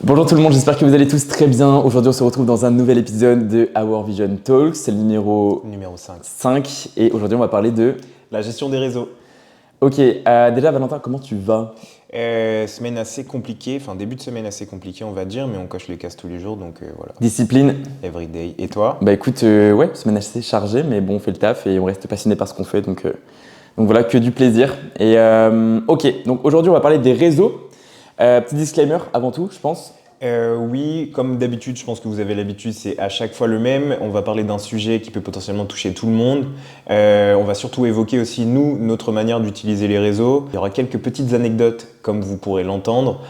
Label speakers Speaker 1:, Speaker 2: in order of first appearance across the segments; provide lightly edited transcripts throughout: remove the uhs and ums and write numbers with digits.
Speaker 1: Bonjour tout le monde, j'espère que vous allez tous très bien. Aujourd'hui, on se retrouve dans un nouvel épisode de Our Vision Talks. C'est le numéro 5. Et aujourd'hui, on va parler de
Speaker 2: la gestion des réseaux.
Speaker 1: Ok, déjà Valentin, comment tu vas?
Speaker 2: Semaine assez compliquée, début de semaine assez compliqué on va dire, mais on coche les cases tous les jours, donc voilà.
Speaker 1: Discipline?
Speaker 2: Everyday. Et toi?
Speaker 1: Bah écoute, ouais, semaine assez chargée, mais bon, on fait le taf et on reste passionné par ce qu'on fait, donc voilà, que du plaisir. Et ok, donc aujourd'hui, on va parler des réseaux. Petit disclaimer avant tout, je pense.
Speaker 2: Oui, comme d'habitude, je pense que vous avez l'habitude, c'est à chaque fois le même. On va parler d'un sujet qui peut potentiellement toucher tout le monde. On va surtout évoquer aussi, nous, notre manière d'utiliser les réseaux. Il y aura quelques petites anecdotes, comme vous pourrez l'entendre.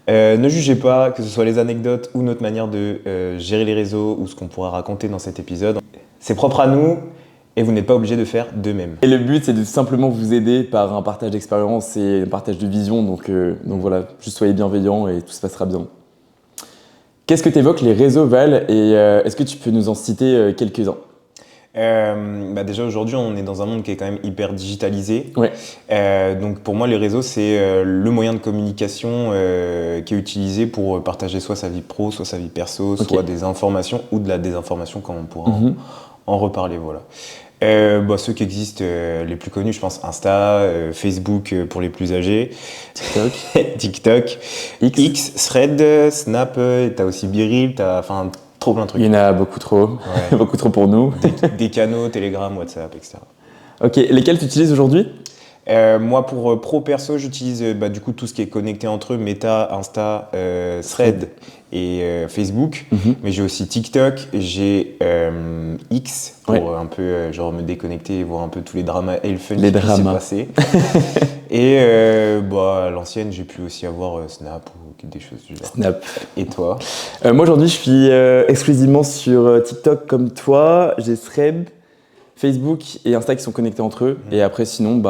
Speaker 2: Ne jugez pas, que ce soit les anecdotes ou notre manière de gérer les réseaux ou ce qu'on pourra raconter dans cet épisode. C'est propre à nous et vous n'êtes pas obligé de faire de même.
Speaker 1: Et le but, c'est de simplement vous aider par un partage d'expérience et un partage de vision. Donc voilà, juste soyez bienveillants et tout se passera bien. Qu'est-ce que t'évoques les réseaux, Val, et est-ce que tu peux nous en citer quelques-uns?
Speaker 2: Déjà aujourd'hui on est dans un monde qui est quand même hyper digitalisé.
Speaker 1: Ouais.
Speaker 2: Donc pour moi les réseaux c'est le moyen de communication qui est utilisé pour partager soit sa vie pro, soit sa vie perso, soit des informations ou de la désinformation quand on pourra en reparler. Voilà. Ceux qui existent les plus connus, je pense Insta, Facebook pour les plus âgés, TikTok, X, Thread, Snap, t'as aussi BeReal, trop plein de trucs.
Speaker 1: Il y en a beaucoup trop, ouais. Beaucoup trop pour nous.
Speaker 2: Des canaux, Telegram, WhatsApp, etc.
Speaker 1: Ok, lesquels tu utilises aujourd'hui?
Speaker 2: Moi pour pro perso j'utilise du coup tout ce qui est connecté entre eux, Meta, Insta, Thread et Facebook, mais j'ai aussi TikTok, j'ai X pour un peu me déconnecter et voir un peu tous les dramas et le fun qui s'est passé. Et à l'ancienne j'ai pu aussi avoir Snap ou des choses du genre.
Speaker 1: Snap.
Speaker 2: Et toi?
Speaker 1: Moi aujourd'hui je suis exclusivement sur TikTok comme toi, j'ai Thread, Facebook et Insta qui sont connectés entre eux. Et après, sinon,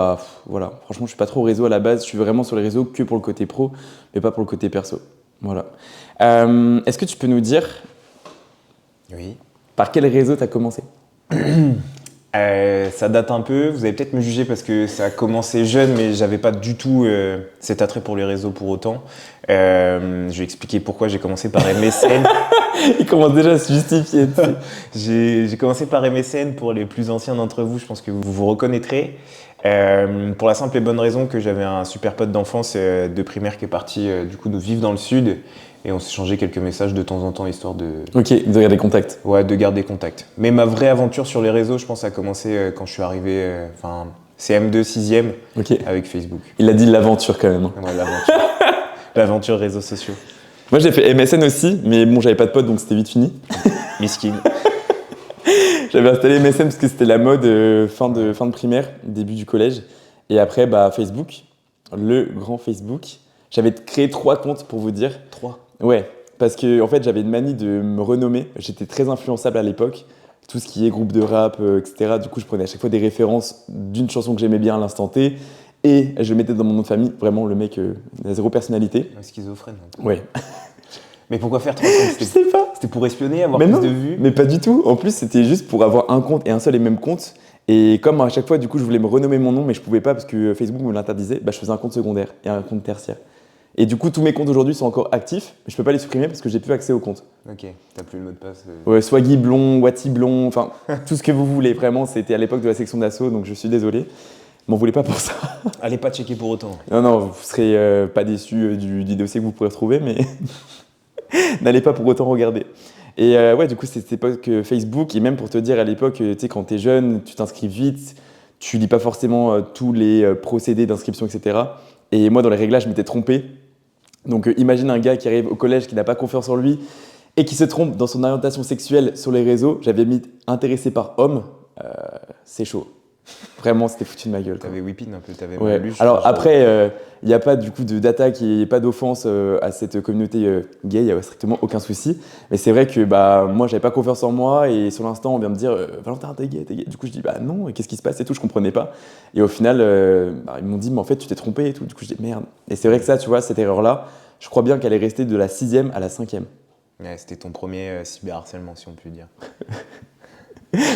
Speaker 1: voilà. Franchement, je suis pas trop au réseau à la base. Je suis vraiment sur les réseaux que pour le côté pro, mais pas pour le côté perso. Voilà. Est-ce que tu peux nous dire par quel réseau tu as commencé?
Speaker 2: Ça date un peu, vous allez peut-être me juger parce que ça a commencé jeune, mais j'avais pas du tout cet attrait pour les réseaux pour autant. Je vais expliquer pourquoi j'ai commencé par MSN.
Speaker 1: Il commence déjà à se justifier.
Speaker 2: J'ai commencé par MSN pour les plus anciens d'entre vous, je pense que vous vous reconnaîtrez. Pour la simple et bonne raison que j'avais un super pote d'enfance de primaire qui est parti du coup de vivre dans le sud. Et on s'échangeait quelques messages de temps en temps, histoire de...
Speaker 1: Ok, de garder contact.
Speaker 2: Ouais, de garder contact. Mais ma vraie aventure sur les réseaux, je pense, a commencé quand je suis arrivé, CM2, 6e, avec Facebook.
Speaker 1: Il a dit l'aventure quand même.
Speaker 2: Ouais, l'aventure. L'aventure réseaux sociaux.
Speaker 1: Moi, j'ai fait MSN aussi, mais bon, j'avais pas de potes, donc c'était vite fini.
Speaker 2: Miskin.
Speaker 1: J'avais installé MSN parce que c'était la mode fin de primaire, début du collège. Et après, Facebook, le grand Facebook. J'avais créé 3 comptes pour vous dire.
Speaker 2: 3? Ouais,
Speaker 1: parce que en fait, j'avais une manie de me renommer. J'étais très influençable à l'époque. Tout ce qui est groupe de rap, etc. Du coup, je prenais à chaque fois des références d'une chanson que j'aimais bien à l'instant T. Et je le mettais dans mon nom de famille. Vraiment, le mec a zéro personnalité.
Speaker 2: Un schizophrène.
Speaker 1: Ouais.
Speaker 2: Mais pourquoi faire 3 comptes?
Speaker 1: Je sais pas.
Speaker 2: C'était pour espionner, avoir plus de vues?
Speaker 1: Mais pas du tout. En plus, c'était juste pour avoir un compte et un seul et même compte. Et comme à chaque fois, du coup, je voulais me renommer mon nom, mais je pouvais pas parce que Facebook me l'interdisait, je faisais un compte secondaire et un compte tertiaire. Et du coup, tous mes comptes aujourd'hui sont encore actifs, mais je peux pas les supprimer parce que j'ai plus accès au compte.
Speaker 2: Ok, t'as plus le mot de passe.
Speaker 1: Ouais, Swaggy Blond, Wati Blond, tout ce que vous voulez. Vraiment, c'était à l'époque de la section d'assaut, donc je suis désolé. M'en voulez pas pour ça.
Speaker 2: Allez pas checker pour autant.
Speaker 1: Non, vous serez pas déçus du dossier que vous pourrez retrouver, mais n'allez pas pour autant regarder. Et du coup, c'était cette époque Facebook, et même pour te dire à l'époque, tu sais, quand t'es jeune, tu t'inscris vite, tu lis pas forcément tous les procédés d'inscription, etc. Et moi, dans les réglages, je m'étais trompé. Donc imagine un gars qui arrive au collège, qui n'a pas confiance en lui, et qui se trompe dans son orientation sexuelle sur les réseaux. J'avais mis intéressé par homme, c'est chaud. Vraiment, c'était foutu de ma gueule.
Speaker 2: T'avais whipping un peu, t'avais
Speaker 1: lu. Alors après, il n'y a pas du coup d'attaque et pas d'offense à cette communauté gay, il n'y a strictement aucun souci. Mais c'est vrai que moi, j'avais pas confiance en moi et sur l'instant, on vient me dire Valentin, t'es gay, t'es gay. Du coup, je dis non, et qu'est-ce qui se passe et tout, je comprenais pas. Et au final, ils m'ont dit mais en fait, tu t'es trompé et tout. Du coup, je dis merde. Et c'est vrai que ça, tu vois, cette erreur-là, je crois bien qu'elle est restée de la 6e à la 5e.
Speaker 2: Ouais, c'était ton premier cyberharcèlement, si on peut dire.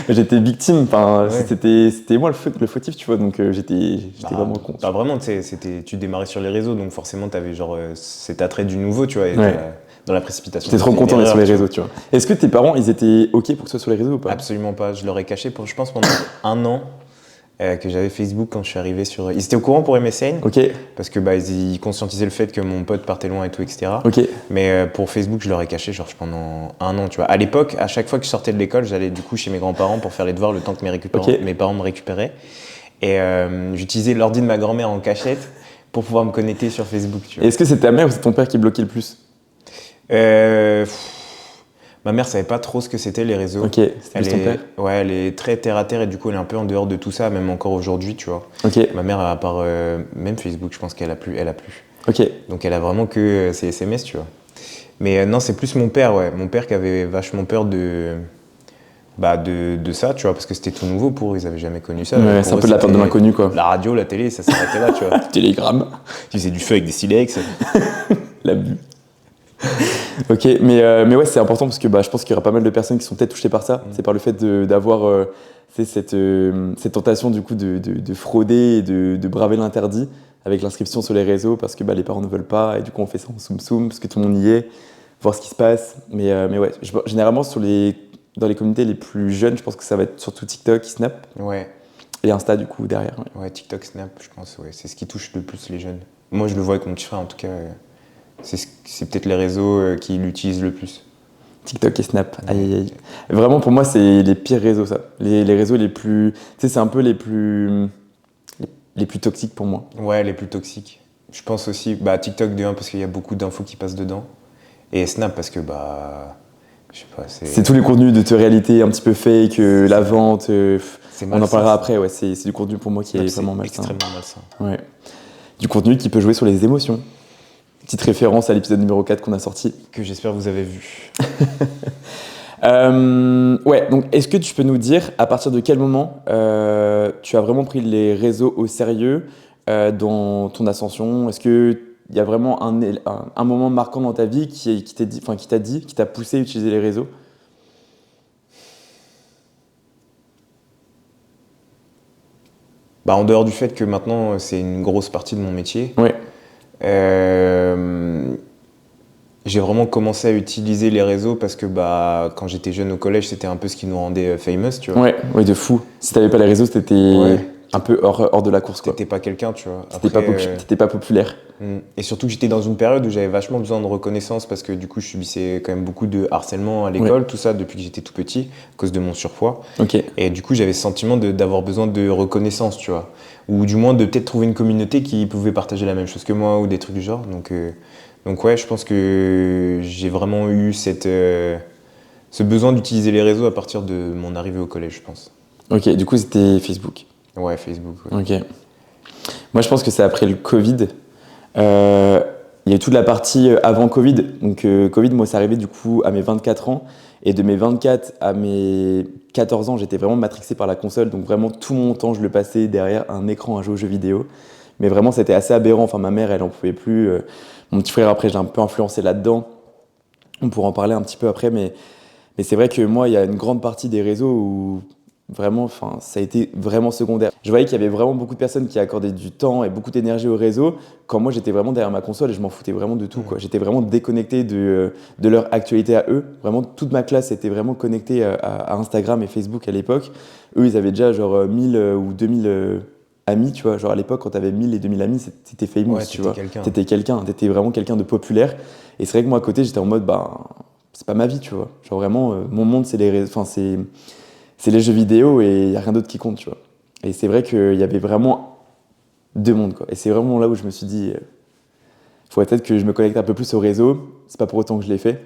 Speaker 1: J'étais victime, c'était moi le fautif, tu vois, donc j'étais vraiment con.
Speaker 2: Vraiment, tu démarrais sur les réseaux, donc forcément, tu avais cet attrait du nouveau, tu vois. Et dans la précipitation.
Speaker 1: T'es trop content d'être sur les réseaux, tu vois. Est-ce que tes parents, ils étaient OK pour que tu sois sur les réseaux ou pas?
Speaker 2: Absolument pas. Je leur ai caché, je pense, pendant un an que j'avais Facebook quand je suis arrivé sur... Ils étaient au courant pour MSN,
Speaker 1: OK.
Speaker 2: parce que ils conscientisaient le fait que mon pote partait loin et tout, etc.
Speaker 1: OK.
Speaker 2: Mais pour Facebook, je leur ai caché genre pendant un an, tu vois. À l'époque, à chaque fois que je sortais de l'école, j'allais du coup chez mes grands-parents pour faire les devoirs le temps que mes parents me récupéraient. Et j'utilisais l'ordi de ma grand-mère en cachette pour pouvoir me connecter sur Facebook, tu vois.
Speaker 1: Est-ce que c'est ta mère ou c'est ton père qui bloquait le plus?
Speaker 2: Ma mère savait pas trop ce que c'était les réseaux.
Speaker 1: OK, c'était plus ton père?
Speaker 2: Ouais, elle est très terre à terre et du coup elle est un peu en dehors de tout ça, même encore aujourd'hui, tu vois.
Speaker 1: OK.
Speaker 2: Ma mère, à part même Facebook, je pense qu'elle a plus.
Speaker 1: OK.
Speaker 2: Donc elle a vraiment que ses SMS, tu vois. Mais non, c'est plus mon père, ouais. Mon père qui avait vachement peur de ça, tu vois, parce que c'était tout nouveau pour eux, ils avaient jamais connu ça.
Speaker 1: Ouais, c'est un peu de la peur de l'inconnu, quoi.
Speaker 2: La radio, la télé, ça s'arrêtait là, tu vois.
Speaker 1: Télégramme.
Speaker 2: Tu faisais du feu avec des silex.
Speaker 1: L'abus. OK, mais ouais, c'est important parce que je pense qu'il y aura pas mal de personnes qui sont peut-être touchées par ça. C'est par le fait d'avoir cette tentation du coup de frauder et de braver l'interdit avec l'inscription sur les réseaux parce que les parents ne veulent pas et du coup on fait ça en soum-soum parce que tout le monde y est, voir ce qui se passe. Mais ouais, généralement dans les communautés les plus jeunes, je pense que ça va être surtout TikTok, Snap
Speaker 2: Ouais.
Speaker 1: et Insta du coup derrière.
Speaker 2: Ouais, TikTok, Snap, je pense, ouais. C'est ce qui touche le plus les jeunes. Moi, je le vois avec mon petit frère, en tout cas. C'est peut-être les réseaux qui l'utilisent le plus.
Speaker 1: TikTok et Snap, aïe aïe aïe. Vraiment pour moi c'est les pires réseaux ça. Les réseaux les plus, tu sais c'est un peu les plus toxiques pour moi.
Speaker 2: Ouais, les plus toxiques. Je pense aussi, TikTok de 1 parce qu'il y a beaucoup d'infos qui passent dedans. Et Snap parce que je sais pas,
Speaker 1: c'est tous les contenus de réalité un petit peu fake, la vente, on en parlera après, ouais, c'est du contenu pour moi qui est vraiment malsain.
Speaker 2: Extrêmement malsain.
Speaker 1: Ouais. Du contenu qui peut jouer sur les émotions. Petite référence à l'épisode numéro 4 qu'on a sorti.
Speaker 2: Que j'espère vous avez vu.
Speaker 1: Ouais, donc est-ce que tu peux nous dire à partir de quel moment tu as vraiment pris les réseaux au sérieux dans ton ascension? Est-ce qu'il y a vraiment un moment marquant dans ta vie qui t'a poussé à utiliser les réseaux?
Speaker 2: En dehors du fait que maintenant c'est une grosse partie de mon métier.
Speaker 1: Ouais.
Speaker 2: J'ai vraiment commencé à utiliser les réseaux parce que quand j'étais jeune au collège, c'était un peu ce qui nous rendait famous, tu vois.
Speaker 1: Ouais, de fou. Si t'avais pas les réseaux, t'étais un peu hors de la course, quoi.
Speaker 2: T'étais pas quelqu'un, tu vois.
Speaker 1: T'étais pas populaire.
Speaker 2: Et surtout que j'étais dans une période où j'avais vachement besoin de reconnaissance parce que du coup, je subissais quand même beaucoup de harcèlement à l'école, tout ça depuis que j'étais tout petit, à cause de mon surpoids.
Speaker 1: Ok.
Speaker 2: Et du coup, j'avais ce sentiment d'avoir besoin de reconnaissance, tu vois. Ou du moins de peut-être trouver une communauté qui pouvait partager la même chose que moi ou des trucs du genre. Donc ouais, je pense que j'ai vraiment eu ce besoin d'utiliser les réseaux à partir de mon arrivée au collège, je pense.
Speaker 1: Ok, du coup c'était Facebook.
Speaker 2: Ouais, Facebook. Ouais.
Speaker 1: Ok. Moi je pense que c'est après le Covid. Il y a eu toute la partie avant Covid. Donc Covid, moi c'est arrivé du coup à mes 24 ans. Et de mes 24 à mes 14 ans, j'étais vraiment matrixé par la console. Donc vraiment tout mon temps, je le passais derrière un écran à jouer aux jeux vidéo. Mais vraiment c'était assez aberrant. Enfin ma mère, elle en pouvait plus. Mon petit frère, après, j'ai un peu influencé là-dedans. On pourra en parler un petit peu après, mais c'est vrai que moi, il y a une grande partie des réseaux où vraiment, ça a été vraiment secondaire. Je voyais qu'il y avait vraiment beaucoup de personnes qui accordaient du temps et beaucoup d'énergie au réseau, quand moi, j'étais vraiment derrière ma console et je m'en foutais vraiment de tout, quoi. J'étais vraiment déconnecté de leur actualité à eux. Vraiment, toute ma classe était vraiment connectée à Instagram et Facebook à l'époque. Eux, ils avaient déjà genre 1000 ou 2000... amis, tu vois, genre à l'époque quand t'avais 1000 et 2000 amis, c'était famous,
Speaker 2: ouais,
Speaker 1: tu vois. T'étais vraiment quelqu'un de populaire. Et c'est vrai que moi à côté, j'étais en mode, c'est pas ma vie, tu vois. Genre vraiment, mon monde, c'est les jeux vidéo et y a rien d'autre qui compte, tu vois. Et c'est vrai qu'il y avait vraiment deux mondes, quoi. Et c'est vraiment là où je me suis dit, faudrait peut-être que je me connecte un peu plus au réseau. C'est pas pour autant que je l'ai fait.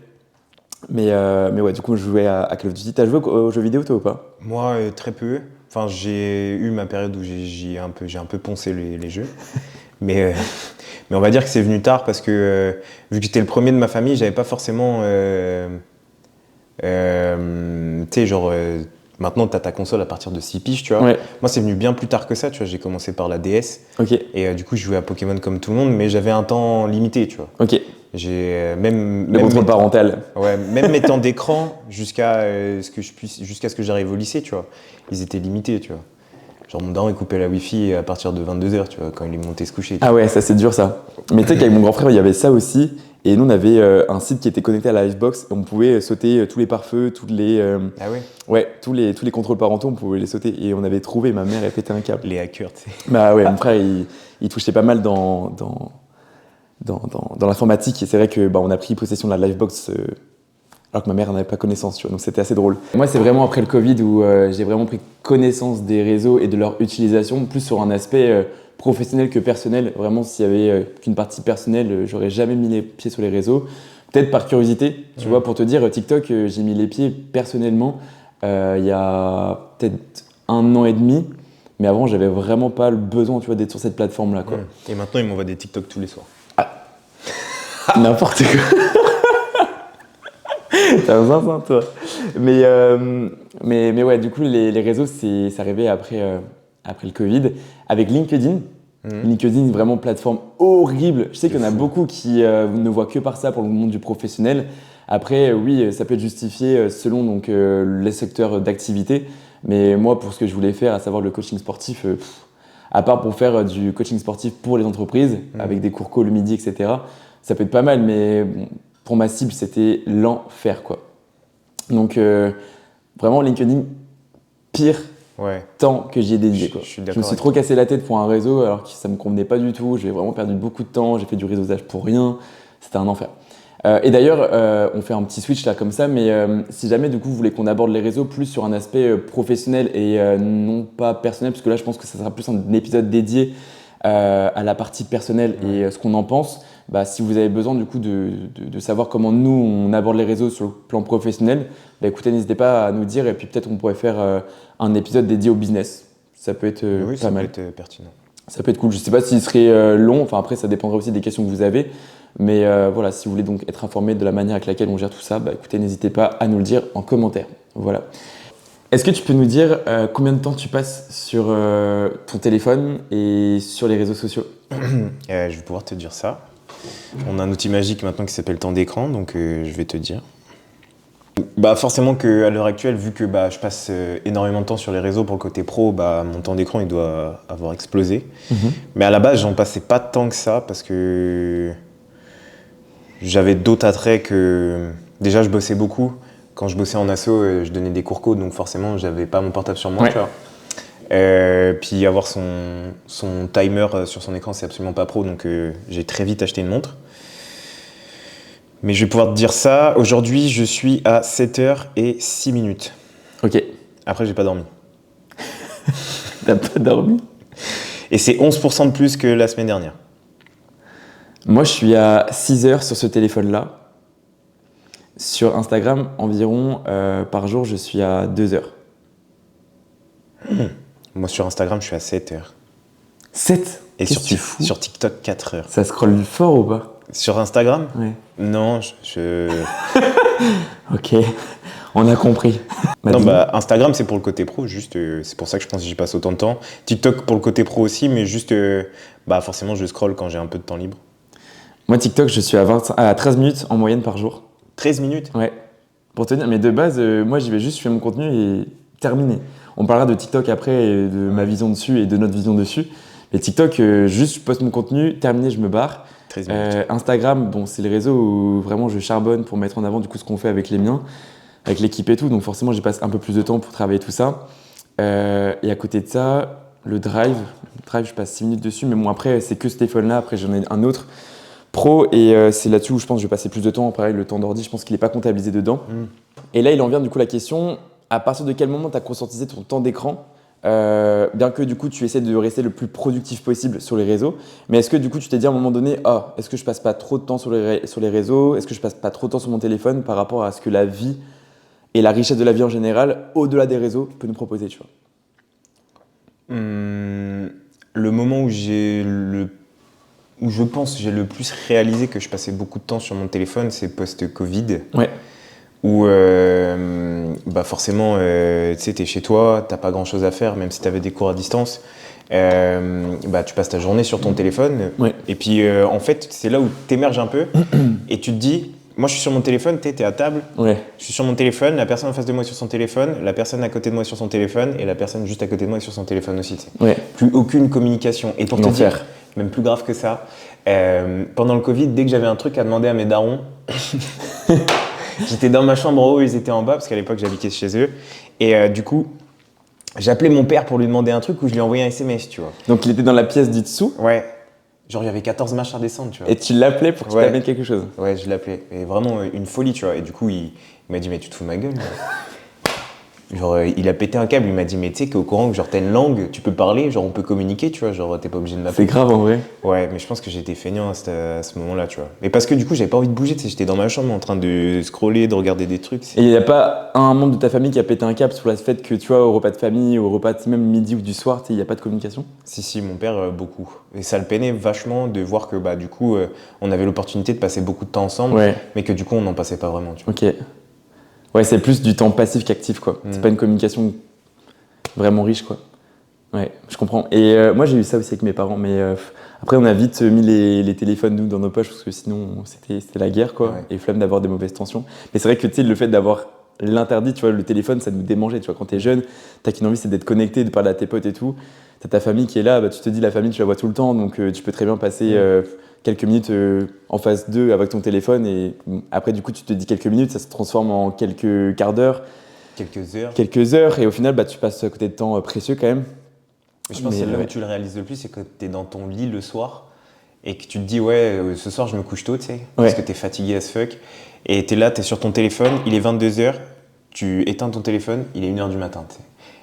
Speaker 1: Mais ouais, du coup, je jouais à Call of Duty. T'as joué aux jeux vidéo, toi, ou pas?
Speaker 2: Moi, très peu. Enfin, j'ai eu ma période où j'ai un peu poncé les jeux. mais on va dire que c'est venu tard parce que vu que j'étais le premier de ma famille, j'avais pas forcément... tu sais, genre... maintenant, t'as ta console à partir de 6 piges, tu vois.
Speaker 1: Ouais.
Speaker 2: Moi, c'est venu bien plus tard que ça, tu vois. J'ai commencé par la DS.
Speaker 1: Ok.
Speaker 2: Et du coup, je jouais à Pokémon comme tout le monde, mais j'avais un temps limité, tu vois.
Speaker 1: Ok.
Speaker 2: J'ai
Speaker 1: le contrôle parental.
Speaker 2: Ouais, même mes temps d'écran jusqu'à ce que j'arrive au lycée, tu vois. Ils étaient limités, tu vois. Genre mon daron il coupait la wifi à partir de 22h, tu vois, quand il est monté se coucher.
Speaker 1: Ah ouais, ça c'est dur ça. Mais tu sais qu'avec mon grand frère il y avait ça aussi. Et nous, on avait un site qui était connecté à la Livebox et on pouvait sauter tous les pare-feux,
Speaker 2: Ah ouais?
Speaker 1: ouais, tous les contrôles parentaux, on pouvait les sauter. Et on avait trouvé, ma mère, elle pétait un câble.
Speaker 2: Les hackers, tu sais.
Speaker 1: Bah ouais, mon frère, il touchait pas mal dans l'informatique. Et c'est vrai que on a pris possession de la Livebox alors que ma mère n'en avait pas connaissance, tu vois. Donc c'était assez drôle. Moi, c'est vraiment après le Covid où j'ai vraiment pris connaissance des réseaux et de leur utilisation, plus sur un aspect professionnel que personnel. Vraiment, s'il y avait qu'une partie personnelle, j'aurais jamais mis les pieds sur les réseaux. Peut-être par curiosité, tu vois, pour te dire, TikTok, j'ai mis les pieds personnellement il y a peut-être 1 an et demi. Mais avant, j'avais vraiment pas le besoin, tu vois, d'être sur cette plateforme-là, quoi.
Speaker 2: Et maintenant, ils m'envoient des TikTok tous les soirs.
Speaker 1: N'importe quoi. T'es un zinzin, toi. Mais ouais, du coup, les réseaux, c'est arrivé après le Covid. Avec LinkedIn. LinkedIn, vraiment plateforme horrible. Je sais qu'il y en a beaucoup qui ne voient que par ça pour le monde du professionnel. Après, oui, ça peut être justifié selon donc, les secteurs d'activité. Mais moi, pour ce que je voulais faire, à savoir le coaching sportif, à part pour faire du coaching sportif pour les entreprises, avec des cours co le midi, etc., ça peut être pas mal. Mais bon, pour ma cible, c'était l'enfer, quoi. Donc, vraiment, LinkedIn, pire temps que j'y ai dédié, quoi. Je me suis trop cassé la tête pour un réseau alors que ça me convenait pas du tout. J'ai vraiment perdu beaucoup de temps. J'ai fait du réseautage pour rien. C'était un enfer. Et d'ailleurs, on fait un petit switch là comme ça, mais si jamais du coup vous voulez qu'on aborde les réseaux plus sur un aspect professionnel et non pas personnel, parce que là je pense que ça sera plus un épisode dédié à la partie personnelle et ce qu'on en pense, si vous avez besoin du coup de savoir comment nous on aborde les réseaux sur le plan professionnel, écoutez, n'hésitez pas à nous dire et puis peut-être on pourrait faire un épisode dédié au business. Ça peut être pas mal.
Speaker 2: Ça peut être pertinent.
Speaker 1: Ça peut être cool. Je sais pas s'il serait long, enfin après ça dépendra aussi des questions que vous avez. Mais voilà, si vous voulez donc être informé de la manière avec laquelle on gère tout ça, écoutez, n'hésitez pas à nous le dire en commentaire. Voilà. Est-ce que tu peux nous dire combien de temps tu passes sur ton téléphone et sur les réseaux sociaux ?
Speaker 2: Je vais pouvoir te dire ça. On a un outil magique maintenant qui s'appelle temps d'écran, donc je vais te dire. Forcément qu'à l'heure actuelle, vu que je passe énormément de temps sur les réseaux pour le côté pro, mon temps d'écran il doit avoir explosé. Mais à la base, j'en passais pas tant que ça parce que j'avais d'autres attraits que… Déjà, je bossais beaucoup. Quand je bossais en asso, je donnais des cours co, donc forcément, j'avais pas mon portable sur moi. Puis avoir son timer sur son écran, c'est absolument pas pro, donc j'ai très vite acheté une montre. Mais je vais pouvoir te dire ça. Aujourd'hui, je suis à 7h06.
Speaker 1: Ok.
Speaker 2: Après, j'ai pas dormi.
Speaker 1: T'as pas dormi ?
Speaker 2: Et c'est 11% de plus que la semaine dernière.
Speaker 1: Moi, je suis à 6 heures sur ce téléphone-là. Sur Instagram, environ, par jour, je suis à 2 heures.
Speaker 2: Moi, sur Instagram, je suis à 7 heures.
Speaker 1: 7 ?
Speaker 2: Et sur TikTok, 4 heures.
Speaker 1: Ça scrolle fort ou pas ?
Speaker 2: Sur Instagram ?
Speaker 1: Ouais.
Speaker 2: Non,
Speaker 1: Ok, on a compris.
Speaker 2: Instagram, c'est pour le côté pro, juste, c'est pour ça que je pense que j'y passe autant de temps. TikTok pour le côté pro aussi, mais juste, forcément, je scrolle quand j'ai un peu de temps libre.
Speaker 1: Moi, TikTok, je suis à 13 minutes en moyenne par jour.
Speaker 2: 13 minutes ?
Speaker 1: Ouais. Pour te dire, mais de base, moi, j'y vais juste, je fais mon contenu et terminé. On parlera de TikTok après, et de ma vision dessus et de notre vision dessus. Mais TikTok, juste, je poste mon contenu, terminé, je me barre.
Speaker 2: 13 minutes.
Speaker 1: Instagram, c'est le réseau où vraiment je charbonne pour mettre en avant du coup ce qu'on fait avec les miens, avec l'équipe et tout. Donc forcément, j'y passe un peu plus de temps pour travailler tout ça. Et à côté de ça, le Drive, je passe 6 minutes dessus. Mais bon, après, c'est que ce téléphone-là. Après, j'en ai un autre pro et c'est là-dessus où je pense que je vais passer plus de temps. Pareil, le temps d'ordi, je pense qu'il n'est pas comptabilisé dedans. Et là, il en vient du coup la question, à partir de quel moment tu as conscientisé ton temps d'écran ? Bien que du coup tu essaies de rester le plus productif possible sur les réseaux, mais est-ce que du coup tu t'es dit à un moment donné, est-ce que je passe pas trop de temps sur les réseaux, est-ce que je passe pas trop de temps sur mon téléphone par rapport à ce que la vie et la richesse de la vie en général, au-delà des réseaux, peut nous proposer, tu vois ?
Speaker 2: Le moment où je pense j'ai le plus réalisé que je passais beaucoup de temps sur mon téléphone, c'est post-Covid.
Speaker 1: Ouais.
Speaker 2: Où forcément, tu sais, t'es chez toi, t'as pas grand chose à faire, même si t'avais des cours à distance. Tu passes ta journée sur ton téléphone.
Speaker 1: Ouais.
Speaker 2: Et puis, en fait, c'est là où t'émerges un peu et tu te dis, moi je suis sur mon téléphone, t'es à table,
Speaker 1: ouais.
Speaker 2: Je suis sur mon téléphone, la personne en face de moi est sur son téléphone, la personne à côté de moi est sur son téléphone et la personne juste à côté de moi est sur son téléphone aussi.
Speaker 1: Ouais.
Speaker 2: Plus aucune communication. Et pour te
Speaker 1: L'enfer.
Speaker 2: dire, même plus grave que ça, Pendant le Covid, dès que j'avais un truc à demander à mes darons, j'étais dans ma chambre en haut, ils étaient en bas, parce qu'à l'époque, j'habitais chez eux. Et du coup, j'appelais mon père pour lui demander un truc ou je lui envoyais un SMS, tu vois.
Speaker 1: Donc il était dans la pièce du dessous.
Speaker 2: Ouais. Genre, il y avait 14 marches à descendre, tu vois.
Speaker 1: Et tu l'appelais pour qu'il t'amène quelque chose.
Speaker 2: Ouais, je l'appelais. Et vraiment une folie, tu vois. Et du coup, il m'a dit, mais tu te fous de ma gueule, là. Genre, il a pété un câble, il m'a dit, mais tu sais qu'au courant que genre t'as une langue, tu peux parler, genre on peut communiquer, tu vois, genre t'es pas obligé de m'appeler.
Speaker 1: C'est grave en vrai.
Speaker 2: Ouais, mais je pense que j'étais feignant à ce moment-là, tu vois. Mais parce que du coup, j'avais pas envie de bouger, tu sais, j'étais dans ma chambre en train de scroller, de regarder des trucs.
Speaker 1: Et il n'y a pas un membre de ta famille qui a pété un câble sur le fait que, tu vois, au repas de famille, au repas même midi ou du soir, il n'y a pas de communication?
Speaker 2: Si, mon père, beaucoup. Et ça le peinait vachement de voir que, bah, du coup, on avait l'opportunité de passer beaucoup de temps ensemble, mais que du coup, on n'en passait pas vraiment, tu vois.
Speaker 1: Ok. Ouais, c'est plus du temps passif qu'actif, quoi. C'est pas une communication vraiment riche, quoi. Ouais, je comprends. Et moi, j'ai eu ça aussi avec mes parents, mais après, on a vite mis les téléphones, nous, dans nos poches, parce que sinon, c'était la guerre, quoi, et flemme d'avoir des mauvaises tensions. Mais c'est vrai que, tu sais, le fait d'avoir l'interdit, tu vois, le téléphone, ça nous démangeait, tu vois. Quand t'es jeune, t'as qu'une envie, c'est d'être connecté, de parler à tes potes et tout. T'as ta famille qui est là, bah, tu te dis, la famille, tu la vois tout le temps, donc tu peux très bien passer quelques minutes en phase 2 avec ton téléphone, et après, du coup, tu te dis quelques minutes, ça se transforme en quelques quarts d'heure. Quelques heures, et au final, bah, tu passes à côté de temps précieux quand même.
Speaker 2: Je pense que c'est là où tu le réalises le plus, c'est que tu es dans ton lit le soir et que tu te dis, ce soir je me couche tôt, tu sais, parce que tu es fatigué as fuck. Et tu es là, tu es sur ton téléphone, il est 22h, tu éteins ton téléphone, il est 1h du matin, tu sais.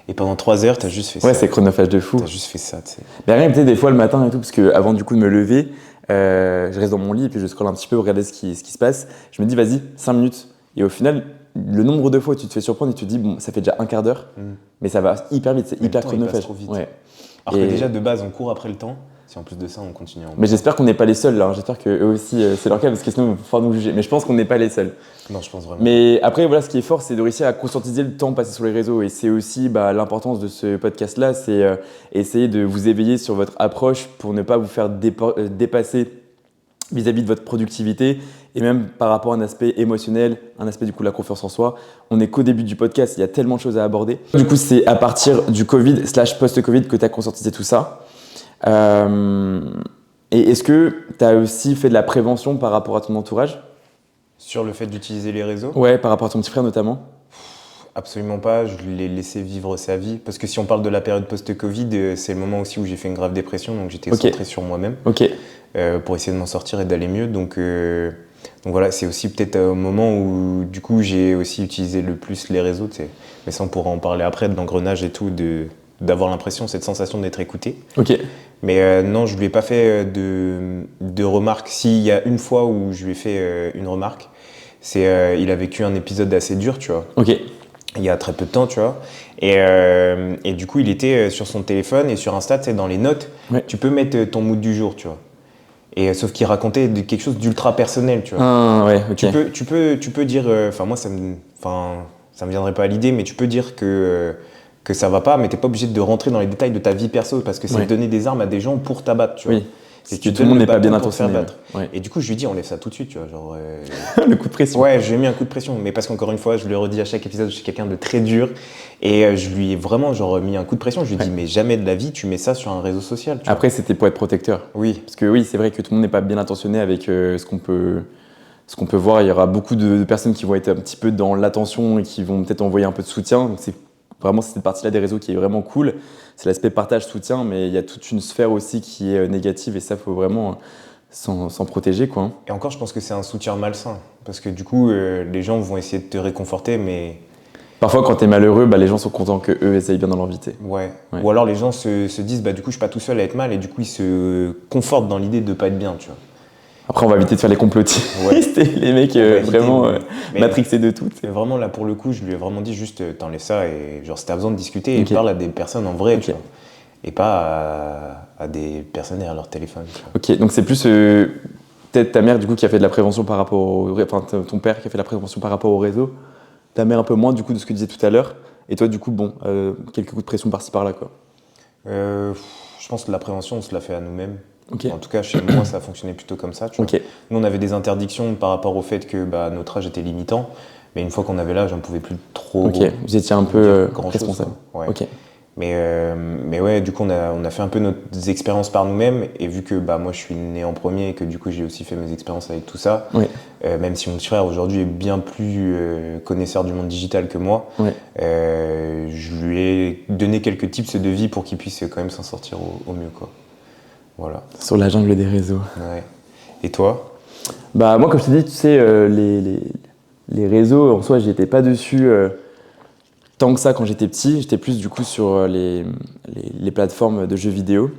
Speaker 2: Et pendant 3 heures, tu as juste fait ça.
Speaker 1: Ouais, c'est chronophage de fou.
Speaker 2: Tu as juste fait ça, tu sais.
Speaker 1: Mais rien, peut-être des fois le matin et tout, parce qu'avant du coup de me lever, je reste dans mon lit et puis je scrolle un petit peu, regarder ce qui se passe. Je me dis, vas-y, 5 minutes. Et au final, le nombre de fois où tu te fais surprendre et tu te dis, bon, ça fait déjà un quart d'heure, mais ça va hyper vite, c'est hyper chronophage.
Speaker 2: Ouais. Alors que déjà, de base, on court après le temps. Si en plus de ça, on continue.
Speaker 1: Mais j'espère qu'on n'est pas les seuls là. J'espère qu'eux aussi, c'est leur cas, parce que sinon, il va falloir nous juger. Mais je pense qu'on n'est pas les seuls.
Speaker 2: Non, je pense vraiment.
Speaker 1: Mais après, voilà, ce qui est fort, c'est de réussir à conscientiser le temps passé sur les réseaux. Et c'est aussi l'importance de ce podcast-là, c'est essayer de vous éveiller sur votre approche pour ne pas vous faire dépasser vis-à-vis de votre productivité et même par rapport à un aspect émotionnel, un aspect du coup de la confiance en soi. On n'est qu'au début du podcast, il y a tellement de choses à aborder. Du coup, c'est à partir du Covid/post-Covid que tu as conscientisé tout ça. Et est-ce que tu as aussi fait de la prévention par rapport à ton entourage?
Speaker 2: Sur le fait d'utiliser les réseaux?
Speaker 1: Ouais, par rapport à ton petit frère notamment?
Speaker 2: Absolument pas, je l'ai laissé vivre sa vie. Parce que si on parle de la période post-Covid, c'est le moment aussi où j'ai fait une grave dépression, donc j'étais centré sur moi-même pour essayer de m'en sortir et d'aller mieux. Donc voilà, c'est aussi peut-être au moment où du coup j'ai aussi utilisé le plus les réseaux, tu sais. Mais ça on pourra en parler après, de l'engrenage et tout, d'avoir l'impression, cette sensation d'être écouté. Mais non, je lui ai pas fait de remarques. S'il y a une fois où je lui ai fait une remarque, c'est il a vécu un épisode assez dur, tu vois. Il y a très peu de temps, tu vois. Et du coup, il était sur son téléphone et sur Insta, tu sais, dans les notes, tu peux mettre ton mood du jour, tu vois. Et sauf qu'il racontait quelque chose d'ultra personnel, tu vois. Tu peux dire, moi ça me viendrait pas à l'idée, mais tu peux dire que ça va pas, mais t'es pas obligé de rentrer dans les détails de ta vie perso, parce que c'est donner des armes à des gens pour t'abattre, tu vois.
Speaker 1: C'est que tout le monde n'est pas bien intentionné.
Speaker 2: Et du coup, je lui dis, enlève ça tout de suite, tu vois. Genre,
Speaker 1: le coup de pression.
Speaker 2: Ouais, je lui ai mis un coup de pression. Mais parce qu'encore une fois, je le redis à chaque épisode, je suis quelqu'un de très dur. Et je lui ai vraiment mis un coup de pression. Je lui ai dit, mais jamais de la vie, tu mets ça sur un réseau social. Tu
Speaker 1: Après, c'était pour être protecteur.
Speaker 2: Oui.
Speaker 1: Parce que oui, c'est vrai que tout le monde n'est pas bien intentionné avec ce qu'on peut voir. Il y aura beaucoup de personnes qui vont être un petit peu dans l'attention et qui vont peut-être envoyer un peu de soutien. Donc, c'est vraiment cette partie-là des réseaux qui est vraiment cool. C'est l'aspect partage, soutien, mais il y a toute une sphère aussi qui est négative et ça, il faut vraiment s'en protéger, quoi.
Speaker 2: Et encore, je pense que c'est un soutien malsain. Parce que du coup, les gens vont essayer de te réconforter, mais...
Speaker 1: Parfois, quand tu es malheureux, les gens sont contents qu'eux essayent bien dans leur vie.
Speaker 2: Ouais. Ou alors, les gens se disent, du coup, je suis pas tout seul à être mal, et du coup, ils se confortent dans l'idée de ne pas être bien, tu vois.
Speaker 1: Après, on va éviter de faire les complotistes et les mecs vraiment matrixés de tout.
Speaker 2: C'est vraiment là, pour le coup, je lui ai vraiment dit juste t'enlèves ça et genre si t'as besoin de discuter, et parle à des personnes en vrai, tu vois. Et pas à des personnes derrière leur téléphone.
Speaker 1: Ok, donc c'est plus peut-être ta mère du coup qui a fait de la prévention par rapport ton père qui a fait de la prévention par rapport au réseau. Ta mère un peu moins du coup de ce que tu disais tout à l'heure. Et toi du coup, quelques coups de pression par-ci par-là, quoi.
Speaker 2: Je pense que la prévention, on se la fait à nous-mêmes. En tout cas, chez moi, ça a fonctionné plutôt comme ça. Tu vois. Nous, on avait des interdictions par rapport au fait que notre âge était limitant. Mais une fois qu'on avait l'âge, on ne pouvait plus trop...
Speaker 1: Vous étiez un peu responsable.
Speaker 2: Mais ouais, du coup, on a fait un peu nos expériences par nous-mêmes. Et vu que moi, je suis né en premier et que du coup, j'ai aussi fait mes expériences avec tout ça,
Speaker 1: Oui.
Speaker 2: même si mon petit frère aujourd'hui est bien plus connaisseur du monde digital que moi,
Speaker 1: Oui.
Speaker 2: je lui ai donné quelques tips de vie pour qu'il puisse quand même s'en sortir au mieux, quoi. Voilà.
Speaker 1: Sur la jungle des réseaux.
Speaker 2: Ouais. Et toi?
Speaker 1: Bah, moi, comme je t'ai dit, tu sais, les réseaux, en soi, j'étais pas dessus tant que ça quand j'étais petit. J'étais plus du coup sur les plateformes de jeux vidéo,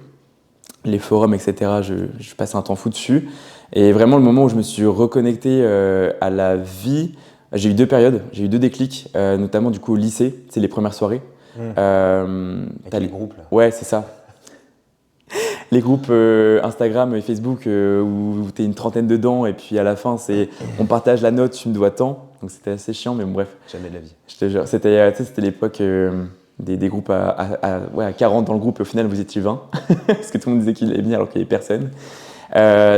Speaker 1: les forums, etc. Je passais un temps fou dessus. Et vraiment, le moment où je me suis reconnecté à la vie, j'ai eu 2 périodes, j'ai eu 2 déclics, notamment du coup au lycée, c'est les premières soirées.
Speaker 2: Avec les groupes, là.
Speaker 1: Ouais, c'est ça. Les groupes Instagram et Facebook où t'es une trentaine dedans et puis à la fin, on partage la note, tu me dois tant. Donc c'était assez chiant, mais bon, bref.
Speaker 2: Jamais de la vie.
Speaker 1: Je te jure, c'était l'époque des groupes à 40 dans le groupe et au final vous étiez 20 parce que tout le monde disait qu'il allait bien alors qu'il n'y avait personne.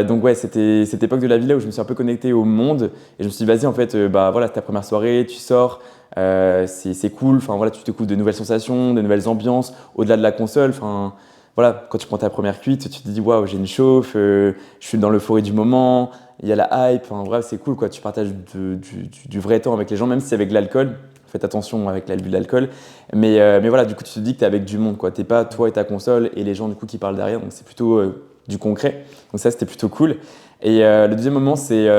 Speaker 1: Donc ouais, c'était cette époque de la vie là où je me suis un peu connecté au monde et je me suis dit vas-y en fait, voilà, c'est ta première soirée, tu sors, c'est cool, enfin voilà, tu découvres de nouvelles sensations, de nouvelles ambiances, au-delà de la console, enfin voilà, quand tu prends ta première cuite, tu te dis waouh, j'ai une chauffe, je suis dans l'euphorie du moment, il y a la hype, enfin bref, c'est cool quoi, tu partages du vrai temps avec les gens, même si c'est avec de l'alcool. Faites attention avec l'abus de l'alcool, mais voilà, du coup tu te dis que tu es avec du monde quoi, t'es pas toi et ta console et les gens du coup qui parlent derrière, donc c'est plutôt du concret. Donc ça, c'était plutôt cool. Et le deuxième moment, c'est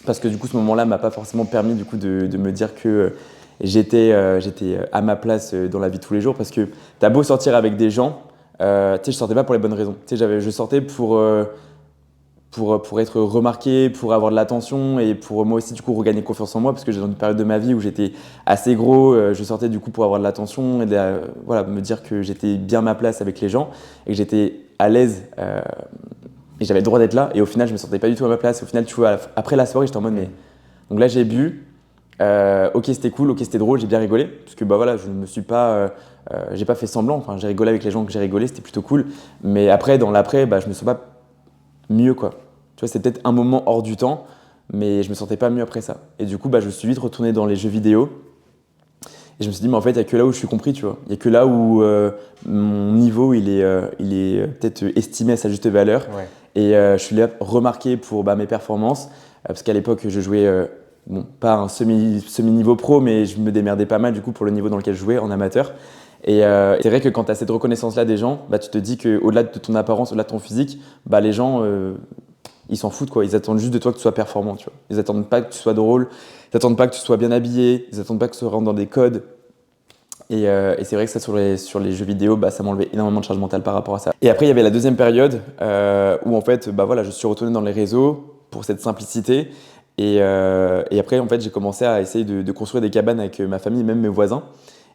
Speaker 1: parce que du coup, ce moment-là m'a pas forcément permis du coup de me dire que j'étais à ma place dans la vie de tous les jours. Parce que t'as beau sortir avec des gens, tu sais, je sortais pas pour les bonnes raisons. Tu sais, je sortais pour être remarqué, pour avoir de l'attention et pour moi aussi du coup regagner confiance en moi parce que j'étais dans une période de ma vie où j'étais assez gros, je sortais du coup pour avoir de l'attention et voilà, me dire que j'étais bien à ma place avec les gens et que j'étais à l'aise et j'avais le droit d'être là et au final je me sentais pas du tout à ma place. Au final tu vois, après la soirée j'étais en mode mais donc là j'ai bu, ok c'était cool, ok c'était drôle, j'ai bien rigolé parce que bah voilà je me suis pas j'ai pas fait semblant, enfin j'ai rigolé avec les gens que j'ai rigolé, c'était plutôt cool, mais après dans l'après bah je me sens pas mieux quoi. Tu vois, c'était peut-être un moment hors du temps, mais je me sentais pas mieux après ça. Et du coup, bah, je suis vite retourné dans les jeux vidéo. Et je me suis dit, mais en fait, il n'y a que là où je suis compris, tu vois. Il n'y a que là où mon niveau, il est peut-être estimé à sa juste valeur.
Speaker 2: Ouais.
Speaker 1: Et je suis là remarqué pour mes performances. Parce qu'à l'époque, je jouais, bon, pas un semi-niveau pro, mais je me démerdais pas mal du coup pour le niveau dans lequel je jouais en amateur. Et c'est vrai que quand tu as cette reconnaissance-là des gens, bah, tu te dis qu'au-delà de ton apparence, au-delà de ton physique, bah, les gens, ils s'en foutent, quoi. Ils attendent juste de toi que tu sois performant, tu vois. Ils attendent pas que tu sois drôle, ils attendent pas que tu sois bien habillé, ils attendent pas que tu rentres dans des codes. Et c'est vrai que ça, sur les jeux vidéo, bah, ça m'enlevait énormément de charge mentale par rapport à ça. Et après, il y avait la deuxième période où en fait, bah, voilà, je suis retourné dans les réseaux pour cette simplicité. Et après, en fait, j'ai commencé à essayer de construire des cabanes avec ma famille, même mes voisins.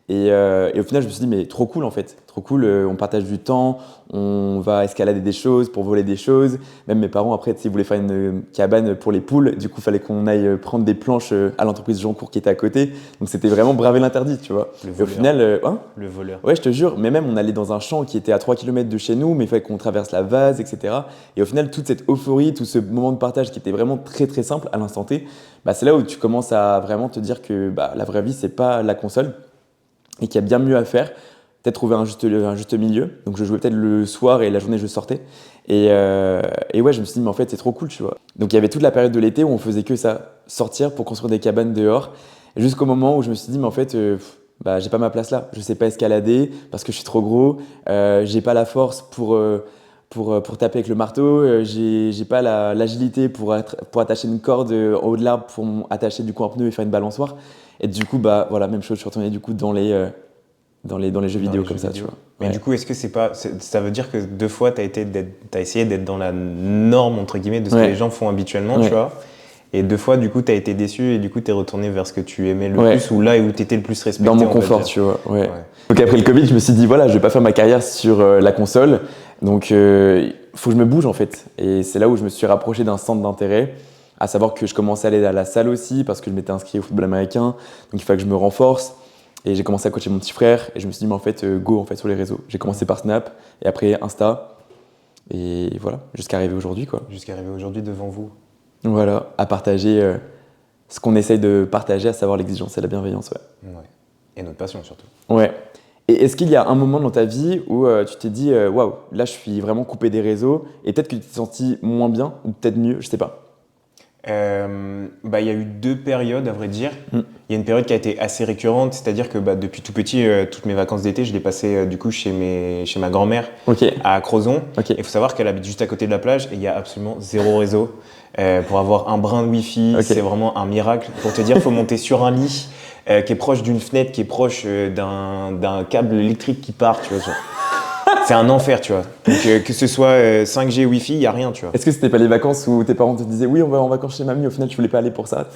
Speaker 1: Et au final, je me suis dit, mais trop cool en fait, trop cool, on partage du temps, on va escalader des choses pour voler des choses. Même mes parents, après, ils voulaient faire une cabane pour les poules, du coup, il fallait qu'on aille prendre des planches à l'entreprise Jeancourt qui était à côté. Donc, c'était vraiment braver l'interdit, tu vois.
Speaker 2: Le
Speaker 1: Et au
Speaker 2: voleur.
Speaker 1: final,
Speaker 2: Le voleur.
Speaker 1: ouais, je te jure, mais même on allait dans un champ qui était à 3 km de chez nous, mais il fallait qu'on traverse la vase, etc. Et au final, toute cette euphorie, tout ce moment de partage qui était vraiment très très simple à l'instant T, bah, c'est là où tu commences à vraiment te dire que bah, la vraie vie, c'est pas la console et qu'il y a bien mieux à faire, peut-être trouver un juste milieu. Donc je jouais peut-être le soir et la journée je sortais. Et ouais, je me suis dit, mais en fait, c'est trop cool, tu vois. Donc il y avait toute la période de l'été où on faisait que ça, sortir pour construire des cabanes dehors, jusqu'au moment où je me suis dit, mais en fait, bah, j'ai pas ma place là. Je sais pas escalader parce que je suis trop gros, j'ai pas la force pour taper avec le marteau, j'ai pas l'agilité pour attacher une corde en haut de l'arbre pour attacher du coup un pneu et faire une balançoire. Et du coup, bah voilà, même chose, je suis retourné du coup dans les jeux vidéo comme ça, tu vois.
Speaker 2: Mais
Speaker 1: Ouais.
Speaker 2: du coup, est-ce que ça veut dire que 2 fois, t'as essayé d'être dans la norme, entre guillemets, de ce que
Speaker 1: Ouais.
Speaker 2: les gens font habituellement,
Speaker 1: Ouais.
Speaker 2: tu vois? Et 2 fois, du coup, t'as été déçu et du coup, t'es retourné vers ce que tu aimais le
Speaker 1: Ouais.
Speaker 2: plus ou là où t'étais le plus respecté,
Speaker 1: Dans mon
Speaker 2: on va
Speaker 1: confort,
Speaker 2: dire.
Speaker 1: tu vois. Ouais.
Speaker 2: Ouais.
Speaker 1: Donc après le Covid, je me suis dit, voilà, je vais pas faire ma carrière sur la console. Donc, faut que je me bouge en fait. Et c'est là où je me suis rapproché d'un centre d'intérêt. À savoir que je commençais à aller à la salle aussi parce que je m'étais inscrit au football américain. Donc, il fallait que je me renforce. Et j'ai commencé à coacher mon petit frère. Et je me suis dit, mais en fait, go en fait, sur les réseaux. J'ai commencé par Snap et après Insta. Et voilà, jusqu'à arriver aujourd'hui, quoi.
Speaker 2: Jusqu'à arriver aujourd'hui devant vous.
Speaker 1: Voilà, à partager ce qu'on essaye de partager, à savoir l'exigence et la bienveillance, ouais.
Speaker 2: Ouais. Et notre passion surtout.
Speaker 1: Ouais. Et Et est-ce qu'il y a un moment dans ta vie où tu t'es dit waouh, là je suis vraiment coupé des réseaux et peut-être que tu t'es senti moins bien ou peut-être mieux, je sais pas.
Speaker 2: Il y a eu 2 périodes à vrai dire.
Speaker 1: Mm.
Speaker 2: Il y a une période qui a été assez récurrente, c'est-à-dire que depuis tout petit, toutes mes vacances d'été, je les passais du coup chez ma grand-mère
Speaker 1: Ok.
Speaker 2: à Crozon.
Speaker 1: Ok.
Speaker 2: Il faut savoir qu'elle habite juste à côté de la plage et il y a absolument 0 réseau. Pour avoir un brin de wifi,
Speaker 1: Ok.
Speaker 2: c'est vraiment un miracle. Pour te dire, il faut monter sur un lit qui est proche d'une fenêtre, qui est proche d'un câble électrique qui part, tu vois. Genre. C'est un enfer, tu vois. Donc, que ce soit 5G, Wi-Fi, il n'y a rien, tu vois.
Speaker 1: Est-ce que c'était pas les vacances où tes parents te disaient oui, on va en vacances chez mamie, au final tu voulais pas aller pour ça,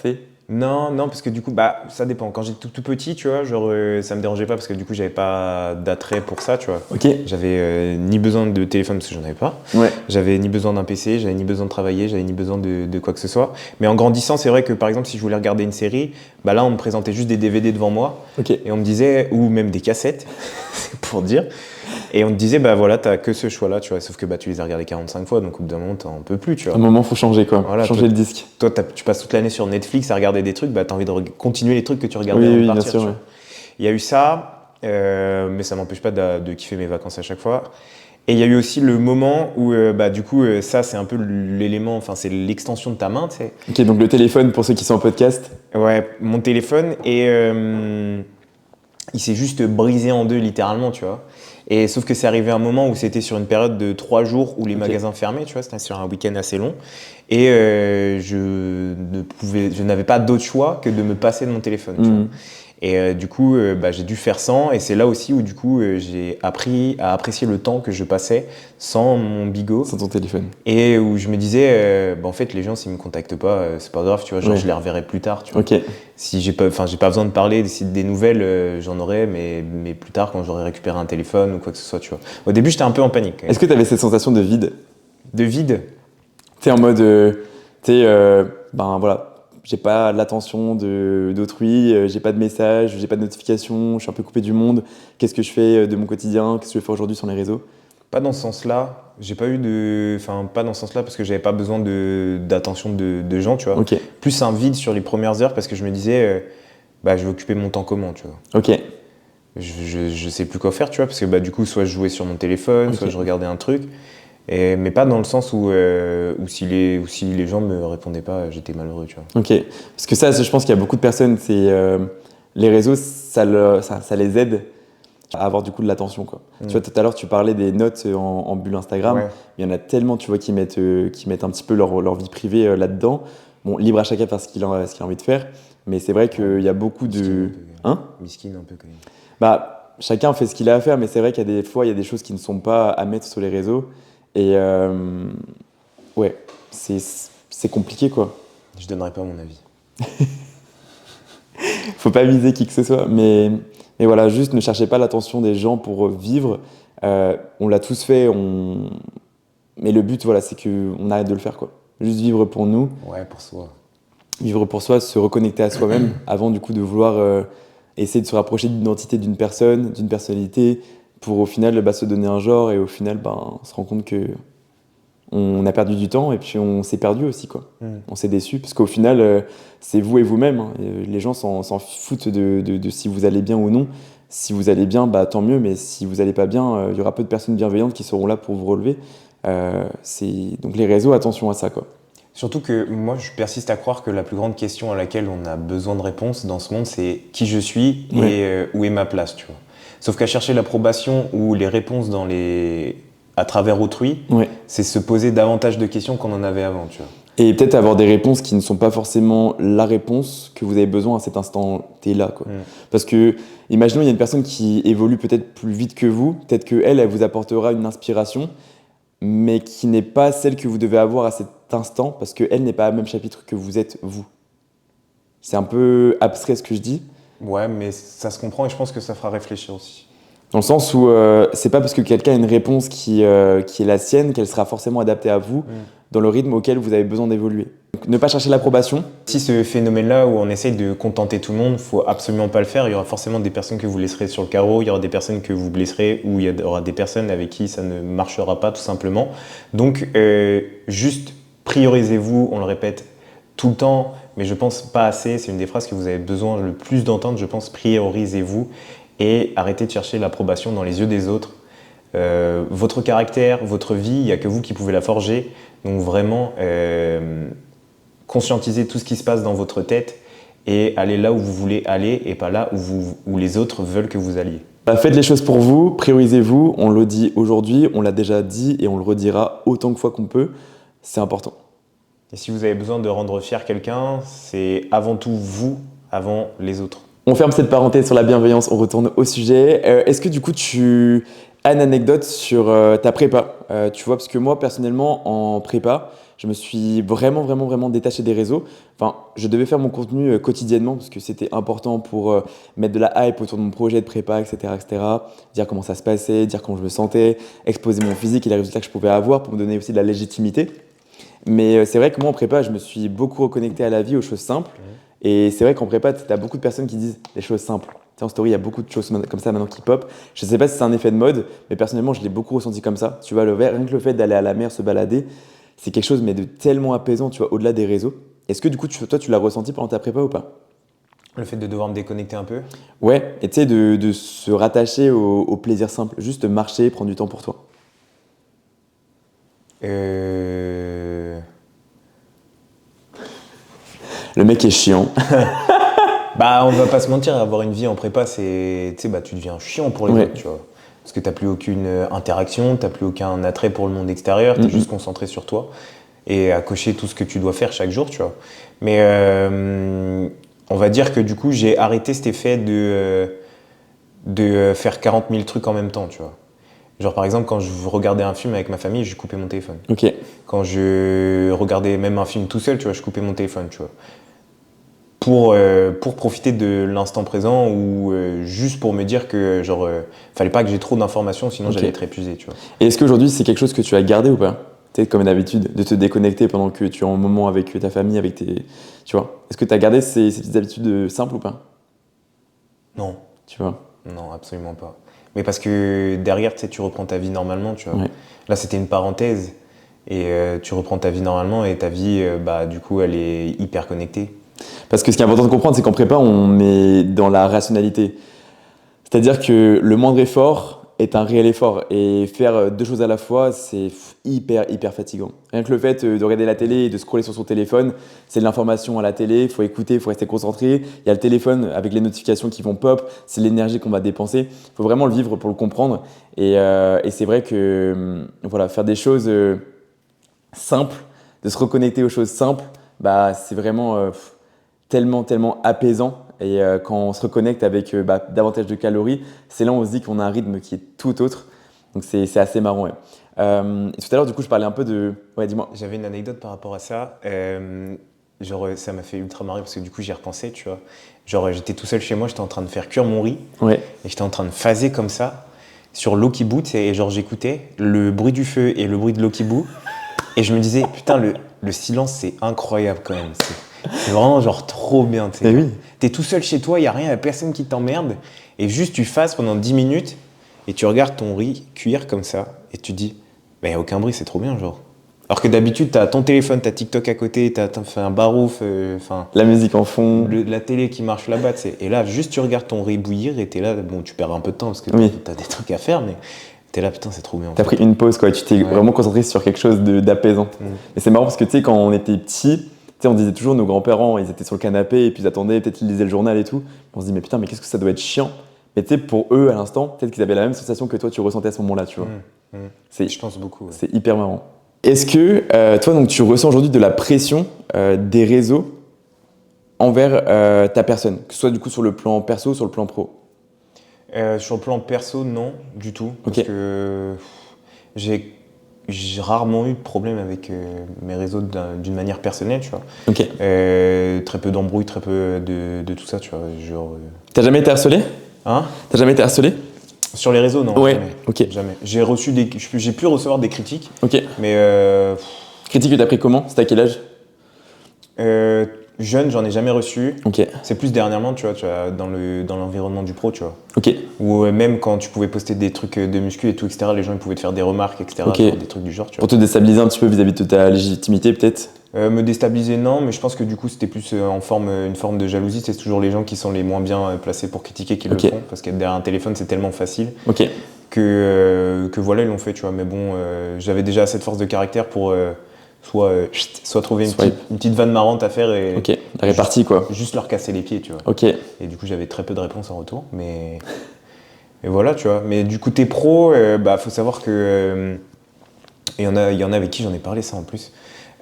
Speaker 2: Non, parce que du coup, ça dépend. Quand j'étais tout petit, tu vois, genre, ça me dérangeait pas parce que du coup, j'avais pas d'attrait pour ça, tu vois.
Speaker 1: Ok.
Speaker 2: J'avais ni besoin de téléphone parce que j'en avais pas.
Speaker 1: Ouais.
Speaker 2: J'avais ni besoin d'un PC, j'avais ni besoin de travailler, j'avais ni besoin de quoi que ce soit. Mais en grandissant, c'est vrai que par exemple, si je voulais regarder une série, là, on me présentait juste des DVD devant moi.
Speaker 1: Ok.
Speaker 2: Et on me disait, ou même des cassettes, pour dire. Et on te disait, voilà, t'as que ce choix-là, tu vois. Sauf que tu les as regardés 45 fois, donc au bout d'un moment, t'en peux plus, tu
Speaker 1: À
Speaker 2: vois.
Speaker 1: un moment, faut changer quoi.
Speaker 2: Voilà,
Speaker 1: changer le disque.
Speaker 2: Toi, tu passes toute l'année sur Netflix à regarder des trucs, t'as envie de continuer les trucs que tu regardais
Speaker 1: Oui,
Speaker 2: avant
Speaker 1: oui,
Speaker 2: de
Speaker 1: bien
Speaker 2: partir.
Speaker 1: sûr.
Speaker 2: Tu
Speaker 1: Ouais.
Speaker 2: vois. Il y a eu ça, mais ça m'empêche pas de kiffer mes vacances à chaque fois. Et il y a eu aussi le moment où, du coup, ça, c'est un peu l'élément, enfin, c'est l'extension de ta main, tu sais.
Speaker 1: Ok, donc le téléphone pour ceux qui sont en podcast.
Speaker 2: Ouais, mon téléphone, et il s'est juste brisé en 2, littéralement, tu vois. Et sauf que c'est arrivé un moment où c'était sur une période de 3 jours où les magasins fermaient, tu vois, c'était sur un week-end assez long. Et je n'avais pas d'autre choix que de me passer de mon téléphone, tu vois. Et du coup, j'ai dû faire sans. Et c'est là aussi où du coup, j'ai appris à apprécier le temps que je passais sans mon bigot.
Speaker 1: Sans ton téléphone.
Speaker 2: Et où je me disais, en fait, les gens, s'ils me contactent pas, c'est pas grave, tu vois, genre je les reverrai plus tard, tu vois.
Speaker 1: Ok.
Speaker 2: Si j'ai pas besoin de parler, des nouvelles, j'en aurai, mais plus tard, quand j'aurai récupéré un téléphone ou quoi que ce soit, tu vois. Au début, j'étais un peu en panique.
Speaker 1: Est-ce que tu avais cette sensation de vide?
Speaker 2: De vide?
Speaker 1: Tu es en mode, voilà, j'ai pas l'attention d'autrui, j'ai pas de messages, j'ai pas de notifications, je suis un peu coupé du monde. Qu'est-ce que je fais de mon quotidien? Qu'est-ce que je fais aujourd'hui sur les réseaux?
Speaker 2: Pas dans ce sens-là. J'ai pas eu pas dans ce sens-là parce que j'avais pas besoin d'attention de gens, tu vois.
Speaker 1: Ok.
Speaker 2: Plus un vide sur les premières heures parce que je me disais, je vais occuper mon temps comment, tu vois.
Speaker 1: Ok.
Speaker 2: Je sais plus quoi faire, tu vois, parce que du coup, soit je jouais sur mon téléphone, soit je regardais un truc. Mais pas dans le sens où si les gens me répondaient pas, j'étais malheureux, tu vois.
Speaker 1: Ok. Parce que ça, je pense qu'il y a beaucoup de personnes, les réseaux, ça les aide à avoir du coup de l'attention, quoi. Tu vois, tout à l'heure, tu parlais des notes en bulle Instagram.
Speaker 2: Ouais.
Speaker 1: Il y en a tellement, tu vois, qui mettent un petit peu leur vie privée là-dedans. Bon, libre à chacun de faire ce qu'il a envie de faire. Mais c'est vrai qu'il y a beaucoup de...
Speaker 2: Miskin un peu quand même.
Speaker 1: Chacun fait ce qu'il a à faire, mais c'est vrai qu'il y a des fois, il y a des choses qui ne sont pas à mettre sur les réseaux. Et ouais, c'est compliqué, quoi.
Speaker 2: Je donnerai pas mon avis.
Speaker 1: Faut pas viser qui que ce soit, mais voilà, juste ne cherchez pas l'attention des gens pour vivre. On l'a tous fait, mais le but, voilà, c'est qu'on arrête de le faire, quoi. Juste vivre pour nous.
Speaker 2: Ouais, pour soi.
Speaker 1: Vivre pour soi, se reconnecter à soi-même, avant du coup de vouloir essayer de se rapprocher de l'identité d'une personne, d'une personnalité, pour au final se donner un genre et au final on se rend compte que on a perdu du temps et puis on s'est perdu aussi, quoi. On s'est déçu parce qu'au final c'est vous et vous-même, hein. Les gens s'en foutent de si vous allez bien ou non. Si vous allez bien, tant mieux, mais si vous allez pas bien, il y aura peu de personnes bienveillantes qui seront là pour vous relever. Donc les réseaux, attention à ça, quoi.
Speaker 2: Surtout que moi, je persiste à croire que la plus grande question à laquelle on a besoin de réponse dans ce monde, c'est qui je suis et où est ma place, tu vois. Sauf qu'à chercher l'approbation ou les réponses à travers autrui, c'est se poser davantage de questions qu'on en avait avant, tu vois.
Speaker 1: Et peut-être avoir des réponses qui ne sont pas forcément la réponse que vous avez besoin à cet instant T-là, quoi. Parce que, imaginons, il y a une personne qui évolue peut-être plus vite que vous, peut-être qu'elle vous apportera une inspiration, mais qui n'est pas celle que vous devez avoir à cet instant, parce qu'elle n'est pas au même chapitre que vous êtes, vous. C'est un peu abstrait ce que je dis.
Speaker 2: Ouais, mais ça se comprend et je pense que ça fera réfléchir aussi.
Speaker 1: Dans le sens où c'est pas parce que quelqu'un a une réponse qui est la sienne qu'elle sera forcément adaptée à vous, dans le rythme auquel vous avez besoin d'évoluer. Donc, ne pas chercher l'approbation.
Speaker 2: Si ce phénomène-là où on essaye de contenter tout le monde, faut absolument pas le faire. Il y aura forcément des personnes que vous laisserez sur le carreau, il y aura des personnes que vous blesserez, ou il y aura des personnes avec qui ça ne marchera pas tout simplement. Donc juste priorisez-vous, on le répète tout le temps, mais je pense pas assez, c'est une des phrases que vous avez besoin le plus d'entendre, je pense, priorisez-vous. et arrêtez de chercher l'approbation dans les yeux des autres. Votre caractère, votre vie, il n'y a que vous qui pouvez la forger. Donc vraiment, conscientisez tout ce qui se passe dans votre tête et allez là où vous voulez aller et pas là où les autres veulent que vous alliez.
Speaker 1: Faites les choses pour vous, priorisez-vous, on le dit aujourd'hui, on l'a déjà dit et on le redira autant de fois qu'on peut, c'est important.
Speaker 2: Et si vous avez besoin de rendre fier quelqu'un, c'est avant tout vous, avant les autres.
Speaker 1: On ferme cette parenthèse sur la bienveillance, on retourne au sujet. Est-ce que du coup tu as une anecdote sur ta prépa tu vois, parce que moi personnellement en prépa, je me suis vraiment détaché des réseaux. Enfin, je devais faire mon contenu quotidiennement parce que c'était important pour mettre de la hype autour de mon projet de prépa, etc. Dire comment ça se passait, dire comment je me sentais, exposer mon physique et les résultats que je pouvais avoir pour me donner aussi de la légitimité. Mais c'est vrai que moi en prépa, je me suis beaucoup reconnecté à la vie, aux choses simples. Et c'est vrai qu'en prépa, tu as beaucoup de personnes qui disent des choses simples. Tu sais, en story, il y a beaucoup de choses comme ça maintenant qui pop. Je ne sais pas si c'est un effet de mode, mais personnellement, je l'ai beaucoup ressenti comme ça. Tu vois, rien que le fait d'aller à la mer, se balader, c'est quelque chose mais de tellement apaisant, tu vois, au-delà des réseaux. Est-ce que du coup, toi, tu l'as ressenti pendant ta prépa ou pas?
Speaker 2: Le fait de devoir me déconnecter un peu?
Speaker 1: Ouais, et tu sais, de se rattacher au plaisir simple, juste marcher, prendre du temps pour toi. Le mec est chiant.
Speaker 2: Bah, on va pas se mentir, avoir une vie en prépa, c'est, tu sais, bah, tu deviens chiant pour les autres, tu vois. Parce que t'as plus aucune interaction, t'as plus aucun attrait pour le monde extérieur, t'es juste concentré sur toi et à cocher tout ce que tu dois faire chaque jour, tu vois. Mais on va dire que du coup, j'ai arrêté cet effet de faire 40 000 trucs en même temps, tu vois. Genre par exemple, quand je regardais un film avec ma famille, je coupais mon téléphone.
Speaker 1: Ok.
Speaker 2: Quand je regardais même un film tout seul, tu vois, je coupais mon téléphone, tu vois. Pour profiter de l'instant présent ou juste pour me dire que genre fallait pas que j'ai trop d'informations sinon j'allais être épuisé, tu vois.
Speaker 1: Et est-ce qu'aujourd'hui c'est quelque chose que tu as gardé ou pas? Tu sais, comme d'habitude, de te déconnecter pendant que tu es en moment avec ta famille, avec tes... Tu vois? Est-ce que tu as gardé ces petites habitudes simples ou pas?
Speaker 2: Non.
Speaker 1: Tu vois?
Speaker 2: Non, absolument pas. Mais parce que derrière, tu sais, tu reprends ta vie normalement, tu vois.
Speaker 1: Ouais.
Speaker 2: Là, c'était une parenthèse et tu reprends ta vie normalement et ta vie, bah du coup, elle est hyper connectée.
Speaker 1: Parce que ce qui est important de comprendre, c'est qu'en prépa, on est dans la rationalité. C'est-à-dire que le moindre effort est un réel effort. Et faire deux choses à la fois, c'est hyper fatigant. Rien que le fait de regarder la télé et de scroller sur son téléphone, c'est de l'information à la télé, il faut écouter, il faut rester concentré. Il y a le téléphone avec les notifications qui vont pop, c'est l'énergie qu'on va dépenser. Il faut vraiment le vivre pour le comprendre. Et c'est vrai que voilà, faire des choses simples, de se reconnecter aux choses simples, bah, c'est vraiment... tellement apaisant et quand on se reconnecte avec davantage de calories, c'est là où on se dit qu'on a un rythme qui est tout autre, donc c'est assez marrant. Ouais. Et tout à l'heure du coup je parlais un peu de... Ouais, dis-moi.
Speaker 2: J'avais une anecdote par rapport à ça, genre ça m'a fait ultra marrer parce que du coup j'y ai repensé, tu vois. Genre j'étais tout seul chez moi, j'étais en train de faire cuire mon riz et j'étais en train de phaser comme ça sur l'eau qui bout et genre j'écoutais le bruit du feu et le bruit de l'eau qui bout et je me disais putain le silence c'est incroyable quand même. C'est vraiment genre trop bien, tu sais.
Speaker 1: Oui.
Speaker 2: T'es tout seul chez toi, il n'y a rien, il n'y a personne qui t'emmerde. Et juste tu phases pendant 10 minutes et tu regardes ton riz cuire comme ça et tu te dis, bah il n'y a aucun bruit, c'est trop bien, genre. Alors que d'habitude, t'as ton téléphone, t'as TikTok à côté, t'as fait un barouf,
Speaker 1: la musique en fond.
Speaker 2: La télé qui marche là-bas, tu sais. Et là, juste tu regardes ton riz bouillir et t'es là, bon, tu perds un peu de temps parce que t'as des trucs à faire, mais t'es là, putain, c'est trop bien.
Speaker 1: T'as pris une pause, quoi, tu t'es vraiment concentré sur quelque chose d'apaisant. Et c'est marrant parce que tu sais, quand on était petit, on disait toujours, nos grands-parents, ils étaient sur le canapé et puis ils attendaient, peut-être ils lisaient le journal et tout. On se dit, mais putain, mais qu'est-ce que ça doit être chiant. Mais tu sais, pour eux, à l'instant, peut-être qu'ils avaient la même sensation que toi, tu ressentais à ce moment-là, tu vois.
Speaker 2: Je pense beaucoup. Ouais.
Speaker 1: C'est hyper marrant. Est-ce que toi, donc, tu ressens aujourd'hui de la pression des réseaux envers ta personne, que ce soit du coup sur le plan perso ou sur le plan pro?
Speaker 2: Sur le plan perso, non, du tout. Parce que j'ai rarement eu de problème avec mes réseaux d'une manière personnelle, tu vois. Très peu d'embrouilles, très peu de tout ça, tu vois. Genre,
Speaker 1: T'as jamais été harcelé?
Speaker 2: Hein?
Speaker 1: T'as jamais été harcelé?
Speaker 2: Sur les réseaux, non.
Speaker 1: Ouais,
Speaker 2: jamais. Jamais. J'ai pu recevoir des critiques. Mais.
Speaker 1: Critiques que t'as pris comment? C'était à quel âge?
Speaker 2: Jeune, j'en ai jamais reçu. C'est plus dernièrement, tu vois, dans l'environnement du pro, tu vois. Ou même quand tu pouvais poster des trucs de muscu et tout, etc., les gens ils pouvaient te faire des remarques, etc., des trucs du genre, tu vois.
Speaker 1: Pour te déstabiliser un petit peu vis-à-vis de ta légitimité, peut-être?
Speaker 2: Me déstabiliser, non, mais je pense que du coup, c'était plus une forme de jalousie. C'est toujours les gens qui sont les moins bien placés pour critiquer qui le font, parce qu'être derrière un téléphone, c'est tellement facile que voilà, ils l'ont fait, tu vois. Mais bon, j'avais déjà assez de force de caractère pour soit trouver une petite vanne marrante à faire et
Speaker 1: la répartie, quoi.
Speaker 2: Juste leur casser les pieds, tu vois. Et du coup, j'avais très peu de réponses en retour, mais voilà, tu vois. Mais du coup, t'es pro, faut savoir que il y en a avec qui j'en ai parlé, ça en plus.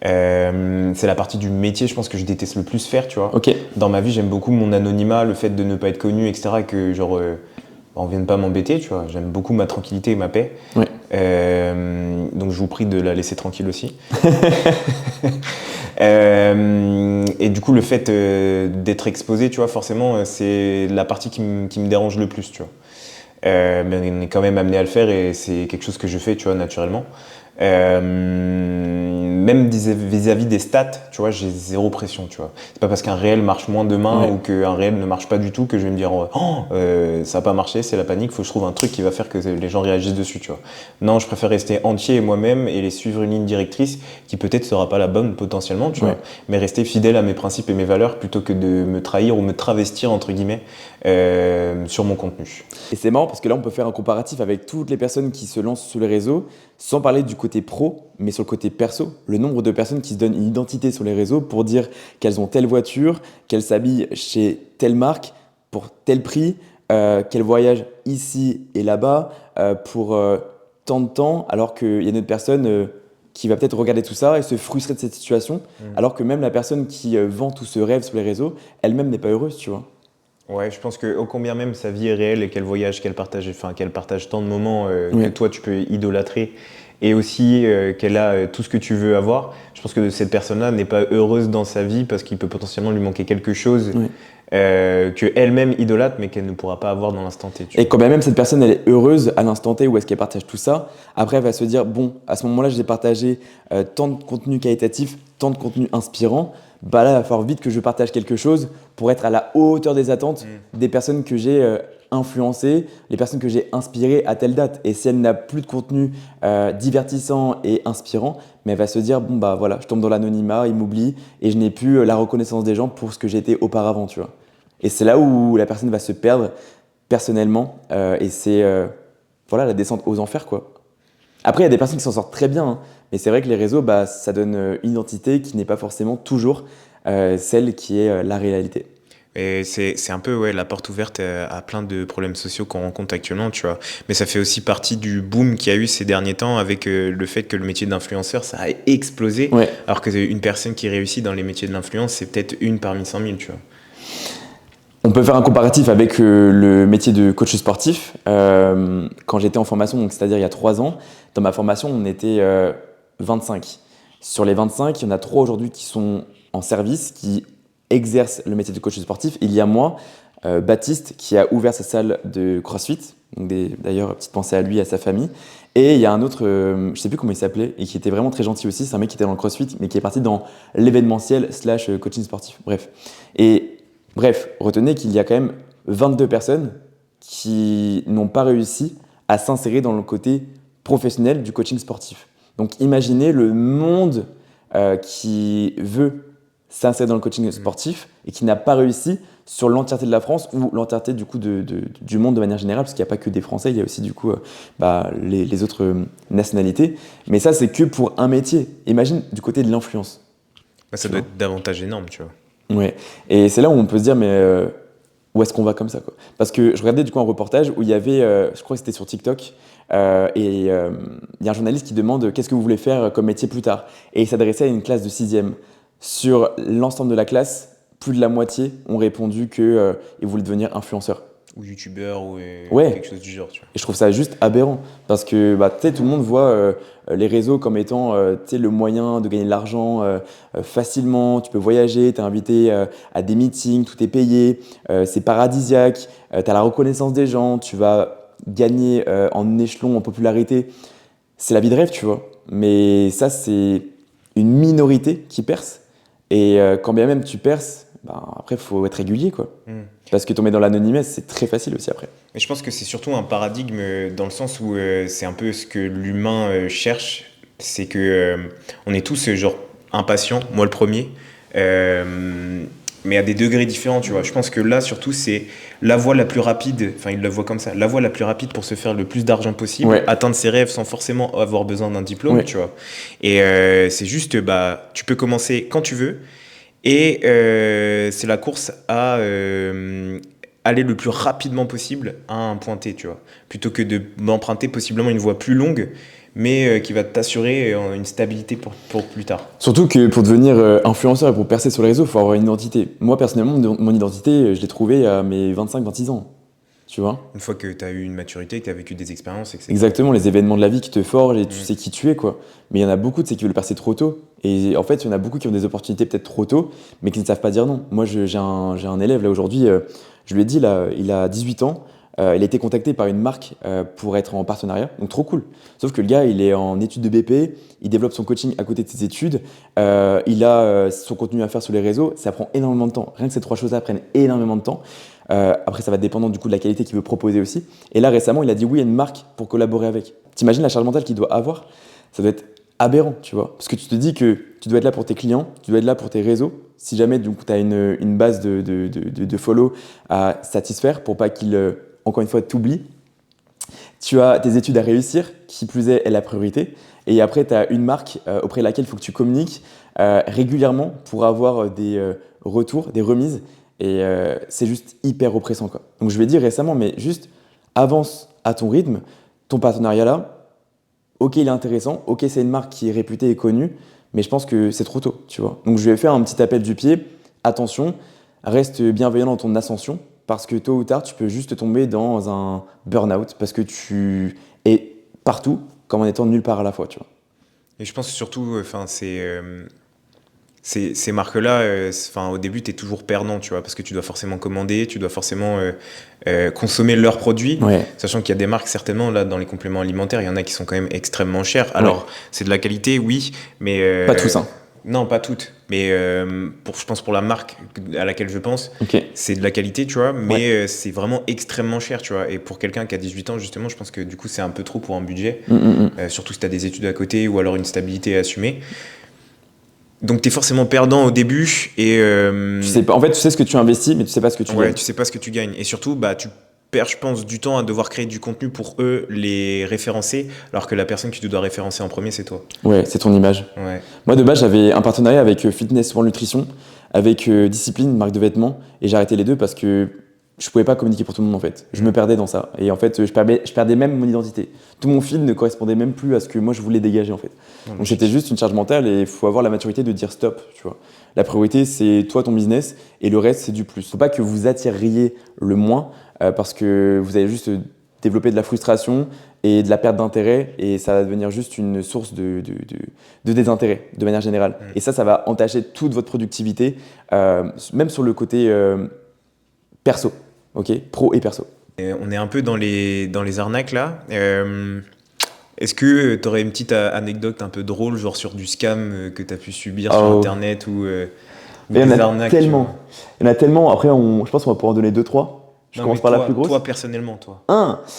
Speaker 2: C'est la partie du métier, je pense, que je déteste le plus faire, tu vois. Dans ma vie, j'aime beaucoup mon anonymat, le fait de ne pas être connu, etc. Et que genre, on vienne pas m'embêter, tu vois. J'aime beaucoup ma tranquillité et ma paix. Donc je vous prie de la laisser tranquille aussi. Et du coup, le fait d'être exposé, tu vois, forcément, c'est la partie qui me dérange le plus, tu vois. Mais on est quand même amené à le faire et c'est quelque chose que je fais, tu vois, naturellement. Même vis-à-vis des stats, tu vois, j'ai zéro pression, tu vois. C'est pas parce qu'un réel marche moins demain ou qu'un réel ne marche pas du tout que je vais me dire ça a pas marché, c'est la panique, faut que je trouve un truc qui va faire que les gens réagissent dessus, tu vois. Non, je préfère rester entier moi-même et les suivre une ligne directrice qui peut-être sera pas la bonne potentiellement, tu vois, mais rester fidèle à mes principes et mes valeurs plutôt que de me trahir ou me travestir entre guillemets sur mon contenu.
Speaker 1: Et c'est marrant parce que là, on peut faire un comparatif avec toutes les personnes qui se lancent sur les réseaux, sans parler du côté pro, mais sur le côté perso. Le nombre de personnes qui se donnent une identité sur les réseaux pour dire qu'elles ont telle voiture, qu'elles s'habillent chez telle marque, pour tel prix, qu'elles voyagent ici et là-bas pour tant de temps, alors qu'il y a une autre personne qui va peut-être regarder tout ça et se frustrer de cette situation, alors que même la personne qui vend tout ce rêve sur les réseaux, elle-même n'est pas heureuse, tu vois.
Speaker 2: Ouais, je pense que ô combien même sa vie est réelle et qu'elle voyage, qu'elle partage tant de moments que toi tu peux idolâtrer et aussi qu'elle a tout ce que tu veux avoir. Je pense que cette personne-là n'est pas heureuse dans sa vie parce qu'il peut potentiellement lui manquer quelque chose qu'elle-même idolâtre mais qu'elle ne pourra pas avoir dans l'instant T.
Speaker 1: Et quand bien même cette personne elle est heureuse à l'instant T où est-ce qu'elle partage tout ça, après elle va se dire bon, à ce moment-là j'ai partagé tant de contenu qualitatif, tant de contenu inspirant, bah là il va falloir vite que je partage quelque chose pour être à la hauteur des attentes des personnes que j'ai influencées, les personnes que j'ai inspirées à telle date. Et si elle n'a plus de contenu divertissant et inspirant, mais elle va se dire bon bah voilà, je tombe dans l'anonymat, il m'oublie et je n'ai plus la reconnaissance des gens pour ce que j'étais auparavant, tu vois. Et c'est là où la personne va se perdre personnellement et c'est voilà, la descente aux enfers, quoi. Après, il y a des personnes qui s'en sortent très bien, hein, mais c'est vrai que les réseaux, bah, ça donne une identité qui n'est pas forcément toujours celle qui est la réalité.
Speaker 2: Et c'est un peu la porte ouverte à plein de problèmes sociaux qu'on rencontre actuellement, tu vois. Mais ça fait aussi partie du boom qu'il y a eu ces derniers temps avec le fait que le métier d'influenceur, ça a explosé. Alors qu'une personne qui réussit dans les métiers de l'influence, c'est peut-être une parmi 100 000, tu vois.
Speaker 1: On peut faire un comparatif avec le métier de coach sportif. Quand j'étais en formation, donc c'est-à-dire il y a 3 ans, dans ma formation, on était 25. Sur les 25, il y en a 3 aujourd'hui qui sont en service, qui exercent le métier de coach sportif. Il y a moi, Baptiste, qui a ouvert sa salle de CrossFit. Donc d'ailleurs, petite pensée à lui et à sa famille. Et il y a un autre, je ne sais plus comment il s'appelait, et qui était vraiment très gentil aussi. C'est un mec qui était dans le CrossFit, mais qui est parti dans l'événementiel / coaching sportif. Bref, retenez qu'il y a quand même 22 personnes qui n'ont pas réussi à s'insérer dans le côté professionnel du coaching sportif. Donc imaginez le monde qui veut s'insérer dans le coaching sportif et qui n'a pas réussi sur l'entièreté de la France ou l'entièreté du coup du monde de manière générale, parce qu'il n'y a pas que des Français, il y a aussi du coup les autres nationalités. Mais ça, c'est que pour un métier. Imagine du côté de l'influence.
Speaker 2: Ça doit être davantage énorme, tu vois.
Speaker 1: Ouais, et c'est là où on peut se dire, mais où est-ce qu'on va comme ça, quoi. Parce que je regardais du coup un reportage où il y avait, je crois que c'était sur TikTok, il y a un journaliste qui demande qu'est-ce que vous voulez faire comme métier plus tard. Et il s'adressait à une classe de 6e. Sur l'ensemble de la classe, plus de la moitié ont répondu qu'ils voulaient devenir influenceurs.
Speaker 2: Ou youtubeur ou quelque chose du genre, tu vois.
Speaker 1: Et je trouve ça juste aberrant parce que tu sais, tout le monde voit les réseaux comme étant le moyen de gagner de l'argent facilement. Tu peux voyager, tu es invité à des meetings, tout est payé, c'est paradisiaque, tu as la reconnaissance des gens, tu vas gagner en échelon, en popularité. C'est la vie de rêve, tu vois. Mais ça, c'est une minorité qui perce. Et quand bien même tu perces, après, il faut être régulier, quoi. Parce que tomber dans l'anonymat, c'est très facile aussi après.
Speaker 2: Mais je pense que c'est surtout un paradigme dans le sens où c'est un peu ce que l'humain cherche. C'est que on est tous impatient, moi le premier. Mais à des degrés différents, tu vois. Je pense que là, surtout, c'est la voie la plus rapide, enfin, il le voit comme ça, la voie la plus rapide pour se faire le plus d'argent possible, atteindre ses rêves sans forcément avoir besoin d'un diplôme, tu vois. Et c'est juste, tu peux commencer quand tu veux, et c'est la course à aller le plus rapidement possible à un point T, tu vois. Plutôt que d'emprunter possiblement une voie plus longue, mais qui va t'assurer une stabilité pour plus tard.
Speaker 1: Surtout que pour devenir influenceur et pour percer sur les réseaux, il faut avoir une identité. Moi, personnellement, mon identité, je l'ai trouvée à mes 25-26 ans. Tu vois ?
Speaker 2: Une fois que tu as eu une maturité, que tu as vécu des expériences, etc.
Speaker 1: Exactement, les événements de la vie qui te forgent et tu sais qui tu es, quoi. Mais il y en a beaucoup, tu sais, qui veulent percer trop tôt. Et en fait, il y en a beaucoup qui ont des opportunités peut-être trop tôt, mais qui ne savent pas dire non. Moi, j'ai un élève, là, aujourd'hui, je lui ai dit, là, il a 18 ans, il a été contacté par une marque pour être en partenariat, donc trop cool. Sauf que le gars, il est en études de BP, il développe son coaching à côté de ses études, il a son contenu à faire sur les réseaux, ça prend énormément de temps. Rien que ces 3 choses-là prennent énormément de temps. Après, ça va dépendre du coup de la qualité qu'il veut proposer aussi. Et là, récemment, il a dit oui à une marque pour collaborer avec. T'imagines la charge mentale qu'il doit avoir ? Ça doit être aberrant, tu vois. Parce que tu te dis que tu dois être là pour tes clients, tu dois être là pour tes réseaux. Si jamais tu as une base de follow à satisfaire pour pas qu'il, encore une fois, t'oublie. Tu as tes études à réussir, qui plus est la priorité. Et après, tu as une marque auprès de laquelle il faut que tu communiques régulièrement pour avoir des retours, des remises. Et c'est juste hyper oppressant, quoi. Donc je lui ai dit récemment, mais juste avance à ton rythme. Ton partenariat là, ok, il est intéressant, ok, c'est une marque qui est réputée et connue, mais je pense que c'est trop tôt, tu vois. Donc je lui ai fait un petit appel du pied. Attention, reste bienveillant dans ton ascension, parce que tôt ou tard, tu peux juste tomber dans un burn-out, parce que tu es partout, comme en étant nulle part à la fois, tu vois.
Speaker 2: Et je pense surtout, ces marques-là, au début, tu es toujours perdant, tu vois, parce que tu dois forcément commander, tu dois forcément consommer leurs produits, sachant qu'il y a des marques, certainement, là, dans les compléments alimentaires, il y en a qui sont quand même extrêmement chers. Alors, c'est de la qualité, oui, mais...
Speaker 1: pas tous, hein.
Speaker 2: Non, pas toutes, mais je pense pour la marque à laquelle je pense, c'est de la qualité, tu vois, mais c'est vraiment extrêmement cher, tu vois. Et pour quelqu'un qui a 18 ans, justement, je pense que du coup, c'est un peu trop pour un budget, surtout si tu as des études à côté ou alors une stabilité à assumer. Donc tu es forcément perdant au début et
Speaker 1: tu sais pas, en fait, tu sais ce que tu investis, mais tu sais pas ce que tu gagnes.
Speaker 2: Tu sais pas ce que tu gagnes. Et surtout, tu perds, je pense, du temps à devoir créer du contenu pour eux, les référencer, alors que la personne qui te doit référencer en premier, c'est toi.
Speaker 1: Ouais, c'est ton image.
Speaker 2: Ouais.
Speaker 1: Moi, de base, j'avais un partenariat avec Fitness World Nutrition, avec Discipline, marque de vêtements, et j'ai arrêté les deux parce que je pouvais pas communiquer pour tout le monde, en fait. Je me perdais dans ça. Et en fait, je perdais même mon identité. Tout mon fil ne correspondait même plus à ce que moi, je voulais dégager, en fait. Donc, c'était juste une charge mentale et il faut avoir la maturité de dire stop, tu vois. La priorité, c'est toi, ton business, et le reste, c'est du plus. Faut pas que vous attiriez le moins parce que vous allez juste développer de la frustration et de la perte d'intérêt et ça va devenir juste une source de désintérêt, de manière générale. Et ça va entacher toute votre productivité, même sur le côté perso. Ok, pro et perso.
Speaker 2: On est un peu dans les arnaques là. Est-ce que tu aurais une petite anecdote un peu drôle, genre sur du scam que tu as pu subir sur Internet ou
Speaker 1: des arnaques? Il y en a tellement. Après, je pense qu'on va pouvoir en donner 2-3. Je commence par la plus grosse.
Speaker 2: Toi, personnellement, toi.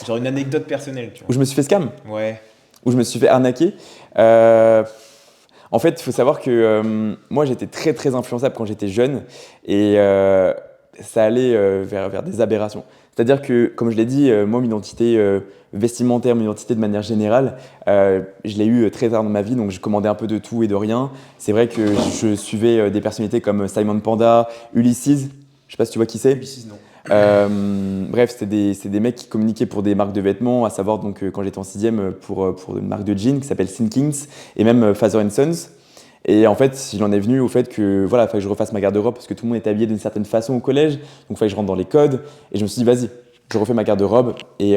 Speaker 2: Genre une anecdote personnelle. Tu vois.
Speaker 1: Où je me suis fait scam.
Speaker 2: Ouais.
Speaker 1: Où je me suis fait arnaquer. En fait, il faut savoir que moi, j'étais très, très influençable quand j'étais jeune. Et ça allait vers des aberrations. C'est-à-dire que, comme je l'ai dit, moi, mon identité vestimentaire, mon identité de manière générale, je l'ai eu très tard dans ma vie, donc je commandais un peu de tout et de rien. C'est vrai que je suivais des personnalités comme Simon Panda, Ulysses, je ne sais pas si tu vois qui c'est.
Speaker 2: Ulysses, non.
Speaker 1: Bref, c'était des mecs qui communiquaient pour des marques de vêtements, à savoir donc, quand j'étais en 6e pour une marque de jeans qui s'appelle Sinkings et même Father & Sons. Et en fait, il en est venu au fait que voilà, il fallait que je refasse ma garde-robe parce que tout le monde était habillé d'une certaine façon au collège, donc il fallait que je rentre dans les codes. Et je me suis dit, vas-y, je refais ma garde-robe. Et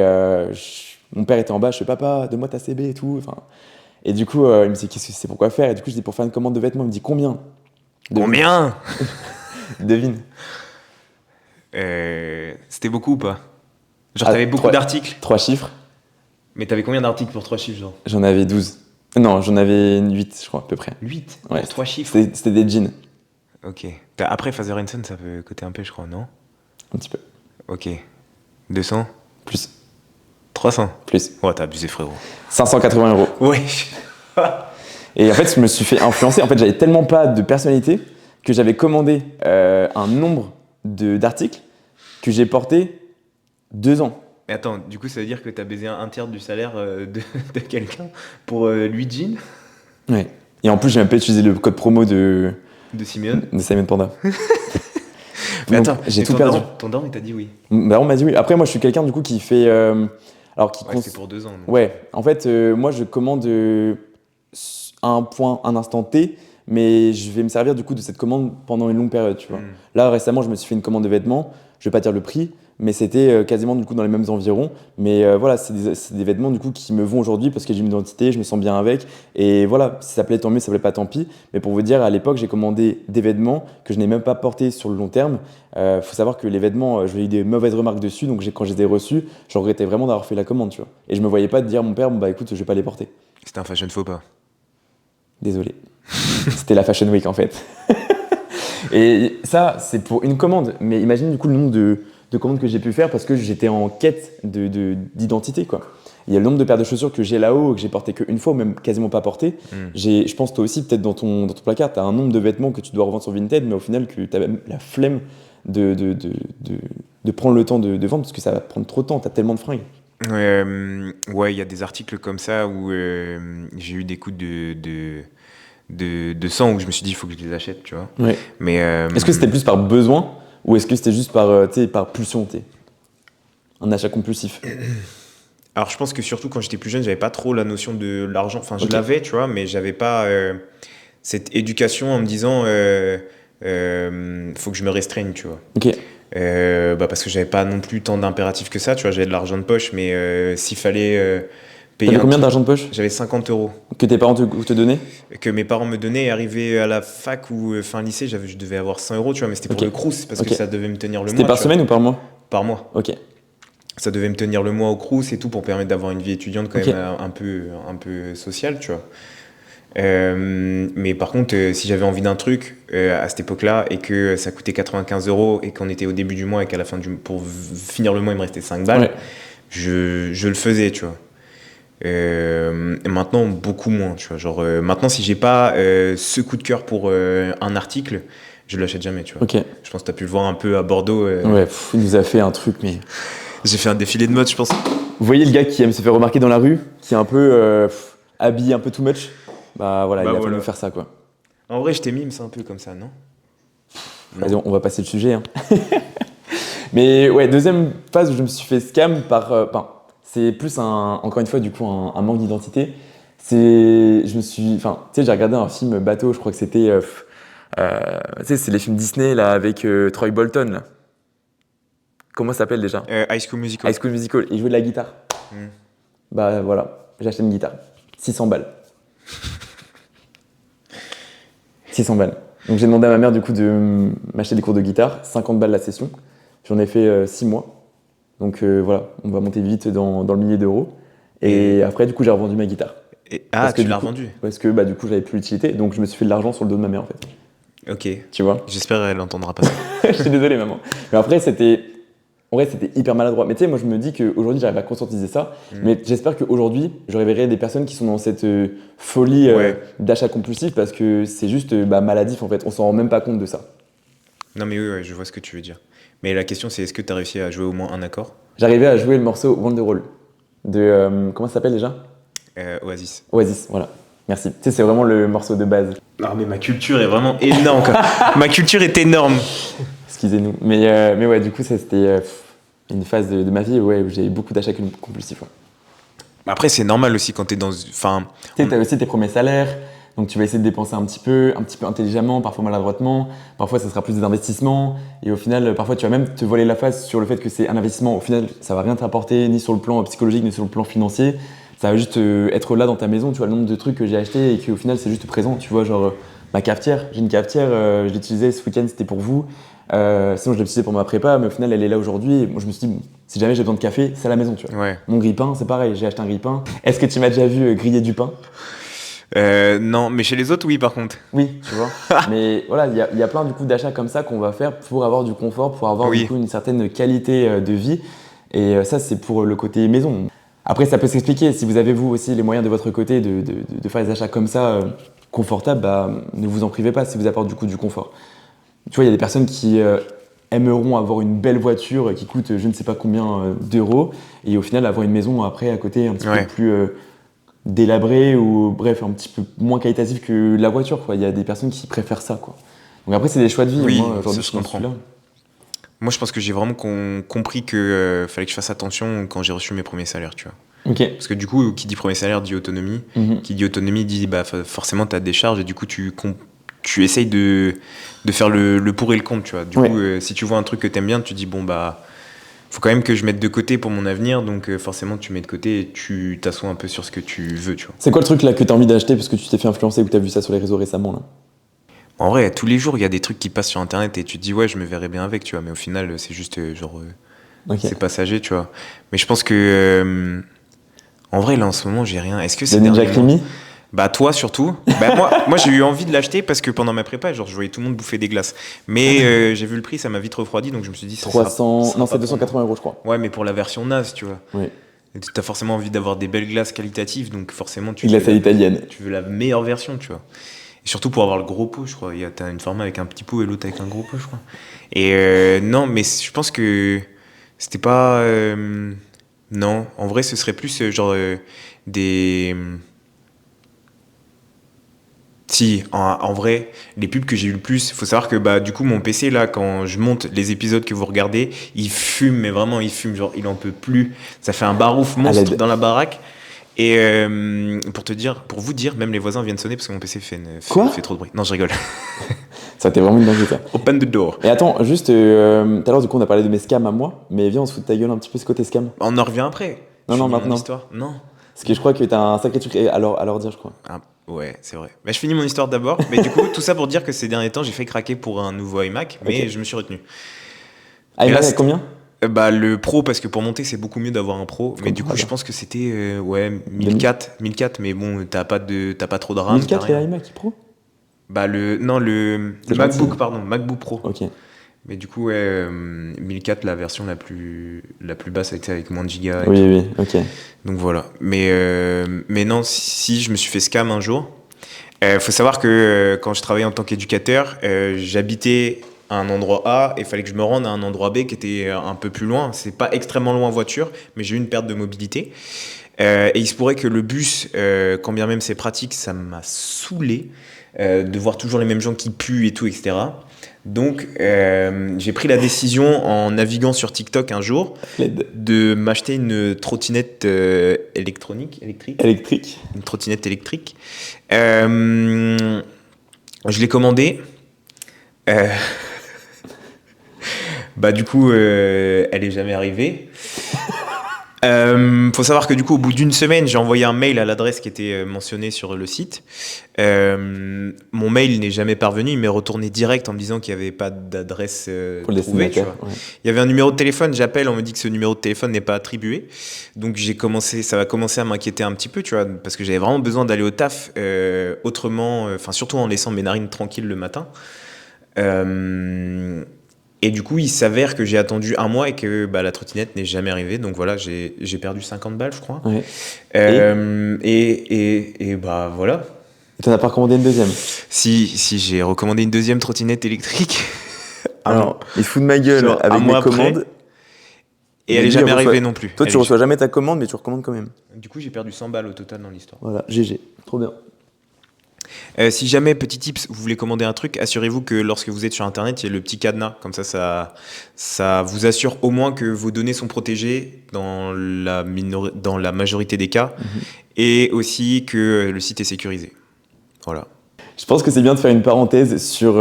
Speaker 1: mon père était en bas, je fais papa, donne-moi ta CB et tout. Et du coup, il me dit, qu'est-ce que c'est, pourquoi faire? Et du coup, je dis, pour faire une commande de vêtements, il me dit, combien?
Speaker 2: Combien?
Speaker 1: Devine.
Speaker 2: C'était beaucoup ou pas? Genre, t'avais beaucoup d'articles?
Speaker 1: 3 chiffres.
Speaker 2: Mais t'avais combien d'articles pour 3 chiffres, genre?
Speaker 1: J'en avais 12. Non, j'en avais 8, je crois, à peu près.
Speaker 2: 8?
Speaker 1: Ouais,
Speaker 2: pour 3 chiffres?
Speaker 1: C'était des jeans.
Speaker 2: Ok. Après, Father & Son, ça peut coûter un peu, je crois, non?
Speaker 1: Un petit peu.
Speaker 2: Ok. 200?
Speaker 1: Plus.
Speaker 2: 300?
Speaker 1: Plus.
Speaker 2: Ouais, t'as abusé, frérot.
Speaker 1: 580 €.
Speaker 2: Ouais.
Speaker 1: Et en fait, je me suis fait influencer. En fait, j'avais tellement pas de personnalité que j'avais commandé un nombre d'articles que j'ai porté 2 ans.
Speaker 2: Mais attends, du coup, ça veut dire que t'as baisé un tiers du salaire de quelqu'un pour 8 jeans
Speaker 1: Ouais. Et en plus, j'ai même pas utilisé le code promo de
Speaker 2: Simeone.
Speaker 1: Simon Panda.
Speaker 2: Mais
Speaker 1: Donc,
Speaker 2: attends,
Speaker 1: j'ai tout perdu.
Speaker 2: Ton daron, il t'a dit oui.
Speaker 1: Bah, on m'a dit oui. Après, moi, je suis quelqu'un du coup qui fait.
Speaker 2: C'est pour 2 ans. Donc.
Speaker 1: Ouais, en fait, moi, je commande à un instant T, mais je vais me servir du coup de cette commande pendant une longue période, tu vois. Là, récemment, je me suis fait une commande de vêtements. Je vais pas dire le prix, mais c'était quasiment du coup dans les mêmes environs. Mais voilà, c'est des vêtements du coup qui me vont aujourd'hui parce que j'ai une identité, je me sens bien avec. Et voilà, si ça plaît, tant mieux, si ça plaît pas, tant pis. Mais pour vous dire, à l'époque, j'ai commandé des vêtements que je n'ai même pas portés sur le long terme. Faut savoir que les vêtements, j'ai eu des mauvaises remarques dessus, donc quand je les ai reçus, je regrettais vraiment d'avoir fait la commande, tu vois. Et je me voyais pas dire à mon père, bon, bah écoute, je vais pas les porter.
Speaker 2: C'était un fashion faux pas.
Speaker 1: Désolé. C'était la Fashion Week en fait. Et ça, c'est pour une commande. Mais imagine du coup le nombre de commandes que j'ai pu faire parce que j'étais en quête d'identité, quoi. Il y a le nombre de paires de chaussures que j'ai là-haut, que j'ai porté qu'une fois, ou même quasiment pas porté. Je pense toi aussi, peut-être dans ton placard, tu as un nombre de vêtements que tu dois revendre sur Vinted, mais au final, que tu as même la flemme de prendre le temps de vendre parce que ça va prendre trop de temps, tu as tellement de fringues.
Speaker 2: Ouais, il y a des articles comme ça où j'ai eu des coups de sang où je me suis dit il faut que je les achète, tu vois.
Speaker 1: Ouais.
Speaker 2: Mais
Speaker 1: est-ce que c'était plus par besoin ou est-ce que c'était juste par pulsion, un achat compulsif?
Speaker 2: alors je pense que surtout quand j'étais plus jeune, j'avais pas trop la notion de l'argent. Enfin, je
Speaker 1: Ok.
Speaker 2: l'avais, tu vois, mais j'avais pas cette éducation en me disant faut que je me restreigne, tu vois.
Speaker 1: Ok.
Speaker 2: Parce que j'avais pas non plus tant d'impératifs que ça, tu vois, j'avais de l'argent de poche, mais s'il fallait payer
Speaker 1: T'avais combien
Speaker 2: truc,
Speaker 1: d'argent de poche
Speaker 2: j'avais 50 euros
Speaker 1: que tes parents te donnaient?
Speaker 2: que mes parents me donnaient. Arrivé à la fac ou fin lycée, je devais avoir 100 euros, tu vois, mais c'était pour
Speaker 1: Ok.
Speaker 2: le Crous parce
Speaker 1: Ok.
Speaker 2: que ça devait me tenir le
Speaker 1: C'était
Speaker 2: mois.
Speaker 1: par
Speaker 2: tu vois.
Speaker 1: semaine ou par mois?
Speaker 2: Par mois.
Speaker 1: Ok.
Speaker 2: Ça devait me tenir le mois au Crous et tout pour permettre d'avoir une vie étudiante quand
Speaker 1: Ok.
Speaker 2: même un peu sociale, tu vois. Mais par contre, si j'avais envie d'un truc à cette époque-là et que ça coûtait 95 euros et qu'on était au début du mois et qu'à la fin pour finir le mois il me restait 5 balles,
Speaker 1: Ouais.
Speaker 2: je le faisais, tu vois. Et maintenant, beaucoup moins, tu vois. Genre, maintenant, si j'ai pas ce coup de cœur pour un article, je l'achète jamais, tu vois.
Speaker 1: Ok.
Speaker 2: Je pense que tu as pu le voir un peu à Bordeaux.
Speaker 1: Ouais, il nous a fait un truc, mais.
Speaker 2: J'ai fait un défilé de mode, je pense.
Speaker 1: Vous voyez le gars qui aime se faire remarquer dans la rue, qui est un peu habillé un peu too much? Bah voilà, il a fallu faire ça, quoi.
Speaker 2: En vrai, je t'ai mime, c'est un peu comme ça, non?
Speaker 1: Vas-y, on va passer le sujet. Hein. Mais ouais, deuxième phase où je me suis fait scam c'est plus encore une fois, du coup, un manque d'identité. J'ai regardé un film bateau, je crois que c'était, c'est les films Disney là avec Troy Bolton là. Comment ça s'appelle déjà?
Speaker 2: High School Musical.
Speaker 1: High School Musical. Il jouait de la guitare. Bah voilà, j'ai acheté une guitare. 600 balles. 600 balles. Donc j'ai demandé à ma mère du coup de m'acheter des cours de guitare, 50 balles la session. J'en ai fait 6 mois. Donc voilà, on va monter vite dans le millier d'euros. Et après du coup j'ai revendu ma guitare.
Speaker 2: Tu l'as revendue?
Speaker 1: Parce que du coup j'avais plus l'utilité, donc je me suis fait de l'argent sur le dos de ma mère en fait.
Speaker 2: Ok.
Speaker 1: Tu vois?
Speaker 2: J'espère qu'elle n'entendra pas ça.
Speaker 1: Je suis désolé maman. Mais après c'était hyper maladroit. Mais tu sais, moi je me dis qu'aujourd'hui j'arrive à conscientiser ça. Mais j'espère qu'aujourd'hui je réveillerai des personnes qui sont dans cette folie d'achat compulsif parce que c'est juste maladif en fait. On s'en rend même pas compte de ça.
Speaker 2: Non mais oui, je vois ce que tu veux dire. Mais la question c'est est-ce que tu as réussi à jouer au moins un accord?
Speaker 1: J'arrivais à jouer le morceau Wonderwall de comment ça s'appelle déjà?
Speaker 2: Oasis.
Speaker 1: Oasis, voilà. Merci. Tu sais, c'est vraiment le morceau de base.
Speaker 2: Non mais ma culture est vraiment énorme quoi. Ma culture est énorme.
Speaker 1: Excusez-nous. Mais ouais, du coup, ça c'était une phase de ma vie où j'ai eu beaucoup d'achats compulsifs. Ouais.
Speaker 2: Après, c'est normal aussi quand t'es dans. Enfin.
Speaker 1: Tu sais, t'as aussi tes premiers salaires, donc tu vas essayer de dépenser un petit peu intelligemment, parfois maladroitement. Parfois, ça sera plus des investissements. Et au final, parfois, tu vas même te voiler la face sur le fait que c'est un investissement. Au final, ça va rien t'apporter, ni sur le plan psychologique, ni sur le plan financier. Ça va juste être là dans ta maison. Tu vois le nombre de trucs que j'ai achetés et qu'au final, c'est juste présent. Tu vois, genre ma cafetière. J'ai une cafetière, je l'utilisais ce week-end, c'était pour vous. Sinon, je l'ai utilisée pour ma prépa, mais au final, elle est là aujourd'hui. Et moi, je me suis dit, bon, si jamais j'ai besoin de café, c'est à la maison, tu vois.
Speaker 2: Ouais.
Speaker 1: Mon grille-pain, c'est pareil, j'ai acheté un grille-pain. Est-ce que tu m'as déjà vu griller du pain?
Speaker 2: Non, mais chez les autres, oui, par contre.
Speaker 1: Oui, tu vois. Mais voilà, il y a plein du coup d'achats comme ça qu'on va faire pour avoir du confort, pour avoir du coup une certaine qualité de vie. Et ça, c'est pour le côté maison. Après, ça peut s'expliquer. Si vous avez vous aussi les moyens de votre côté de faire des achats comme ça, confortables, ne vous en privez pas si vous apporte du coup du confort. Tu vois, il y a des personnes qui aimeront avoir une belle voiture qui coûte je ne sais pas combien d'euros et au final avoir une maison après à côté un petit peu plus délabrée ou bref un petit peu moins qualitative que la voiture, quoi. Il y a des personnes qui préfèrent ça, quoi. Donc après, c'est des choix de vie.
Speaker 2: Oui,
Speaker 1: moi, aujourd'hui,
Speaker 2: je comprends. Moi, je pense que j'ai vraiment compris que fallait que je fasse attention quand j'ai reçu mes premiers salaires, tu vois.
Speaker 1: Ok.
Speaker 2: Parce que du coup, qui dit premier salaire dit autonomie. Qui dit autonomie dit forcément tu as des charges et du coup tu essayes de faire le pour et le contre, tu vois. Du coup, si tu vois un truc que t'aimes bien, tu dis bon bah faut quand même que je mette de côté pour mon avenir, donc forcément tu mets de côté et tu t'assois un peu sur ce que tu veux, tu vois.
Speaker 1: C'est quoi le truc là que t'as envie d'acheter parce que tu t'es fait influencer ou que t'as vu ça sur les réseaux récemment là?
Speaker 2: En vrai, tous les jours il y a des trucs qui passent sur internet et tu te dis ouais je me verrais bien avec, tu vois, mais au final c'est juste c'est passager, tu vois. Mais je pense que en vrai là en ce moment j'ai rien. Est-ce que c'est
Speaker 1: Le Ninja Creamy?
Speaker 2: Bah toi surtout. Bah moi j'ai eu envie de l'acheter parce que pendant ma prépa, genre je voyais tout le monde bouffer des glaces. Mais j'ai vu le prix, ça m'a vite refroidi, donc je me suis dit ça
Speaker 1: 300, non c'est 280 € je crois.
Speaker 2: Ouais, mais pour la version naze, tu vois.
Speaker 1: Oui.
Speaker 2: T'as forcément envie d'avoir des belles glaces qualitatives, donc forcément
Speaker 1: glace à l'italienne.
Speaker 2: Tu veux la meilleure version, tu vois. Et surtout pour avoir le gros pot, je crois. T'as une format avec un petit pot et l'autre avec un gros pot, je crois. Et non, mais je pense que c'était pas. Non, en vrai, ce serait plus des. Si, en vrai, les pubs que j'ai eu le plus, il faut savoir que bah, du coup, mon PC, là, quand je monte les épisodes que vous regardez, il fume, mais vraiment, il fume, genre, il en peut plus. Ça fait un barouf monstre dans la baraque. Et pour vous dire, même les voisins viennent sonner parce que mon PC fait trop de bruit. Non, je rigole.
Speaker 1: Ça t'est vraiment une dinguerie, ça.
Speaker 2: Open the door.
Speaker 1: Et attends, juste, tout à l'heure, du coup, on a parlé de mes scams à moi, mais viens, on se fout de ta gueule un petit peu, ce côté scam.
Speaker 2: On en revient après.
Speaker 1: Non, maintenant.
Speaker 2: Histoire. Non.
Speaker 1: Parce que je crois que t'as un sacré truc à leur dire, je crois.
Speaker 2: Ah, ouais, c'est vrai. Mais je finis mon histoire d'abord. Mais du coup, tout ça pour dire que ces derniers temps, j'ai fait craquer pour un nouveau iMac, mais je me suis retenu.
Speaker 1: iMac à combien?
Speaker 2: Bah, le pro, parce que pour monter, c'est beaucoup mieux d'avoir un pro. Mais du coup, je pense que c'était 1004, mais bon, t'as pas trop de RAM.
Speaker 1: 1004 et iMac Pro?
Speaker 2: Bah, le MacBook, pardon, MacBook Pro.
Speaker 1: Ok.
Speaker 2: Mais du coup, 1004, la version la plus basse, avec moins de gigas.
Speaker 1: Oui, ok.
Speaker 2: Donc voilà. Mais non, si je me suis fait scam un jour. Faut savoir que quand je travaillais en tant qu'éducateur, j'habitais à un endroit A et il fallait que je me rende à un endroit B qui était un peu plus loin. C'est pas extrêmement loin en voiture, mais j'ai eu une perte de mobilité. Et il se pourrait que le bus, quand bien même c'est pratique, ça m'a saoulé de voir toujours les mêmes gens qui puent et tout, etc. Donc, j'ai pris la décision en naviguant sur TikTok un jour de m'acheter une trottinette électrique. Une trottinette électrique. Je l'ai commandée. Bah du coup, elle est jamais arrivée. Faut savoir que du coup, au bout d'une semaine, j'ai envoyé un mail à l'adresse qui était mentionnée sur le site. Mon mail n'est jamais parvenu, il m'est retourné direct en me disant qu'il n'y avait pas d'adresse trouvée. Tu vois. Ouais. Il y avait un numéro de téléphone, j'appelle, on me dit que ce numéro de téléphone n'est pas attribué. Donc ça va commencer à m'inquiéter un petit peu, tu vois, parce que j'avais vraiment besoin d'aller au taf autrement, surtout en laissant mes narines tranquilles le matin. Et du coup, il s'avère que j'ai attendu un mois et que la trottinette n'est jamais arrivée. Donc voilà, j'ai perdu 50 balles, je crois. Ouais. Et bah voilà.
Speaker 1: Et t'en as pas recommandé une deuxième?
Speaker 2: Si, j'ai recommandé une deuxième trottinette électrique.
Speaker 1: Alors, il se fout de ma gueule avec mes commandes.
Speaker 2: Et elle est jamais arrivée non plus.
Speaker 1: Toi, tu reçois jamais ta commande, mais tu recommandes quand même.
Speaker 2: Du coup, j'ai perdu 100 balles au total dans l'histoire.
Speaker 1: Voilà, GG. Trop bien.
Speaker 2: Si jamais, petit tips, vous voulez commander un truc, assurez-vous que lorsque vous êtes sur Internet, il y a le petit cadenas. Comme ça vous assure au moins que vos données sont protégées dans la majorité des cas, et aussi que le site est sécurisé. Voilà.
Speaker 1: Je pense que c'est bien de faire une parenthèse sur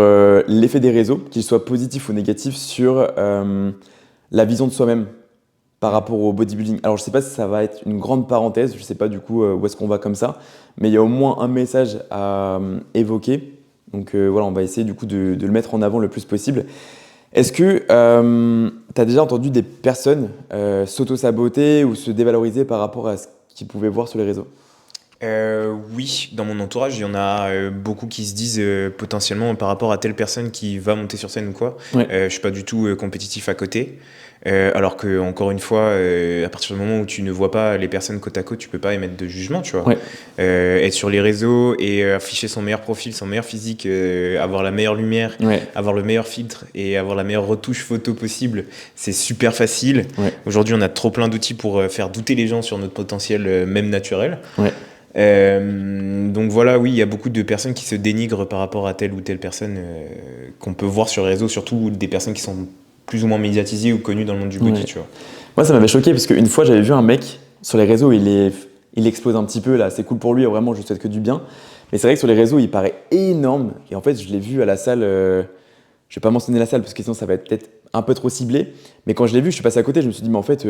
Speaker 1: l'effet des réseaux, qu'il soit positif ou négatif, sur la vision de soi-même par rapport au bodybuilding. Alors je ne sais pas si ça va être une grande parenthèse, je ne sais pas du coup où est-ce qu'on va comme ça, mais il y a au moins un message à évoquer. Donc voilà, on va essayer du coup de le mettre en avant le plus possible. Est-ce que tu as déjà entendu des personnes s'auto-saboter ou se dévaloriser par rapport à ce qu'ils pouvaient voir sur les réseaux?
Speaker 2: Oui, dans mon entourage, il y en a beaucoup qui se disent potentiellement par rapport à telle personne qui va monter sur scène ou quoi,
Speaker 1: Ouais,
Speaker 2: je suis pas du tout compétitif à côté. Alors que, encore une fois, à partir du moment où tu ne vois pas les personnes côte à côte, tu peux pas émettre de jugement, tu vois.
Speaker 1: ouais,
Speaker 2: Être sur les réseaux et afficher son meilleur profil, son meilleur physique, avoir la meilleure lumière,
Speaker 1: ouais,
Speaker 2: avoir le meilleur filtre et avoir la meilleure retouche photo possible, c'est super facile.
Speaker 1: ouais,
Speaker 2: Aujourd'hui, on a trop plein d'outils pour faire douter les gens sur notre potentiel, même naturel.
Speaker 1: ouais.
Speaker 2: Donc voilà, oui, il y a beaucoup de personnes qui se dénigrent par rapport à telle ou telle personne qu'on peut voir sur les réseaux, surtout des personnes qui sont plus ou moins médiatisées ou connues dans le monde du body,
Speaker 1: Ouais.
Speaker 2: tu vois.
Speaker 1: Moi, ça m'avait choqué parce qu'une fois, j'avais vu un mec sur les réseaux, il explose un petit peu là, c'est cool pour lui, vraiment, je lui souhaite que du bien. Mais c'est vrai que sur les réseaux, il paraît énorme. Et en fait, je l'ai vu à la salle, je vais pas mentionner la salle parce que sinon ça va être peut-être un peu trop ciblé. Mais quand je l'ai vu, je suis passé à côté, je me suis dit, mais en fait,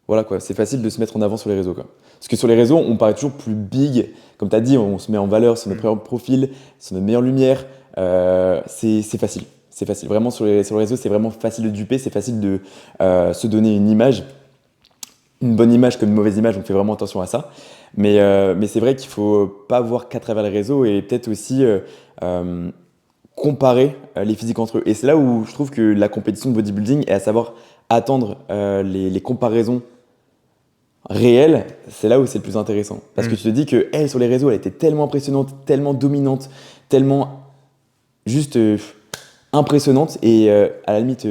Speaker 1: voilà quoi, c'est facile de se mettre en avant sur les réseaux quoi. Parce que sur les réseaux, on paraît toujours plus big. Comme tu as dit, on se met en valeur sur notre meilleur profil, sur notre meilleure lumière. C'est facile. C'est facile. Vraiment, sur les réseaux, c'est vraiment facile de duper, c'est facile de se donner une image, une bonne image comme une mauvaise image, on fait vraiment attention à ça. Mais c'est vrai qu'il faut pas voir qu'à travers les réseaux et peut-être aussi euh, comparer les physiques entre eux. Et c'est là où je trouve que la compétition de bodybuilding est à savoir attendre les comparaisons réelles, c'est là où c'est le plus intéressant. Parce que tu te dis que elle, sur les réseaux, elle était tellement impressionnante, tellement dominante, tellement juste impressionnante et à la limite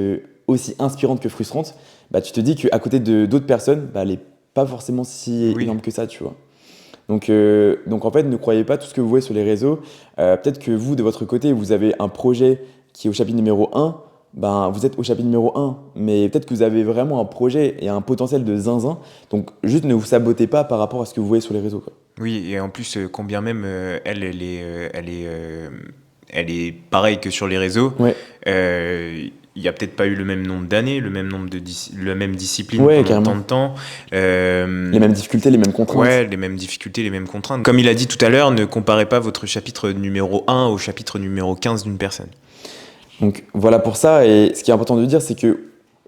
Speaker 1: aussi inspirante que frustrante, bah, tu te dis qu'à côté de d'autres personnes, bah, elle n'est pas forcément si
Speaker 2: Oui.
Speaker 1: énorme que ça, tu vois. Donc en fait, ne croyez pas tout ce que vous voyez sur les réseaux. Peut-être que vous, de votre côté, vous avez un projet qui est au chapitre numéro un, ben, vous êtes au chapitre numéro un, mais peut-être que vous avez vraiment un projet et un potentiel de zinzin. Donc juste ne vous sabotez pas par rapport à ce que vous voyez sur les réseaux, quoi.
Speaker 2: Oui, et en plus, combien même elle est pareille que sur les réseaux.
Speaker 1: Ouais,
Speaker 2: Il n'y a peut-être pas eu le même nombre d'années, le même nombre la même discipline
Speaker 1: ouais,
Speaker 2: pendant tant
Speaker 1: carrément.
Speaker 2: de temps.
Speaker 1: Les mêmes difficultés, les mêmes contraintes.
Speaker 2: Ouais, les mêmes difficultés, les mêmes contraintes. Comme il a dit tout à l'heure, ne comparez pas votre chapitre numéro 1 au chapitre numéro 15 d'une personne.
Speaker 1: Donc voilà pour ça. Et ce qui est important de dire, c'est que,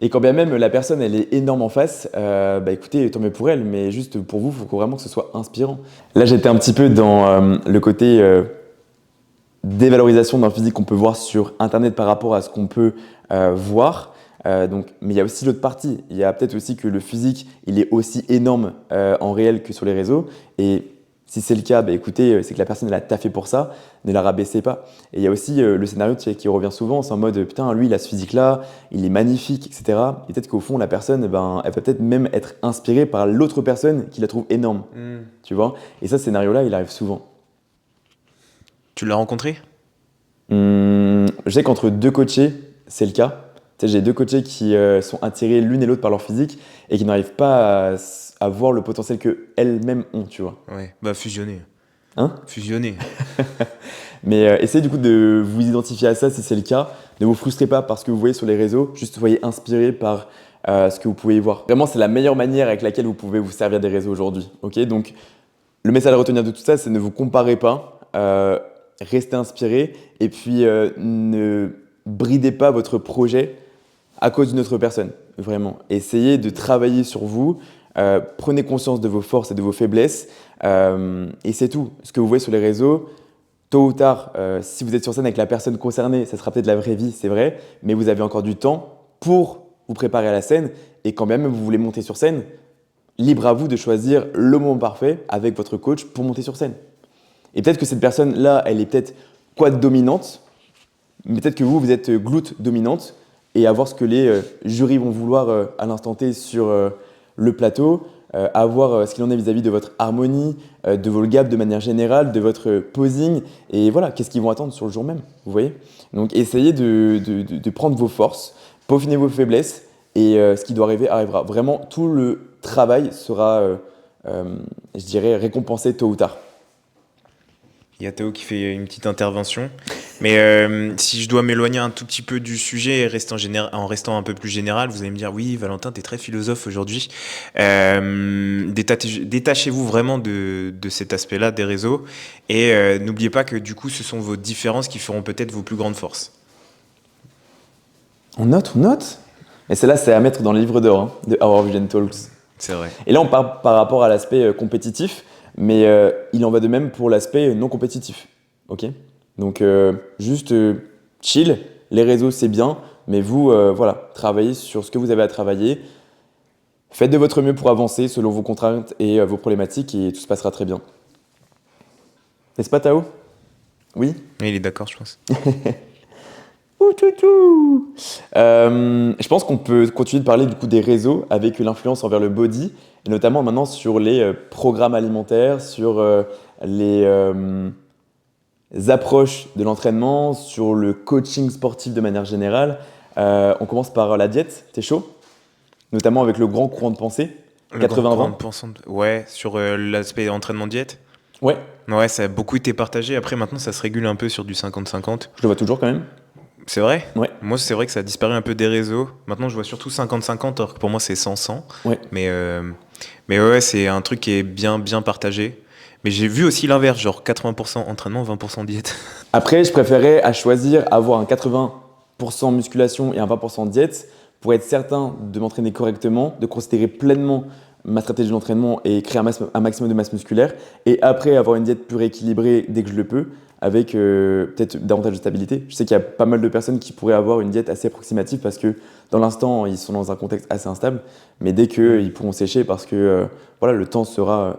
Speaker 1: et quand bien même la personne elle est énorme en face, bah écoutez, tant mieux pour elle, mais juste pour vous, il faut vraiment que ce soit inspirant. Là, j'étais un petit peu dans le côté dévalorisation d'un physique qu'on peut voir sur Internet par rapport à ce qu'on peut voir. Mais il y a aussi l'autre partie. Il y a peut-être aussi que le physique, il est aussi énorme en réel que sur les réseaux. Et si c'est le cas, bah, écoutez, c'est que la personne elle a taffé pour ça, ne la rabaissez pas. Et il y a aussi le scénario qui revient souvent, c'est en mode putain, lui il a ce physique-là, il est magnifique, etc. Et peut-être qu'au fond, la personne, ben, elle va peut-être même être inspirée par l'autre personne qui la trouve énorme. Tu vois. Et ça, ce scénario-là, il arrive souvent.
Speaker 2: Tu l'as rencontré?
Speaker 1: Je sais qu'entre deux coachés, c'est le cas. Tu sais, j'ai deux coachés qui sont attirés l'une et l'autre par leur physique et qui n'arrivent pas à voir le potentiel qu'elles-mêmes ont, tu vois.
Speaker 2: Ouais, bah fusionner.
Speaker 1: Hein?
Speaker 2: Fusionner.
Speaker 1: Mais essayez du coup de vous identifier à ça si c'est le cas. Ne vous frustrez pas par ce que vous voyez sur les réseaux, juste soyez inspiré par ce que vous pouvez y voir. Vraiment, c'est la meilleure manière avec laquelle vous pouvez vous servir des réseaux aujourd'hui. Ok, donc, le message à retenir de tout ça, c'est ne vous comparez pas, restez inspiré et puis ne bridez pas votre projet à cause d'une autre personne. Vraiment. Essayez de travailler sur vous, prenez conscience de vos forces et de vos faiblesses et c'est tout. Ce que vous voyez sur les réseaux, tôt ou tard, si vous êtes sur scène avec la personne concernée, ça sera peut-être la vraie vie, c'est vrai, mais vous avez encore du temps pour vous préparer à la scène. Et quand bien même vous voulez monter sur scène, libre à vous de choisir le moment parfait avec votre coach pour monter sur scène. Et peut-être que cette personne-là, elle est peut-être quad dominante, mais peut-être que vous êtes glute dominante, et à voir ce que les jurys vont vouloir à l'instant T sur le plateau, à voir ce qu'il en est vis-à-vis de votre harmonie, de vos gaps de manière générale, de votre posing, et voilà, qu'est-ce qu'ils vont attendre sur le jour même, vous voyez. Donc essayez de prendre vos forces, peaufiner vos faiblesses, et ce qui doit arriver arrivera. Vraiment, tout le travail sera, je dirais, récompensé tôt ou tard.
Speaker 2: Il y a Théo qui fait une petite intervention. Mais si je dois m'éloigner un tout petit peu du sujet et rester en restant un peu plus général, vous allez me dire, oui, Valentin, tu es très philosophe aujourd'hui. Détachez-vous vraiment de cet aspect-là des réseaux. Et n'oubliez pas que du coup, ce sont vos différences qui feront peut-être vos plus grandes forces.
Speaker 1: On note. Et celle-là, c'est à mettre dans le livre d'or de Our Vision Talks.
Speaker 2: C'est vrai.
Speaker 1: Et là, on part par rapport à l'aspect compétitif. Mais il en va de même pour l'aspect non compétitif. Ok. Donc juste chill, les réseaux c'est bien, mais vous, voilà, travaillez sur ce que vous avez à travailler. Faites de votre mieux pour avancer selon vos contraintes et vos problématiques et tout se passera très bien. N'est-ce pas Tao? Oui?
Speaker 2: Oui, il est d'accord, je pense.
Speaker 1: Ouh, toutou. Je pense qu'on peut continuer de parler du coup des réseaux avec l'influence envers le body, et notamment maintenant sur les programmes alimentaires, sur les approches de l'entraînement, sur le coaching sportif de manière générale. On commence par la diète, t'es chaud? Notamment avec le grand courant de pensée,
Speaker 2: Le grand
Speaker 1: 80-20.
Speaker 2: 40%. Ouais, sur l'aspect entraînement-diète.
Speaker 1: Ouais,
Speaker 2: Ouais, ça a beaucoup été partagé. Après, maintenant, ça se régule un peu sur du 50-50.
Speaker 1: je le vois toujours quand même.
Speaker 2: C'est vrai?
Speaker 1: Ouais,
Speaker 2: Moi, c'est vrai que ça a disparu un peu des réseaux. Maintenant, je vois surtout 50-50, alors que pour moi, c'est 100-100.
Speaker 1: ouais.
Speaker 2: Mais ouais, c'est un truc qui est bien, bien partagé. Mais j'ai vu aussi l'inverse, genre 80% entraînement, 20% diète.
Speaker 1: Après, je préférais à choisir avoir un 80% musculation et un 20% diète pour être certain de m'entraîner correctement, de considérer pleinement ma stratégie d'entraînement et créer un maximum de masse musculaire. Et après, avoir une diète pure et équilibrée dès que je le peux, avec peut-être davantage de stabilité. Je sais qu'il y a pas mal de personnes qui pourraient avoir une diète assez approximative parce que dans l'instant, ils sont dans un contexte assez instable. Mais dès qu'ils pourront sécher parce que voilà, le temps sera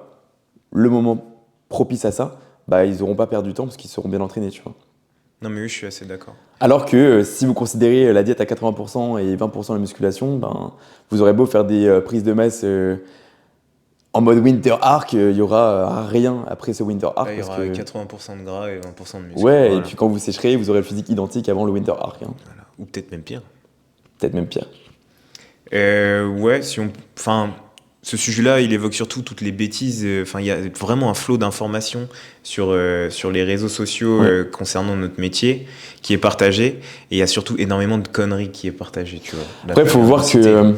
Speaker 1: le moment propice à ça, bah, ils n'auront pas perdu du temps parce qu'ils seront bien entraînés, tu vois.
Speaker 2: Non, mais oui, je suis assez d'accord.
Speaker 1: Alors que si vous considérez la diète à 80% et 20% la musculation, ben, vous aurez beau faire des prises de masse en mode winter arc, il y aura rien après ce winter arc
Speaker 2: Là, il y
Speaker 1: parce
Speaker 2: aura
Speaker 1: que
Speaker 2: 80% de gras et 20% de muscle.
Speaker 1: ouais, et
Speaker 2: Voilà.
Speaker 1: puis quand vous sécherez, vous aurez le physique identique avant le winter arc, hein.
Speaker 2: Voilà. Ou peut-être même pire.
Speaker 1: Peut-être même pire.
Speaker 2: Ouais, si on. Enfin, ce sujet-là, il évoque surtout toutes les bêtises. Enfin, il y a vraiment un flot d'informations sur les réseaux sociaux
Speaker 1: Ouais.
Speaker 2: concernant notre métier qui est partagé. Et il y a surtout énormément de conneries qui est partagée, tu vois.
Speaker 1: Après, il faut voir que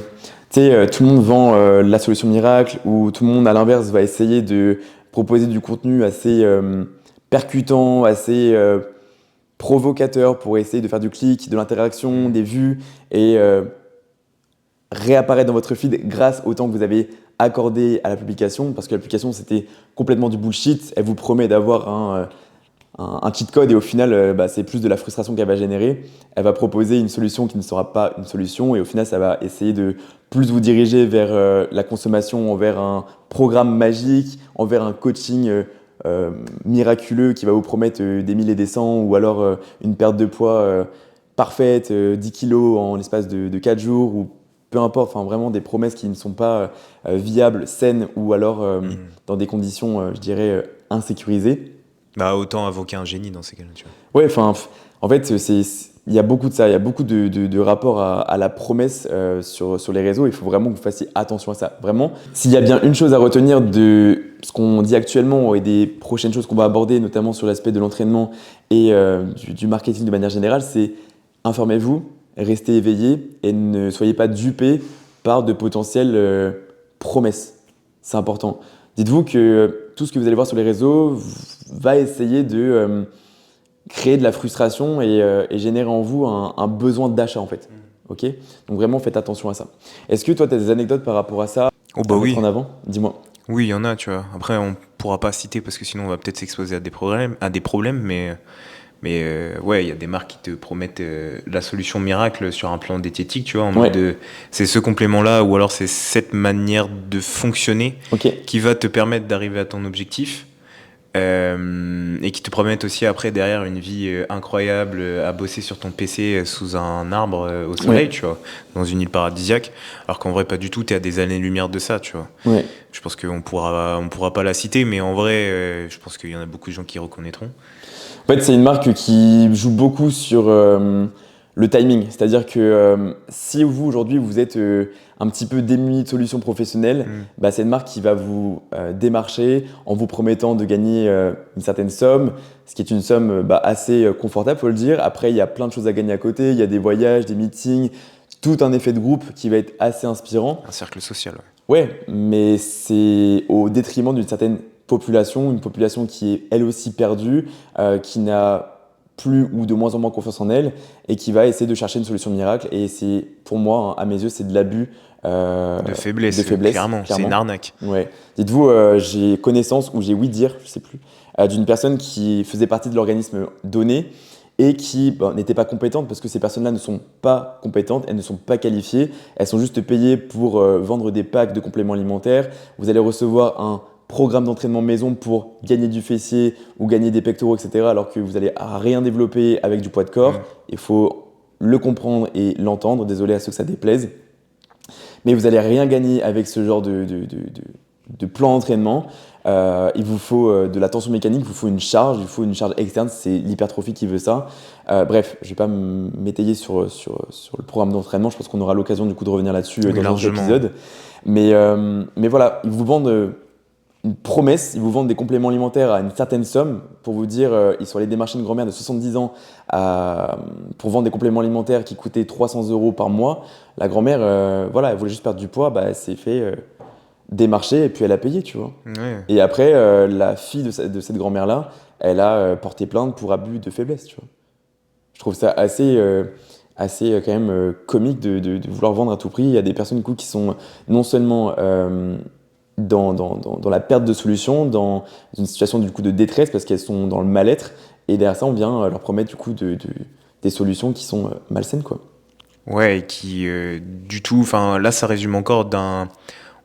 Speaker 1: tu sais, tout le monde vend la solution miracle ou tout le monde, à l'inverse, va essayer de proposer du contenu assez percutant, assez provocateur pour essayer de faire du clic, de l'interaction, des vues et réapparaître dans votre feed grâce au temps que vous avez accordé à la publication. Parce que l'application, c'était complètement du bullshit. Elle vous promet d'avoir un cheat code et au final, bah, c'est plus de la frustration qu'elle va générer. Elle va proposer une solution qui ne sera pas une solution et au final, ça va essayer de plus vous diriger vers la consommation, vers un programme magique, envers un coaching miraculeux qui va vous promettre des 1000 et des 100 ou alors une perte de poids parfaite, 10 kilos en l'espace de 4 jours ou peu importe, enfin vraiment des promesses qui ne sont pas viables, saines ou alors dans des conditions, je dirais, insécurisées.
Speaker 2: Bah, autant invoquer un génie dans ces cas-là, tu vois.
Speaker 1: Ouais, enfin, en fait, il y a beaucoup de ça, il y a beaucoup de rapports à la promesse sur les réseaux. Il faut vraiment que vous fassiez attention à ça. Vraiment, s'il y a bien une chose à retenir de ce qu'on dit actuellement et des prochaines choses qu'on va aborder, notamment sur l'aspect de l'entraînement et du marketing de manière générale, c'est informez-vous, restez éveillés et ne soyez pas dupés par de potentielles promesses. C'est important. Dites-vous que tout ce que vous allez voir sur les réseaux va essayer de créer de la frustration et générer en vous un besoin d'achat en fait. Ok. Donc vraiment faites attention à ça. Est-ce que toi tu as des anecdotes par rapport à ça
Speaker 2: Oh, bah
Speaker 1: à
Speaker 2: oui.
Speaker 1: mettre en avant? Dis-moi.
Speaker 2: Oui, il y en a, tu vois. Après, on pourra pas citer parce que sinon on va peut-être s'exposer à des problèmes, mais ouais, il y a des marques qui te promettent la solution miracle sur un plan diététique, tu vois, en mode c'est ce complément-là ou alors c'est cette manière de fonctionner
Speaker 1: Ok.
Speaker 2: qui va te permettre d'arriver à ton objectif et qui te promettent aussi après derrière une vie incroyable à bosser sur ton PC sous un arbre au soleil, tu vois, dans une île paradisiaque, alors qu'en vrai pas du tout, t'es à des années-lumière de ça, tu vois.
Speaker 1: Ouais.
Speaker 2: Je pense qu'on pourra pas la citer, mais en vrai, je pense qu'il y en a beaucoup de gens qui reconnaîtront.
Speaker 1: En fait, c'est une marque qui joue beaucoup sur le timing. C'est-à-dire que si vous, aujourd'hui, vous êtes un petit peu démuni de solutions professionnelles, bah, c'est une marque qui va vous démarcher en vous promettant de gagner une certaine somme, ce qui est une somme assez confortable, faut le dire. Après, il y a plein de choses à gagner à côté. Il y a des voyages, des meetings, tout un effet de groupe qui va être assez inspirant.
Speaker 2: Un cercle social, ouais.
Speaker 1: Ouais, mais c'est au détriment d'une certaine population, une population qui est elle aussi perdue, qui n'a plus ou de moins en moins confiance en elle et qui va essayer de chercher une solution miracle. Et c'est, pour moi, à mes yeux, c'est de l'abus.
Speaker 2: De faiblesse, clairement. C'est une arnaque.
Speaker 1: Ouais. Dites-vous, j'ai connaissance, ou j'ai ouï dire, je sais plus, d'une personne qui faisait partie de l'organisme donné et qui n'était pas compétente parce que ces personnes-là ne sont pas compétentes, elles ne sont pas qualifiées, elles sont juste payées pour vendre des packs de compléments alimentaires. Vous allez recevoir un programme d'entraînement maison pour gagner du fessier ou gagner des pectoraux, etc. alors que vous n'allez rien développer avec du poids de corps. Il faut le comprendre et l'entendre. Désolé à ceux que ça déplaise. Mais vous n'allez rien gagner avec ce genre de plan d'entraînement. Il vous faut de la tension mécanique, il vous faut une charge, externe, c'est l'hypertrophie qui veut ça. Bref, je ne vais pas m'étayer sur le programme d'entraînement, je pense qu'on aura l'occasion du coup de revenir là-dessus dans un autre épisode. Mais voilà, ils vous vendent une promesse, ils vous vendent des compléments alimentaires à une certaine somme pour vous dire, ils sont allés démarcher une grand-mère de 70 ans pour vendre des compléments alimentaires qui coûtaient 300 € par mois. La grand-mère, elle voulait juste perdre du poids, elle s'est fait démarcher et puis elle a payé, tu vois.
Speaker 2: Ouais.
Speaker 1: Et après, la fille de cette grand-mère-là, elle a porté plainte pour abus de faiblesse, tu vois. Je trouve ça assez quand même comique de vouloir vendre à tout prix. Il y a des personnes du coup, qui sont non seulement dans la perte de solution, dans une situation du coup de détresse parce qu'elles sont dans le mal-être, et derrière ça on vient leur promettre du coup des solutions qui sont malsaines, quoi.
Speaker 2: Ouais, et qui du tout, enfin là ça résume encore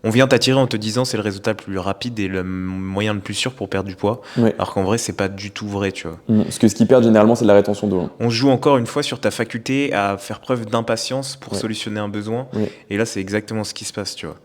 Speaker 2: on vient t'attirer en te disant c'est le résultat le plus rapide et le moyen le plus sûr pour perdre du poids,
Speaker 1: Ouais.
Speaker 2: alors qu'en vrai c'est pas du tout vrai, tu vois.
Speaker 1: Parce que ce qu'ils perdent généralement c'est de la rétention d'eau.
Speaker 2: On joue encore une fois sur ta faculté à faire preuve d'impatience pour
Speaker 1: Ouais.
Speaker 2: solutionner un besoin, et là c'est exactement ce qui se passe, tu vois.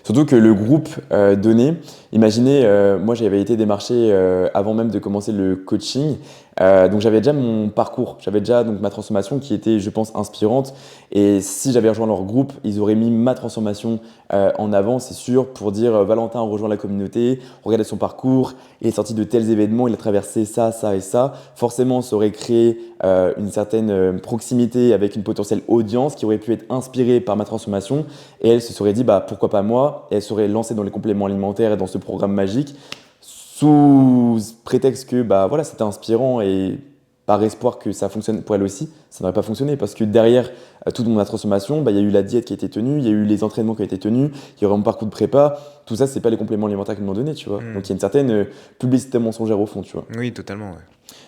Speaker 1: Surtout que le groupe donné, imaginez, moi j'avais été démarché avant même de commencer le coaching, donc j'avais déjà mon parcours, j'avais déjà donc ma transformation qui était, je pense, inspirante. Et si j'avais rejoint leur groupe, ils auraient mis ma transformation en avant, c'est sûr, pour dire Valentin a rejoint la communauté, regardez son parcours, il est sorti de tels événements, il a traversé ça, ça et ça. Forcément, ça aurait créé une certaine proximité avec une potentielle audience qui aurait pu être inspirée par ma transformation. Et elle se serait dit pourquoi pas moi, et elle serait lancée dans les compléments alimentaires et dans ce programme magique sous prétexte que c'était inspirant et par espoir que ça fonctionne pour elle aussi. Ça n'aurait pas fonctionné parce que derrière toute mon transformation, il y a eu la diète qui a été tenue, il y a eu les entraînements qui ont été tenus, il y aurait mon parcours de prépa. Tout ça, c'est pas les compléments alimentaires qu'ils m'ont donné, tu vois. Donc il y a une certaine publicité mensongère au fond, tu vois.
Speaker 2: Oui, totalement, ouais.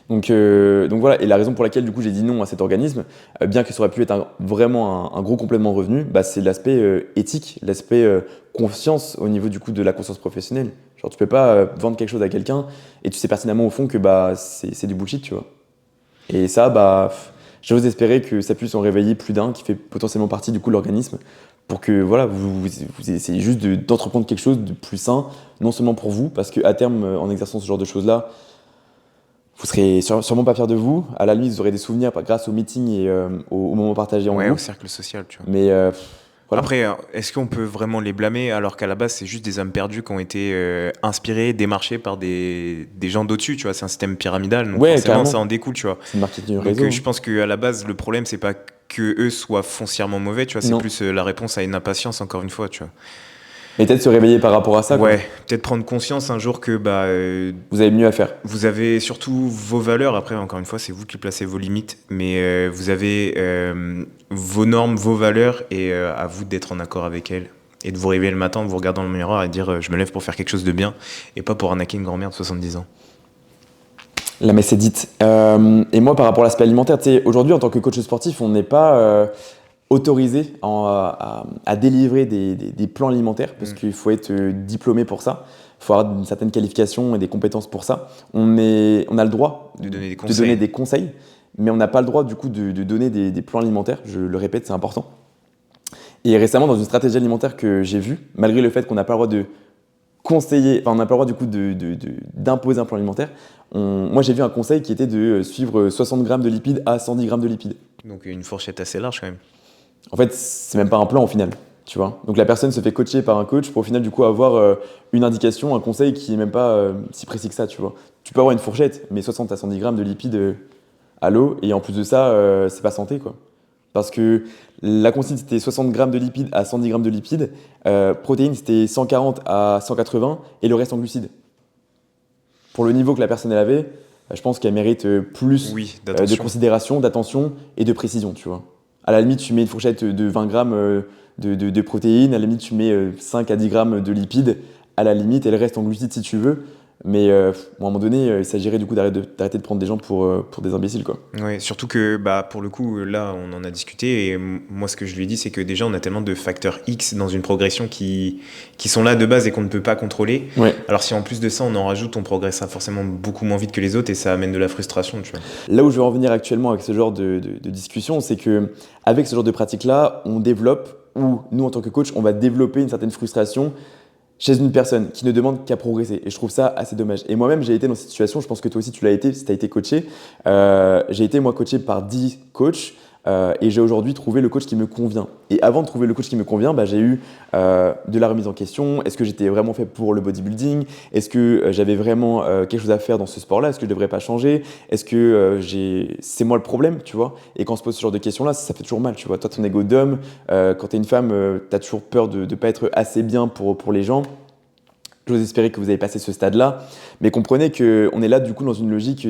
Speaker 1: Donc voilà, et la raison pour laquelle du coup j'ai dit non à cet organisme, bien que ça aurait pu être vraiment un gros complément revenu, c'est l'aspect éthique, l'aspect conscience au niveau du coup de la conscience professionnelle. Genre tu peux pas vendre quelque chose à quelqu'un et tu sais pertinemment au fond que c'est du bullshit, tu vois. Et ça, j'ose espérer que ça puisse en réveiller plus d'un qui fait potentiellement partie du coup de l'organisme pour que voilà, vous essayez juste d'entreprendre quelque chose de plus sain, non seulement pour vous, parce qu'à terme, en exerçant ce genre de choses-là, vous serez sûrement pas fiers de vous. À la limite, vous aurez des souvenirs grâce aux meetings et aux moments partagés en groupe.
Speaker 2: Au cercle social, tu vois.
Speaker 1: Mais voilà.
Speaker 2: Après, est-ce qu'on peut vraiment les blâmer alors qu'à la base, c'est juste des hommes perdus qui ont été inspirés, démarchés par des gens d'au-dessus, tu vois. C'est un système pyramidal, donc forcément,
Speaker 1: carrément.
Speaker 2: Ça en découle, tu vois.
Speaker 1: C'est le marketing
Speaker 2: donc,
Speaker 1: réseau.
Speaker 2: Je pense qu'à la base, le problème, c'est pas que eux soient foncièrement mauvais, tu vois. C'est plus la réponse à une impatience, encore une fois, tu vois.
Speaker 1: Et peut-être se réveiller par rapport à ça.
Speaker 2: Ouais, peut-être prendre conscience un jour que
Speaker 1: vous avez mieux à faire.
Speaker 2: Vous avez surtout vos valeurs. Après, encore une fois, c'est vous qui placez vos limites. Mais vous avez vos normes, vos valeurs, et à vous d'être en accord avec elles. Et de vous réveiller le matin en vous regardant dans le miroir et dire je me lève pour faire quelque chose de bien et pas pour arnaquer une grand-mère de 70 ans.
Speaker 1: La messe est dite. Et moi, par rapport à l'aspect alimentaire, aujourd'hui, en tant que coach sportif, on n'est pas autorisé à délivrer des plans alimentaires parce qu'il faut être diplômé pour ça. Il faut avoir une certaine qualification et des compétences pour ça. On a le droit
Speaker 2: de donner des
Speaker 1: conseils, mais on n'a pas le droit du coup de donner des plans alimentaires. Je le répète, c'est important. Et récemment, dans une stratégie alimentaire que j'ai vue, malgré le fait qu'on n'a pas le droit de conseiller, on n'a pas le droit du coup d'imposer un plan alimentaire, moi j'ai vu un conseil qui était de suivre 60 grammes de lipides à 110 grammes de lipides.
Speaker 2: Donc une fourchette assez large quand même.
Speaker 1: En fait, c'est même pas un plan au final, tu vois. Donc la personne se fait coacher par un coach pour au final du coup avoir une indication, un conseil qui est même pas si précis que ça, tu vois. Tu peux avoir une fourchette, mais 60 à 110 grammes de lipides à l'eau, et en plus de ça, c'est pas santé, quoi. Parce que la consigne c'était 60 grammes de lipides à 110 grammes de lipides, protéines c'était 140 à 180 et le reste en glucides. Pour le niveau que la personne elle avait, je pense qu'elle mérite plus
Speaker 2: Oui,
Speaker 1: de
Speaker 2: d'attention.
Speaker 1: considération, d'attention et de précision, tu vois. À la limite, tu mets une fourchette de 20 grammes de protéines, à la limite, tu mets 5 à 10 grammes de lipides, à la limite, elle reste en glucides si tu veux. Mais bon, à un moment donné, il s'agirait du coup d'arrêter de prendre des gens pour des imbéciles, quoi.
Speaker 2: Ouais, surtout que bah, pour le coup, là, on en a discuté et moi, ce que je lui ai dit, c'est que déjà, on a tellement de facteurs X dans une progression qui sont là de base et qu'on ne peut pas contrôler.
Speaker 1: Ouais.
Speaker 2: Alors si en plus de ça, on en rajoute, on progressera forcément beaucoup moins vite que les autres et ça amène de la frustration, tu vois.
Speaker 1: Là où je veux en venir actuellement avec ce genre de discussion, c'est que avec ce genre de pratique-là, on développe, ou nous en tant que coach, on va développer une certaine frustration chez une personne qui ne demande qu'à progresser. Et je trouve ça assez dommage. Et moi-même, j'ai été dans cette situation, je pense que toi aussi tu l'as été si tu as été coaché. J'ai été moi coaché par 10 coachs et j'ai aujourd'hui trouvé le coach qui me convient. Et avant de trouver le coach qui me convient, j'ai eu de la remise en question. Est-ce que j'étais vraiment fait pour le bodybuilding? Est-ce que j'avais vraiment quelque chose à faire dans ce sport-là? Est-ce que je ne devrais pas changer? Est-ce que c'est moi le problème, tu vois? Et quand on se pose ce genre de questions-là, ça fait toujours mal, tu vois. Toi, ton ego d'homme, quand tu es une femme, tu as toujours peur de ne pas être assez bien pour les gens. J'ose espérer que vous avez passé ce stade-là, mais comprenez qu'on est là du coup dans une logique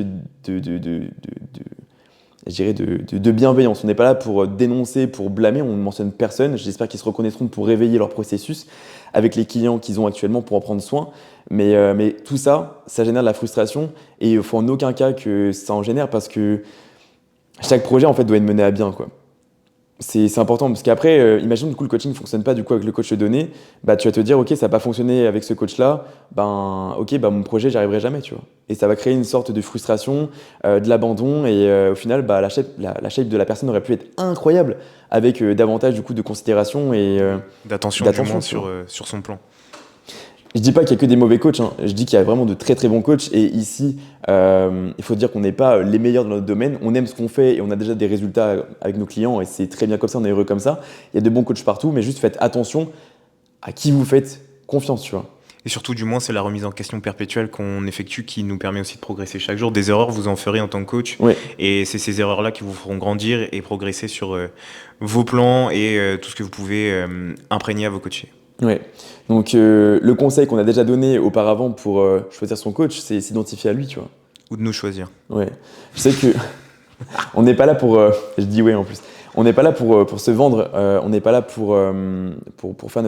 Speaker 1: je dirais de bienveillance. On n'est pas là pour dénoncer, pour blâmer, on ne mentionne personne. J'espère qu'ils se reconnaîtront pour réveiller leur processus avec les clients qu'ils ont actuellement pour en prendre soin. Mais tout ça, ça génère de la frustration et il ne faut en aucun cas que ça en génère parce que chaque projet en fait doit être mené à bien, quoi. C'est important parce qu'après, imagine du coup le coaching ne fonctionne pas du coup avec le coach donné, tu vas te dire ok ça n'a pas fonctionné avec ce coach là, mon projet j'y arriverai jamais, tu vois. Et ça va créer une sorte de frustration, de l'abandon et au final la shape de la personne aurait pu être incroyable avec davantage du coup de considération et
Speaker 2: D'attention du
Speaker 1: d'attention,
Speaker 2: moins
Speaker 1: tu vois.
Speaker 2: sur son plan.
Speaker 1: Je dis pas qu'il y a que des mauvais coachs, hein. Je dis qu'il y a vraiment de très très bons coachs et ici il faut dire qu'on n'est pas les meilleurs dans notre domaine, on aime ce qu'on fait et on a déjà des résultats avec nos clients et c'est très bien comme ça, on est heureux comme ça. Il y a de bons coachs partout mais juste faites attention à qui vous faites confiance, tu vois.
Speaker 2: Et surtout, du moins, c'est la remise en question perpétuelle qu'on effectue qui nous permet aussi de progresser chaque jour. Des erreurs, vous en ferez en tant que coach.
Speaker 1: Ouais,
Speaker 2: Et c'est ces erreurs-là qui vous feront grandir et progresser sur vos plans et tout ce que vous pouvez imprégner à vos coachés.
Speaker 1: ouais. Donc le conseil qu'on a déjà donné auparavant pour choisir son coach, c'est s'identifier à lui, tu vois.
Speaker 2: Ou de nous choisir.
Speaker 1: Ouais. Je sais que on n'est pas là pour je dis ouais en plus. On n'est pas là pour se vendre, on n'est pas là pour faire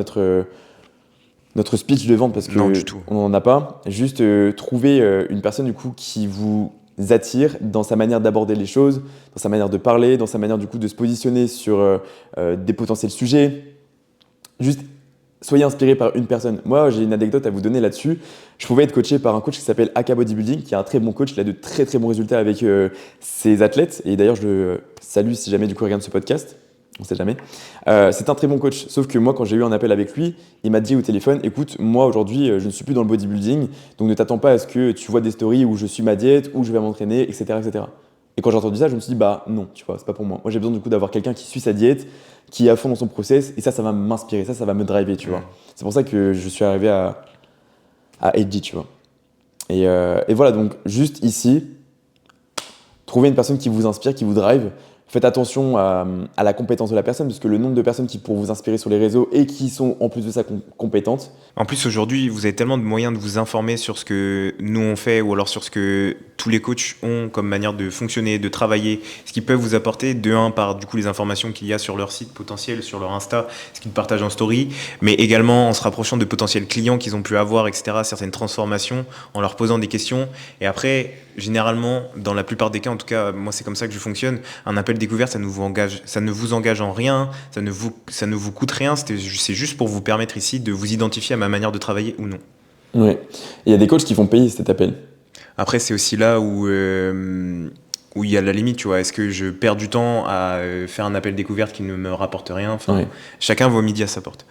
Speaker 1: notre speech de vente parce que
Speaker 2: Non, du tout.
Speaker 1: on n'en a pas. Juste trouver une personne du coup qui vous attire dans sa manière d'aborder les choses, dans sa manière de parler, dans sa manière du coup de se positionner sur des potentiels sujets. Juste soyez inspiré par une personne. Moi, j'ai une anecdote à vous donner là-dessus. Je pouvais être coaché par un coach qui s'appelle Aka Bodybuilding, qui est un très bon coach. Il a de très très bons résultats avec ses athlètes. Et d'ailleurs, je le salue si jamais du coup il regarde ce podcast. On sait jamais. C'est un très bon coach. Sauf que moi, quand j'ai eu un appel avec lui, il m'a dit au téléphone, écoute, moi aujourd'hui, je ne suis plus dans le bodybuilding, donc ne t'attends pas à ce que tu vois des stories où je suis ma diète, où je vais m'entraîner, etc., etc. Et quand j'ai entendu ça, je me suis dit, non, tu vois, c'est pas pour moi. Moi, j'ai besoin du coup d'avoir quelqu'un qui suit sa diète, qui est à fond dans son process, et ça va m'inspirer, ça va me driver, tu vois. C'est pour ça que je suis arrivé à Edgy, tu vois. Et voilà, donc juste ici, trouvez une personne qui vous inspire, qui vous drive. Faites attention à la compétence de la personne, parce que le nombre de personnes qui pourront vous inspirer sur les réseaux et qui sont en plus de ça compétentes.
Speaker 2: En plus, aujourd'hui, vous avez tellement de moyens de vous informer sur ce que nous on fait ou alors sur ce que tous les coachs ont comme manière de fonctionner, de travailler, ce qu'ils peuvent vous apporter de un par du coup les informations qu'il y a sur leur site potentiel, sur leur Insta, ce qu'ils partagent en story, mais également en se rapprochant de potentiels clients qu'ils ont pu avoir, etc., certaines transformations, en leur posant des questions. Et après, généralement, dans la plupart des cas, en tout cas, moi c'est comme ça que je fonctionne, un appel découverte, ça ne vous engage en rien, ça ne vous coûte rien, c'est juste pour vous permettre ici de vous identifier à ma manière de travailler ou non.
Speaker 1: Ouais. Et il y a des coachs qui font payer cet appel.
Speaker 2: Après, c'est aussi là où il y a la limite, tu vois. Est-ce que je perds du temps à faire un appel découverte qui ne me rapporte rien? Enfin,
Speaker 1: Ouais.
Speaker 2: chacun voit midi à sa porte.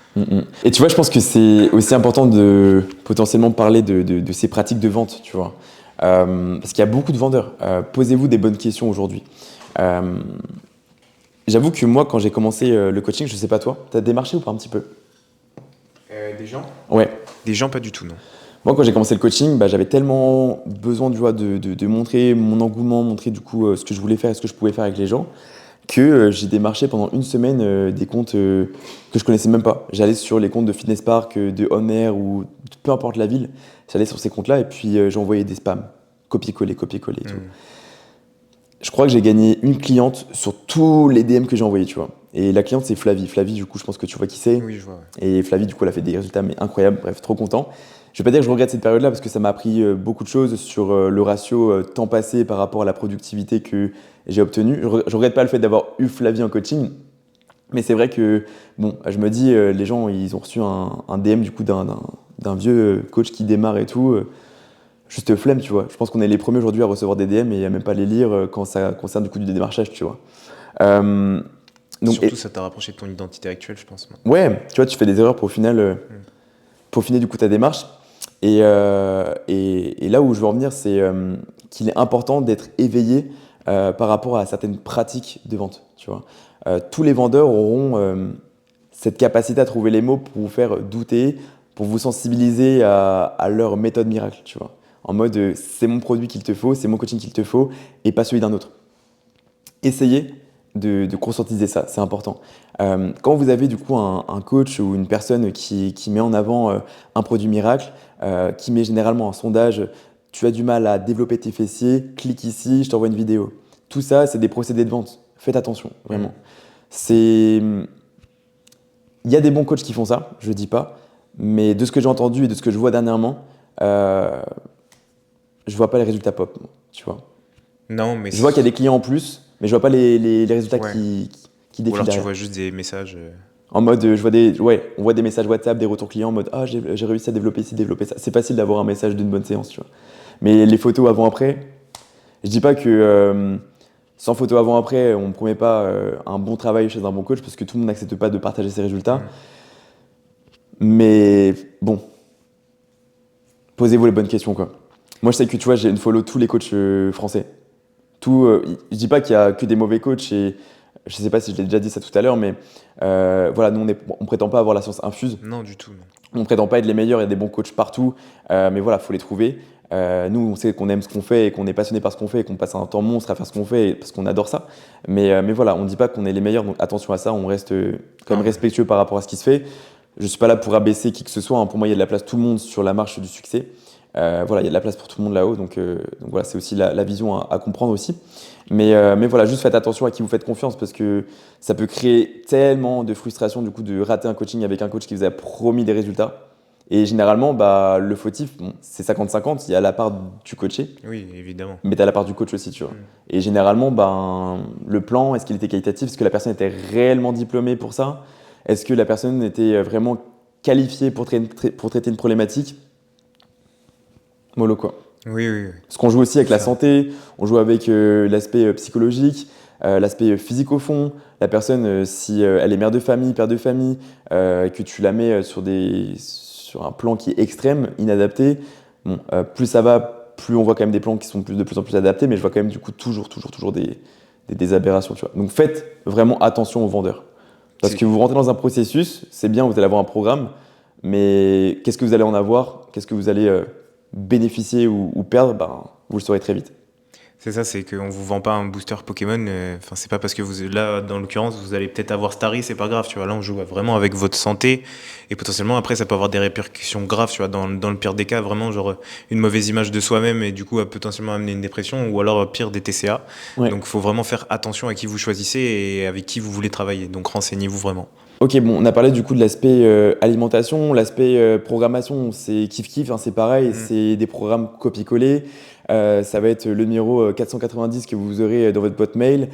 Speaker 1: Et tu vois, je pense que c'est aussi important de potentiellement parler de ces pratiques de vente, tu vois. Parce qu'il y a beaucoup de vendeurs. Posez-vous des bonnes questions aujourd'hui. J'avoue que moi, quand j'ai commencé le coaching, je sais pas toi, t'as démarché ou pas un petit peu?
Speaker 2: Des gens?
Speaker 1: Ouais.
Speaker 2: Des gens, pas du tout, non.
Speaker 1: Moi, quand j'ai commencé le coaching, j'avais tellement besoin de montrer mon engouement, montrer du coup ce que je voulais faire et ce que je pouvais faire avec les gens, que j'ai démarché pendant une semaine des comptes que je connaissais même pas. J'allais sur les comptes de Fitness Park, de On Air ou peu importe la ville. J'allais sur ces comptes-là et puis j'envoyais des spams. copier-coller et tout. Je crois que j'ai gagné une cliente sur tous les DM que j'ai envoyés, tu vois. Et la cliente, c'est Flavie. Flavie, du coup, je pense que tu vois qui c'est.
Speaker 2: Oui, je vois. Ouais.
Speaker 1: Et Flavie, du coup, elle a fait des résultats mais incroyables. Bref, trop content. Je vais pas dire que je regrette cette période-là parce que ça m'a appris beaucoup de choses sur le ratio temps passé par rapport à la productivité que j'ai obtenue. Je regrette pas le fait d'avoir eu Flavie en coaching. Mais c'est vrai que, bon, je me dis, les gens, ils ont reçu un DM du coup d'un vieux coach qui démarre et tout. Juste flemme, tu vois. Je pense qu'on est les premiers aujourd'hui à recevoir des DM et à même pas les lire quand ça concerne du coup du démarchage, tu vois. Donc,
Speaker 2: surtout, ça t'a rapproché de ton identité actuelle, je pense.
Speaker 1: Ouais, tu vois, tu fais des erreurs pour finir du coup ta démarche. Et là où je veux en venir, c'est qu'il est important d'être éveillé par rapport à certaines pratiques de vente, tu vois. Tous les vendeurs auront cette capacité à trouver les mots pour vous faire douter, pour vous sensibiliser à leur méthode miracle, tu vois. En mode, c'est mon produit qu'il te faut, c'est mon coaching qu'il te faut, et pas celui d'un autre. Essayez de conscientiser ça, c'est important. Quand vous avez du coup un coach ou une personne qui met en avant un produit miracle, qui met généralement un sondage, tu as du mal à développer tes fessiers, clique ici, je t'envoie une vidéo. Tout ça, c'est des procédés de vente. Faites attention, vraiment. Il y a des bons coachs qui font ça, je ne dis pas, mais de ce que j'ai entendu et de ce que je vois dernièrement, je vois pas les résultats pop, tu vois.
Speaker 2: Non, mais
Speaker 1: je vois qu'il y a des clients en plus, mais je vois pas les résultats qui défilent.
Speaker 2: Ou alors tu
Speaker 1: derrière.
Speaker 2: vois juste des messages.
Speaker 1: En mode, on voit des messages WhatsApp, des retours clients en mode ah j'ai réussi à développer ci, développer ça. C'est facile d'avoir un message d'une bonne séance, tu vois. Mais les photos avant-après, je dis pas que sans photos avant-après, on ne promet pas un bon travail chez un bon coach parce que tout le monde n'accepte pas de partager ses résultats. Mais bon, posez-vous les bonnes questions, quoi. Moi, je sais que tu vois, j'ai une follow tous les coachs français. Je dis pas qu'il y a que des mauvais coachs et je sais pas si je l'ai déjà dit ça tout à l'heure, mais voilà, nous on prétend pas avoir la science infuse.
Speaker 2: Non, du tout.
Speaker 1: Non. On prétend pas être les meilleurs, il y a des bons coachs partout, mais voilà, faut les trouver. Nous, on sait qu'on aime ce qu'on fait et qu'on est passionné par ce qu'on fait et qu'on passe un temps monstre à faire ce qu'on fait parce qu'on adore ça. Mais voilà, on dit pas qu'on est les meilleurs, donc attention à ça, on reste quand même respectueux par rapport à ce qui se fait. Je suis pas là pour abaisser qui que ce soit, hein. Pour moi, il y a de la place tout le monde sur la marche du succès. Voilà, il y a de la place pour tout le monde là-haut, donc voilà, c'est aussi la vision à comprendre aussi. Mais voilà, juste faites attention à qui vous faites confiance parce que ça peut créer tellement de frustration du coup de rater un coaching avec un coach qui vous a promis des résultats. Et généralement, le fautif, bon, c'est 50-50, il y a la part du coaché.
Speaker 2: Oui, évidemment.
Speaker 1: Mais tu as la part du coach aussi, tu vois. Et généralement, le plan, est-ce qu'il était qualitatif? Est-ce que la personne était réellement diplômée pour ça? Est-ce que la personne était vraiment qualifiée pour traiter une problématique? Mollo, quoi.
Speaker 2: Oui.
Speaker 1: Parce qu'on joue aussi avec la santé, on joue avec l'aspect psychologique, l'aspect physique au fond. La personne, si elle est mère de famille, père de famille, que tu la mets sur un plan qui est extrême, inadapté, bon, plus ça va, plus on voit quand même des plans qui sont de plus en plus adaptés, mais je vois quand même du coup toujours des aberrations, tu vois. Donc faites vraiment attention aux vendeurs. Parce que vous rentrez dans un processus, c'est bien, vous allez avoir un programme, mais qu'est-ce que vous allez en avoir? Qu'est-ce que vous allez bénéficier ou perdre, vous le saurez très vite.
Speaker 2: C'est ça, c'est qu'on vous vend pas un booster Pokémon. C'est pas parce que là, dans l'occurrence, vous allez peut-être avoir Starry, c'est pas grave, tu vois. Là, on joue vraiment avec votre santé et potentiellement après, ça peut avoir des répercussions graves, tu vois. Dans le pire des cas, vraiment, genre une mauvaise image de soi-même et du coup, potentiellement amener une dépression ou alors pire des TCA. Ouais. Donc, il faut vraiment faire attention à qui vous choisissez et avec qui vous voulez travailler. Donc, renseignez-vous vraiment.
Speaker 1: Ok, bon, on a parlé du coup de l'aspect alimentation, l'aspect programmation, c'est kiff-kiff, hein, c'est pareil, c'est des programmes copier-coller. Ça va être le numéro 490 que vous aurez dans votre boîte mail,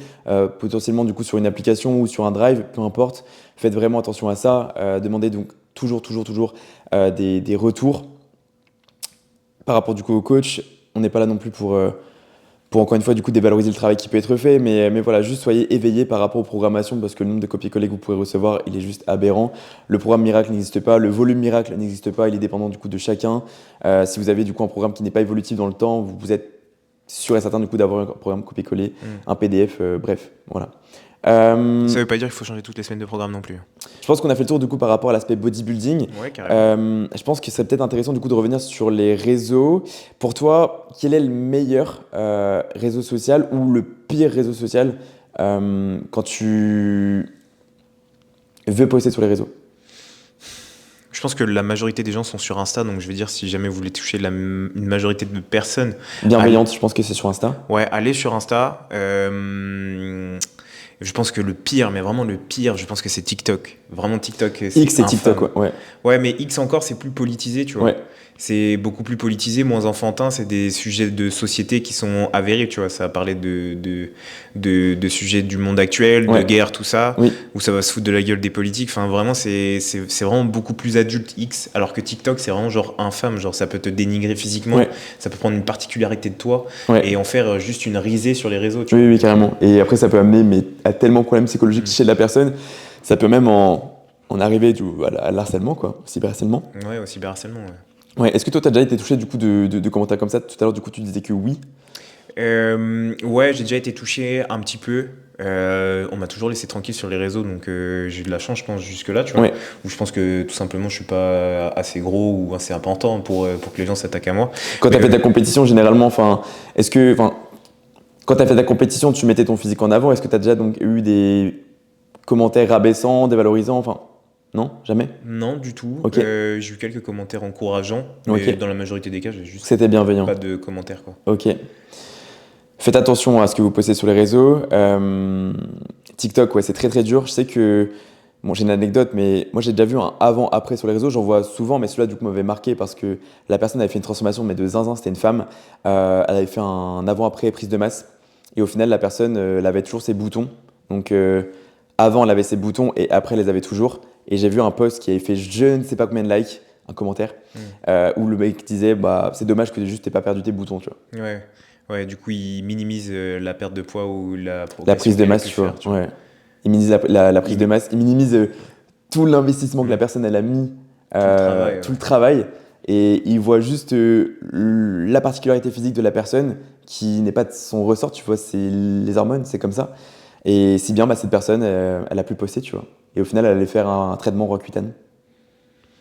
Speaker 1: potentiellement du coup sur une application ou sur un drive, peu importe. Faites vraiment attention à ça. Demandez donc toujours des retours par rapport du coup au coach. On n'est pas là non plus pour encore une fois du coup dévaloriser le travail qui peut être fait, mais voilà, juste soyez éveillés par rapport aux programmations parce que le nombre de copier-coller que vous pourrez recevoir, il est juste aberrant. Le programme miracle n'existe pas, le volume miracle n'existe pas, il est dépendant du coup de chacun. Si vous avez du coup un programme qui n'est pas évolutif dans le temps, vous êtes sûr et certain du coup d'avoir un programme copier-coller, un PDF, bref, voilà.
Speaker 2: Ça veut pas dire qu'il faut changer toutes les semaines de programme non plus.
Speaker 1: Je pense qu'on a fait le tour du coup par rapport à l'aspect bodybuilding.
Speaker 2: Ouais, carrément.
Speaker 1: Je pense que ce serait peut-être intéressant du coup de revenir sur les réseaux. Pour toi, quel est le meilleur réseau social ou le pire réseau social quand tu veux poster sur les réseaux?
Speaker 2: Je pense que la majorité des gens sont sur Insta, donc je veux dire, si jamais vous voulez toucher une majorité de personnes...
Speaker 1: Bienveillante, je pense que c'est sur Insta.
Speaker 2: Ouais, allez sur Insta. Je pense que le pire, mais vraiment le pire, je pense que c'est TikTok. Vraiment TikTok, c'est
Speaker 1: X et TikTok, ouais.
Speaker 2: Ouais, mais X encore, c'est plus politisé, tu vois.
Speaker 1: Ouais.
Speaker 2: C'est beaucoup plus politisé, moins enfantin. C'est des sujets de société qui sont avérés, tu vois. Ça va parler de sujets du monde actuel, de guerre, tout ça, où ça va se foutre de la gueule des politiques. Enfin, vraiment, c'est vraiment beaucoup plus adulte X, alors que TikTok, c'est vraiment genre infâme. Genre, ça peut te dénigrer physiquement, ça peut prendre une particularité de toi et en faire juste une risée sur les réseaux. Tu vois.
Speaker 1: Oui, carrément. Et après, ça peut amener à tellement de problèmes psychologiques chez la personne. Ça peut même en arriver à l'harcèlement, quoi, au cyberharcèlement.
Speaker 2: Ouais, au cyberharcèlement,
Speaker 1: ouais. Est-ce que toi, tu as déjà été touché du coup de commentaires comme ça? Tout à l'heure, du coup, tu disais que oui.
Speaker 2: Ouais, j'ai déjà été touché un petit peu. On m'a toujours laissé tranquille sur les réseaux, donc j'ai eu de la chance, je pense, jusque-là, tu vois. Où je pense que tout simplement, je suis pas assez gros ou assez important pour que les gens s'attaquent à moi.
Speaker 1: Quand tu as fait ta compétition, généralement, quand tu as fait ta compétition, tu mettais ton physique en avant. Est-ce que tu as déjà donc eu des commentaires rabaissants, dévalorisants, enfin, non, jamais?
Speaker 2: Non, du tout.
Speaker 1: Okay.
Speaker 2: J'ai eu quelques commentaires encourageants, mais dans la majorité des cas, j'ai juste
Speaker 1: C'était bienveillant.
Speaker 2: Pas de commentaires, quoi.
Speaker 1: Ok. Faites attention à ce que vous postez sur les réseaux. TikTok, ouais, c'est très très dur. Je sais que, bon, j'ai une anecdote, mais moi j'ai déjà vu un avant-après sur les réseaux. J'en vois souvent, mais celui-là du coup m'avait marqué parce que la personne avait fait une transformation, mais de zinzin, c'était une femme. Elle avait fait un avant-après prise de masse. Et au final, la personne, elle avait toujours ses boutons. Donc avant, elle avait ses boutons et après, elle les avait toujours. Et j'ai vu un post qui avait fait je ne sais pas combien de likes, un commentaire, où le mec disait c'est dommage que juste t'aies pas perdu tes boutons, tu vois.
Speaker 2: Ouais, du coup, il minimise la perte de poids ou la
Speaker 1: prise de masse, tu vois. Ouais. Il minimise la prise de masse, il minimise tout l'investissement que la personne elle a mis, tout le travail, et il voit juste la particularité physique de la personne qui n'est pas de son ressort, tu vois, c'est les hormones, c'est comme ça. Et si bien cette personne, elle a pu poster, tu vois. Et au final, elle allait faire un traitement Roaccutane.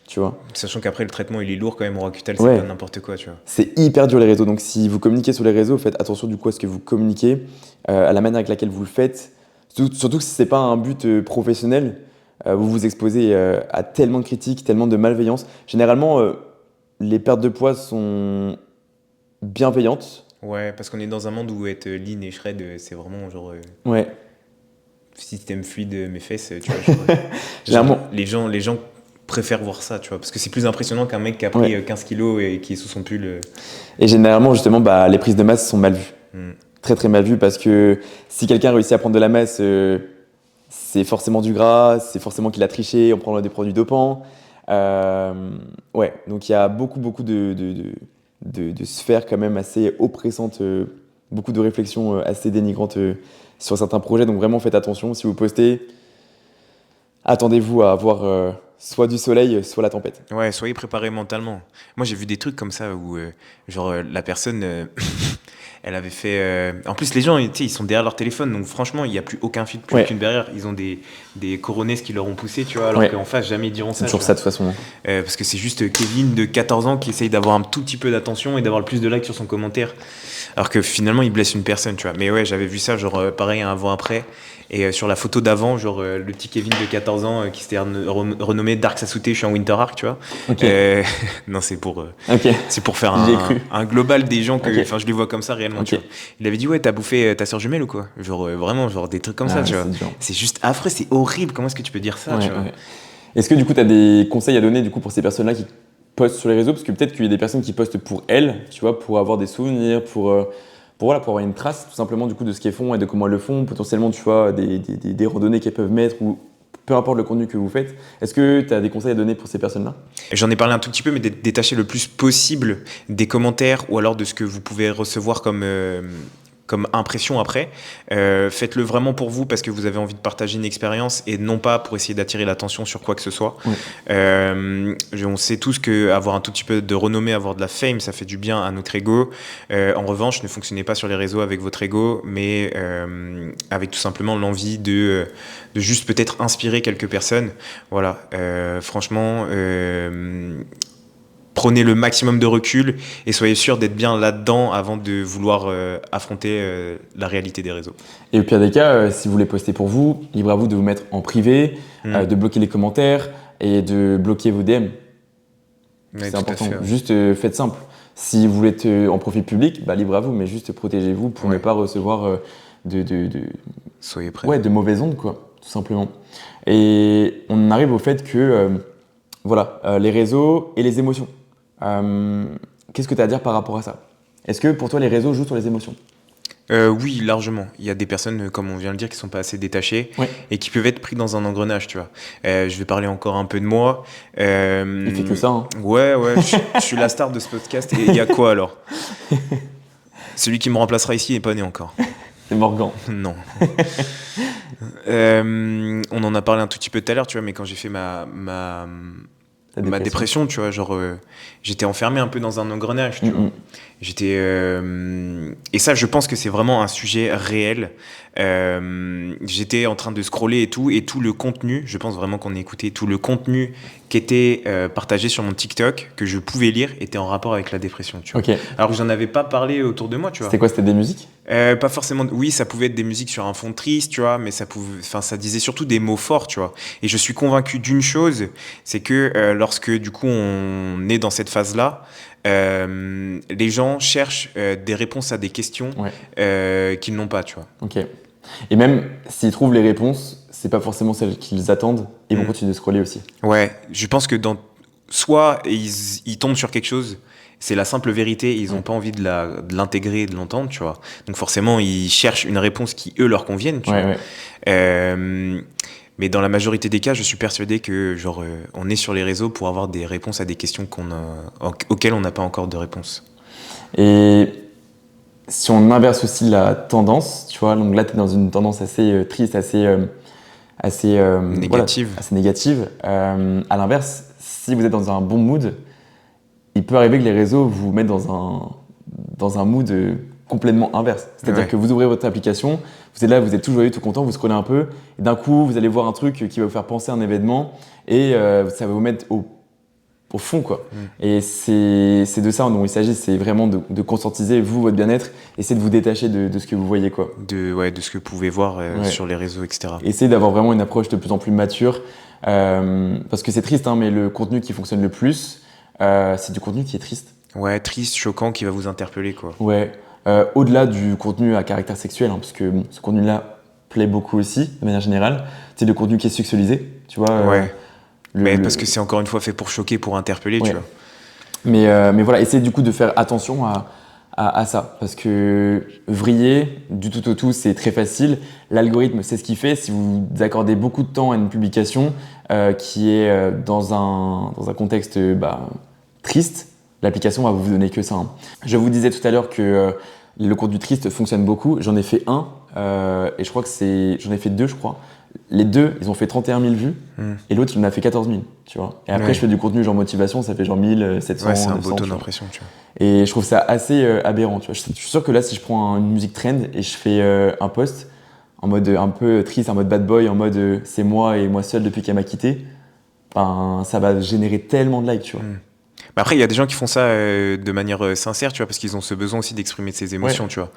Speaker 1: Tu vois.
Speaker 2: Sachant qu'après, le traitement, il est lourd quand même, Roaccutane, c'est pas n'importe quoi, tu vois.
Speaker 1: C'est hyper dur les réseaux, donc si vous communiquez sur les réseaux, faites attention du coup à ce que vous communiquez, à la manière avec laquelle vous le faites, surtout que si c'est pas un but professionnel, vous vous exposez à tellement de critiques, tellement de malveillance. Généralement, les pertes de poids sont bienveillantes.
Speaker 2: Ouais, parce qu'on est dans un monde où être lean et shred, c'est vraiment genre... système fluide, mes fesses, tu vois.
Speaker 1: Généralement.
Speaker 2: Les gens préfèrent voir ça, tu vois, parce que c'est plus impressionnant qu'un mec qui a pris 15 kilos et qui est sous son pull.
Speaker 1: Et généralement, justement, les prises de masse sont mal vues. Très, très mal vues, parce que si quelqu'un réussit à prendre de la masse, c'est forcément du gras, c'est forcément qu'il a triché en prenant des produits dopants. Donc il y a beaucoup de sphères quand même assez oppressantes, beaucoup de réflexions assez dénigrantes sur certains projets. Donc vraiment, faites attention. Si vous postez, attendez-vous à avoir... soit du soleil, soit la tempête.
Speaker 2: Ouais, soyez préparés mentalement. Moi, j'ai vu des trucs comme ça où, la personne, elle avait fait... En plus, les gens, ils sont derrière leur téléphone, donc franchement, il n'y a plus aucun filtre, plus aucune barrière. Ils ont des coronesses qui leur ont poussé, tu vois, alors qu'en face, jamais ils diront ça.
Speaker 1: C'est toujours ça, de toute façon.
Speaker 2: Parce que c'est juste Kevin de 14 ans qui essaye d'avoir un tout petit peu d'attention et d'avoir le plus de likes sur son commentaire. Alors que finalement, il blesse une personne, tu vois. Mais ouais, j'avais vu ça, pareil, un avant-après. Et sur la photo d'avant, le petit Kevin de 14 ans qui s'était renommé Dark Sasuke, je suis en Winter Arc, tu vois.
Speaker 1: Okay.
Speaker 2: Non, c'est pour faire un global des gens que, je les vois comme ça réellement, tu vois. Il avait dit, ouais, t'as bouffé ta soeur jumelle ou quoi? Vraiment, des trucs comme ça, tu vois. C'est juste affreux, c'est horrible. Comment est-ce que tu peux dire ça, tu vois?
Speaker 1: Est-ce que du coup, t'as des conseils à donner du coup pour ces personnes-là qui postent sur les réseaux? Parce que peut-être qu'il y a des personnes qui postent pour elles, tu vois, pour avoir des souvenirs, pour avoir une trace tout simplement du coup de ce qu'elles font et de comment elles le font, potentiellement tu vois des randonnées qu'elles peuvent mettre ou peu importe le contenu que vous faites. Est-ce que tu as des conseils à donner pour ces personnes-là?
Speaker 2: J'en ai parlé un tout petit peu, mais détacher le plus possible des commentaires ou alors de ce que vous pouvez recevoir comme impression après. Faites-le vraiment pour vous parce que vous avez envie de partager une expérience et non pas pour essayer d'attirer l'attention sur quoi que ce soit. On sait tous qu'avoir un tout petit peu de renommée, avoir de la fame, ça fait du bien à notre ego. En revanche, ne fonctionnez pas sur les réseaux avec votre ego, mais avec tout simplement l'envie de juste peut-être inspirer quelques personnes. Voilà. Franchement... prenez le maximum de recul et soyez sûr d'être bien là-dedans avant de vouloir affronter la réalité des réseaux.
Speaker 1: Et au pire des cas, si vous voulez poster pour vous, libre à vous de vous mettre en privé, de bloquer les commentaires et de bloquer vos DM.
Speaker 2: Ouais,
Speaker 1: c'est
Speaker 2: tout à
Speaker 1: important.
Speaker 2: fait, ouais.
Speaker 1: Juste faites simple. Si vous voulez être en profil public, libre à vous, mais juste protégez-vous pour ne pas recevoir de
Speaker 2: Soyez prêts.
Speaker 1: ouais, de mauvaises ondes, quoi, tout simplement. Et on arrive au fait que, les réseaux et les émotions. Qu'est-ce que tu as à dire par rapport à ça? Est-ce que pour toi, les réseaux jouent sur les émotions?
Speaker 2: Oui, largement. Il y a des personnes, comme on vient de le dire, qui sont pas assez détachées
Speaker 1: Ouais.
Speaker 2: et qui peuvent être pris dans un engrenage, tu vois. Je vais parler encore un peu de moi.
Speaker 1: Il fait que ça, hein.
Speaker 2: Ouais, je suis la star de ce podcast. Et il y a quoi alors? Celui qui me remplacera ici n'est pas né encore.
Speaker 1: C'est Morgan.
Speaker 2: Non. On en a parlé un tout petit peu tout à l'heure, tu vois, mais quand j'ai fait ma dépression, tu vois, genre, j'étais enfermé un peu dans un engrenage, tu vois. J'étais, et ça, je pense que c'est vraiment un sujet réel. J'étais en train de scroller et tout le contenu, je pense vraiment qu'on écoutait tout le contenu qui était partagé sur mon TikTok, que je pouvais lire, était en rapport avec la dépression, tu vois.
Speaker 1: Ok.
Speaker 2: Alors que j'en avais pas parlé autour de moi, tu vois.
Speaker 1: C'était quoi? C'était des musiques?
Speaker 2: Pas forcément. Oui, ça pouvait être des musiques sur un fond triste, tu vois, mais ça disait surtout des mots forts, tu vois. Et je suis convaincu d'une chose, c'est que lorsque du coup on est dans cette phase-là, les gens cherchent des réponses à des questions qu'ils n'ont pas, tu vois.
Speaker 1: Ok. Et même s'ils trouvent les réponses, c'est pas forcément celles qu'ils attendent. Ils vont continuer de scroller aussi.
Speaker 2: Ouais, je pense que soit ils tombent sur quelque chose. C'est la simple vérité, ils n'ont pas envie de l'intégrer et de l'entendre, tu vois. Donc forcément, ils cherchent une réponse qui, eux, leur convienne, tu vois. Mais dans la majorité des cas, je suis persuadé que on est sur les réseaux pour avoir des réponses à des questions auxquelles on n'a pas encore de réponse.
Speaker 1: Et si on inverse aussi la tendance, tu vois, donc là, tu es dans une tendance assez triste, assez
Speaker 2: négative.
Speaker 1: Assez négative. À l'inverse, si vous êtes dans un bon mood, il peut arriver que les réseaux vous mettent dans un mood complètement inverse. C'est-à-dire que vous ouvrez votre application, vous êtes là, vous êtes tout joyeux, tout content, vous scrollez un peu, et d'un coup, vous allez voir un truc qui va vous faire penser à un événement, et ça va vous mettre au fond, quoi. Et c'est de ça dont il s'agit, c'est vraiment de conscientiser, vous, votre bien-être, essayer de vous détacher de ce que vous voyez, quoi.
Speaker 2: De ce que vous pouvez voir sur les réseaux, etc.
Speaker 1: Essayez d'avoir vraiment une approche de plus en plus mature, parce que c'est triste, hein, mais le contenu qui fonctionne le plus, c'est du contenu qui est triste.
Speaker 2: Ouais, triste, choquant, qui va vous interpeller, quoi.
Speaker 1: Ouais, au-delà du contenu à caractère sexuel, hein, parce que ce contenu-là plaît beaucoup aussi, de manière générale. C'est le contenu qui est sexualisé, tu vois.
Speaker 2: Parce que c'est encore une fois fait pour choquer, pour interpeller, tu vois.
Speaker 1: Mais voilà, essayez du coup de faire attention à ça, parce que vriller du tout au tout, c'est très facile. L'algorithme, c'est ce qu'il fait. Si vous accordez beaucoup de temps à une publication qui est dans un contexte triste, l'application va vous donner que ça. Hein. Je vous disais tout à l'heure que le contenu triste fonctionne beaucoup. J'en ai fait un, et je crois que j'en ai fait deux, je crois. Les deux, ils ont fait 31 000 vues, et l'autre, il en a fait 14 000, tu vois. Et après, je fais du contenu genre motivation, ça fait genre 1700,
Speaker 2: ouais, c'est un
Speaker 1: 900,
Speaker 2: beau taux d'impression, tu vois.
Speaker 1: Et je trouve ça assez aberrant, tu vois. Je suis sûr que là, si je prends une musique trend et je fais un post en mode un peu triste, en mode bad boy, en mode c'est moi et moi seul depuis qu'elle m'a quitté, ça va générer tellement de likes, tu vois.
Speaker 2: Mais après, il y a des gens qui font ça de manière sincère, tu vois, parce qu'ils ont ce besoin aussi d'exprimer ses émotions, tu vois.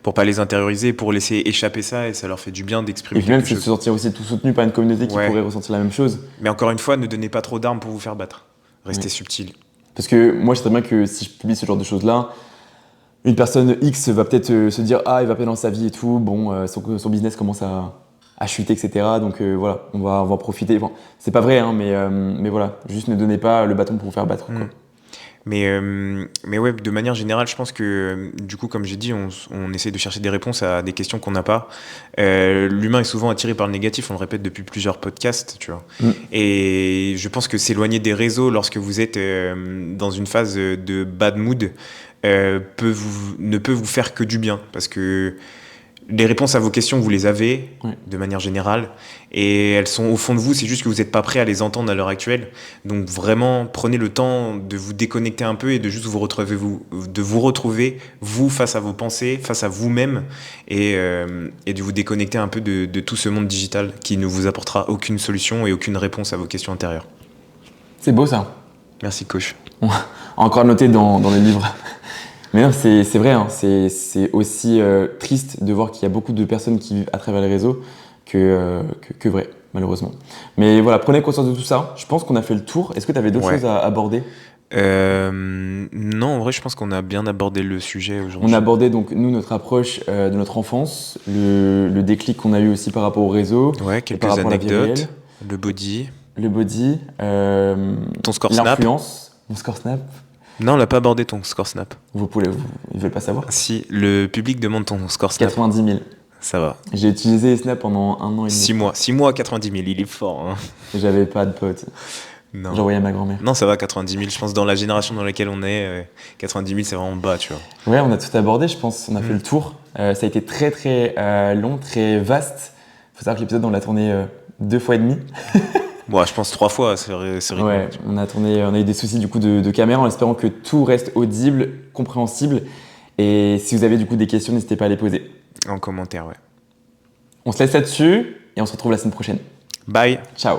Speaker 2: Pour pas les intérioriser, pour laisser échapper ça, et ça leur fait du bien d'exprimer quelque chose. Et
Speaker 1: puis même, c'est se sentir aussi tout soutenu par une communauté qui pourrait ressentir la même chose.
Speaker 2: Mais encore une fois, ne donnez pas trop d'armes pour vous faire battre. Restez subtil.
Speaker 1: Parce que moi, je sais très bien que si je publie ce genre de choses-là, une personne X va peut-être se dire « Ah, il va pas dans sa vie et tout, bon, son business commence à chuter, etc. » Donc voilà, on va en profiter. Bon, c'est pas vrai, hein, mais voilà, juste ne donnez pas le bâton pour vous faire battre, quoi.
Speaker 2: Mais ouais, de manière générale, je pense que du coup, comme j'ai dit, on essaie de chercher des réponses à des questions qu'on n'a pas. L'humain est souvent attiré par le négatif, on le répète depuis plusieurs podcasts, tu vois. Et je pense que s'éloigner des réseaux lorsque vous êtes dans une phase de bad mood ne peut vous faire que du bien, parce que les réponses à vos questions, vous les avez de manière générale, et elles sont au fond de vous, c'est juste que vous n'êtes pas prêt à les entendre à l'heure actuelle. Donc vraiment, prenez le temps de vous déconnecter un peu et de juste vous retrouver, vous, face à vos pensées, face à vous-même, et de vous déconnecter un peu de tout ce monde digital qui ne vous apportera aucune solution et aucune réponse à vos questions intérieures.
Speaker 1: C'est beau ça.
Speaker 2: Merci coach.
Speaker 1: Encore noté dans les livres. Mais non, c'est vrai, hein, c'est aussi triste de voir qu'il y a beaucoup de personnes qui vivent à travers les réseaux que vrai, malheureusement. Mais voilà, prenez conscience de tout ça. Je pense qu'on a fait le tour. Est-ce que tu avais d'autres choses à aborder ?
Speaker 2: Non, en vrai, je pense qu'on a bien abordé le sujet aujourd'hui.
Speaker 1: On a abordé donc nous notre approche de notre enfance, le déclic qu'on a eu aussi par rapport au réseau,
Speaker 2: Ouais,
Speaker 1: et
Speaker 2: quelques
Speaker 1: par rapport à la vie
Speaker 2: anecdotes,
Speaker 1: réelle,
Speaker 2: le body,
Speaker 1: le body,
Speaker 2: ton score Snap.
Speaker 1: l'influence, mon score Snap.
Speaker 2: Non, on n'a pas abordé ton score Snap.
Speaker 1: Ils veulent pas savoir.
Speaker 2: Si, le public demande ton score Snap.
Speaker 1: 90 000.
Speaker 2: Ça va.
Speaker 1: J'ai utilisé Snap pendant 1 an et demi.
Speaker 2: 6 mois. 6 mois à 90 000, il est fort. Hein.
Speaker 1: Et j'avais pas de potes.
Speaker 2: Non.
Speaker 1: J'envoyais à ma grand-mère.
Speaker 2: Non, ça va, 90 000. Je pense dans la génération dans laquelle on est, 90 000, c'est vraiment bas, tu vois.
Speaker 1: Ouais, on a tout abordé, je pense. On a fait le tour. Ça a été très très long, très vaste. Faut savoir que l'épisode, on l'a tourné 2 fois et demi.
Speaker 2: Bon, je pense 3 fois, c'est rigolo.
Speaker 1: Ouais, on a eu des soucis du coup de caméra en espérant que tout reste audible, compréhensible. Et si vous avez du coup des questions, n'hésitez pas à les poser.
Speaker 2: En commentaire, ouais.
Speaker 1: On se laisse là-dessus et on se retrouve la semaine prochaine.
Speaker 2: Bye.
Speaker 1: Ciao.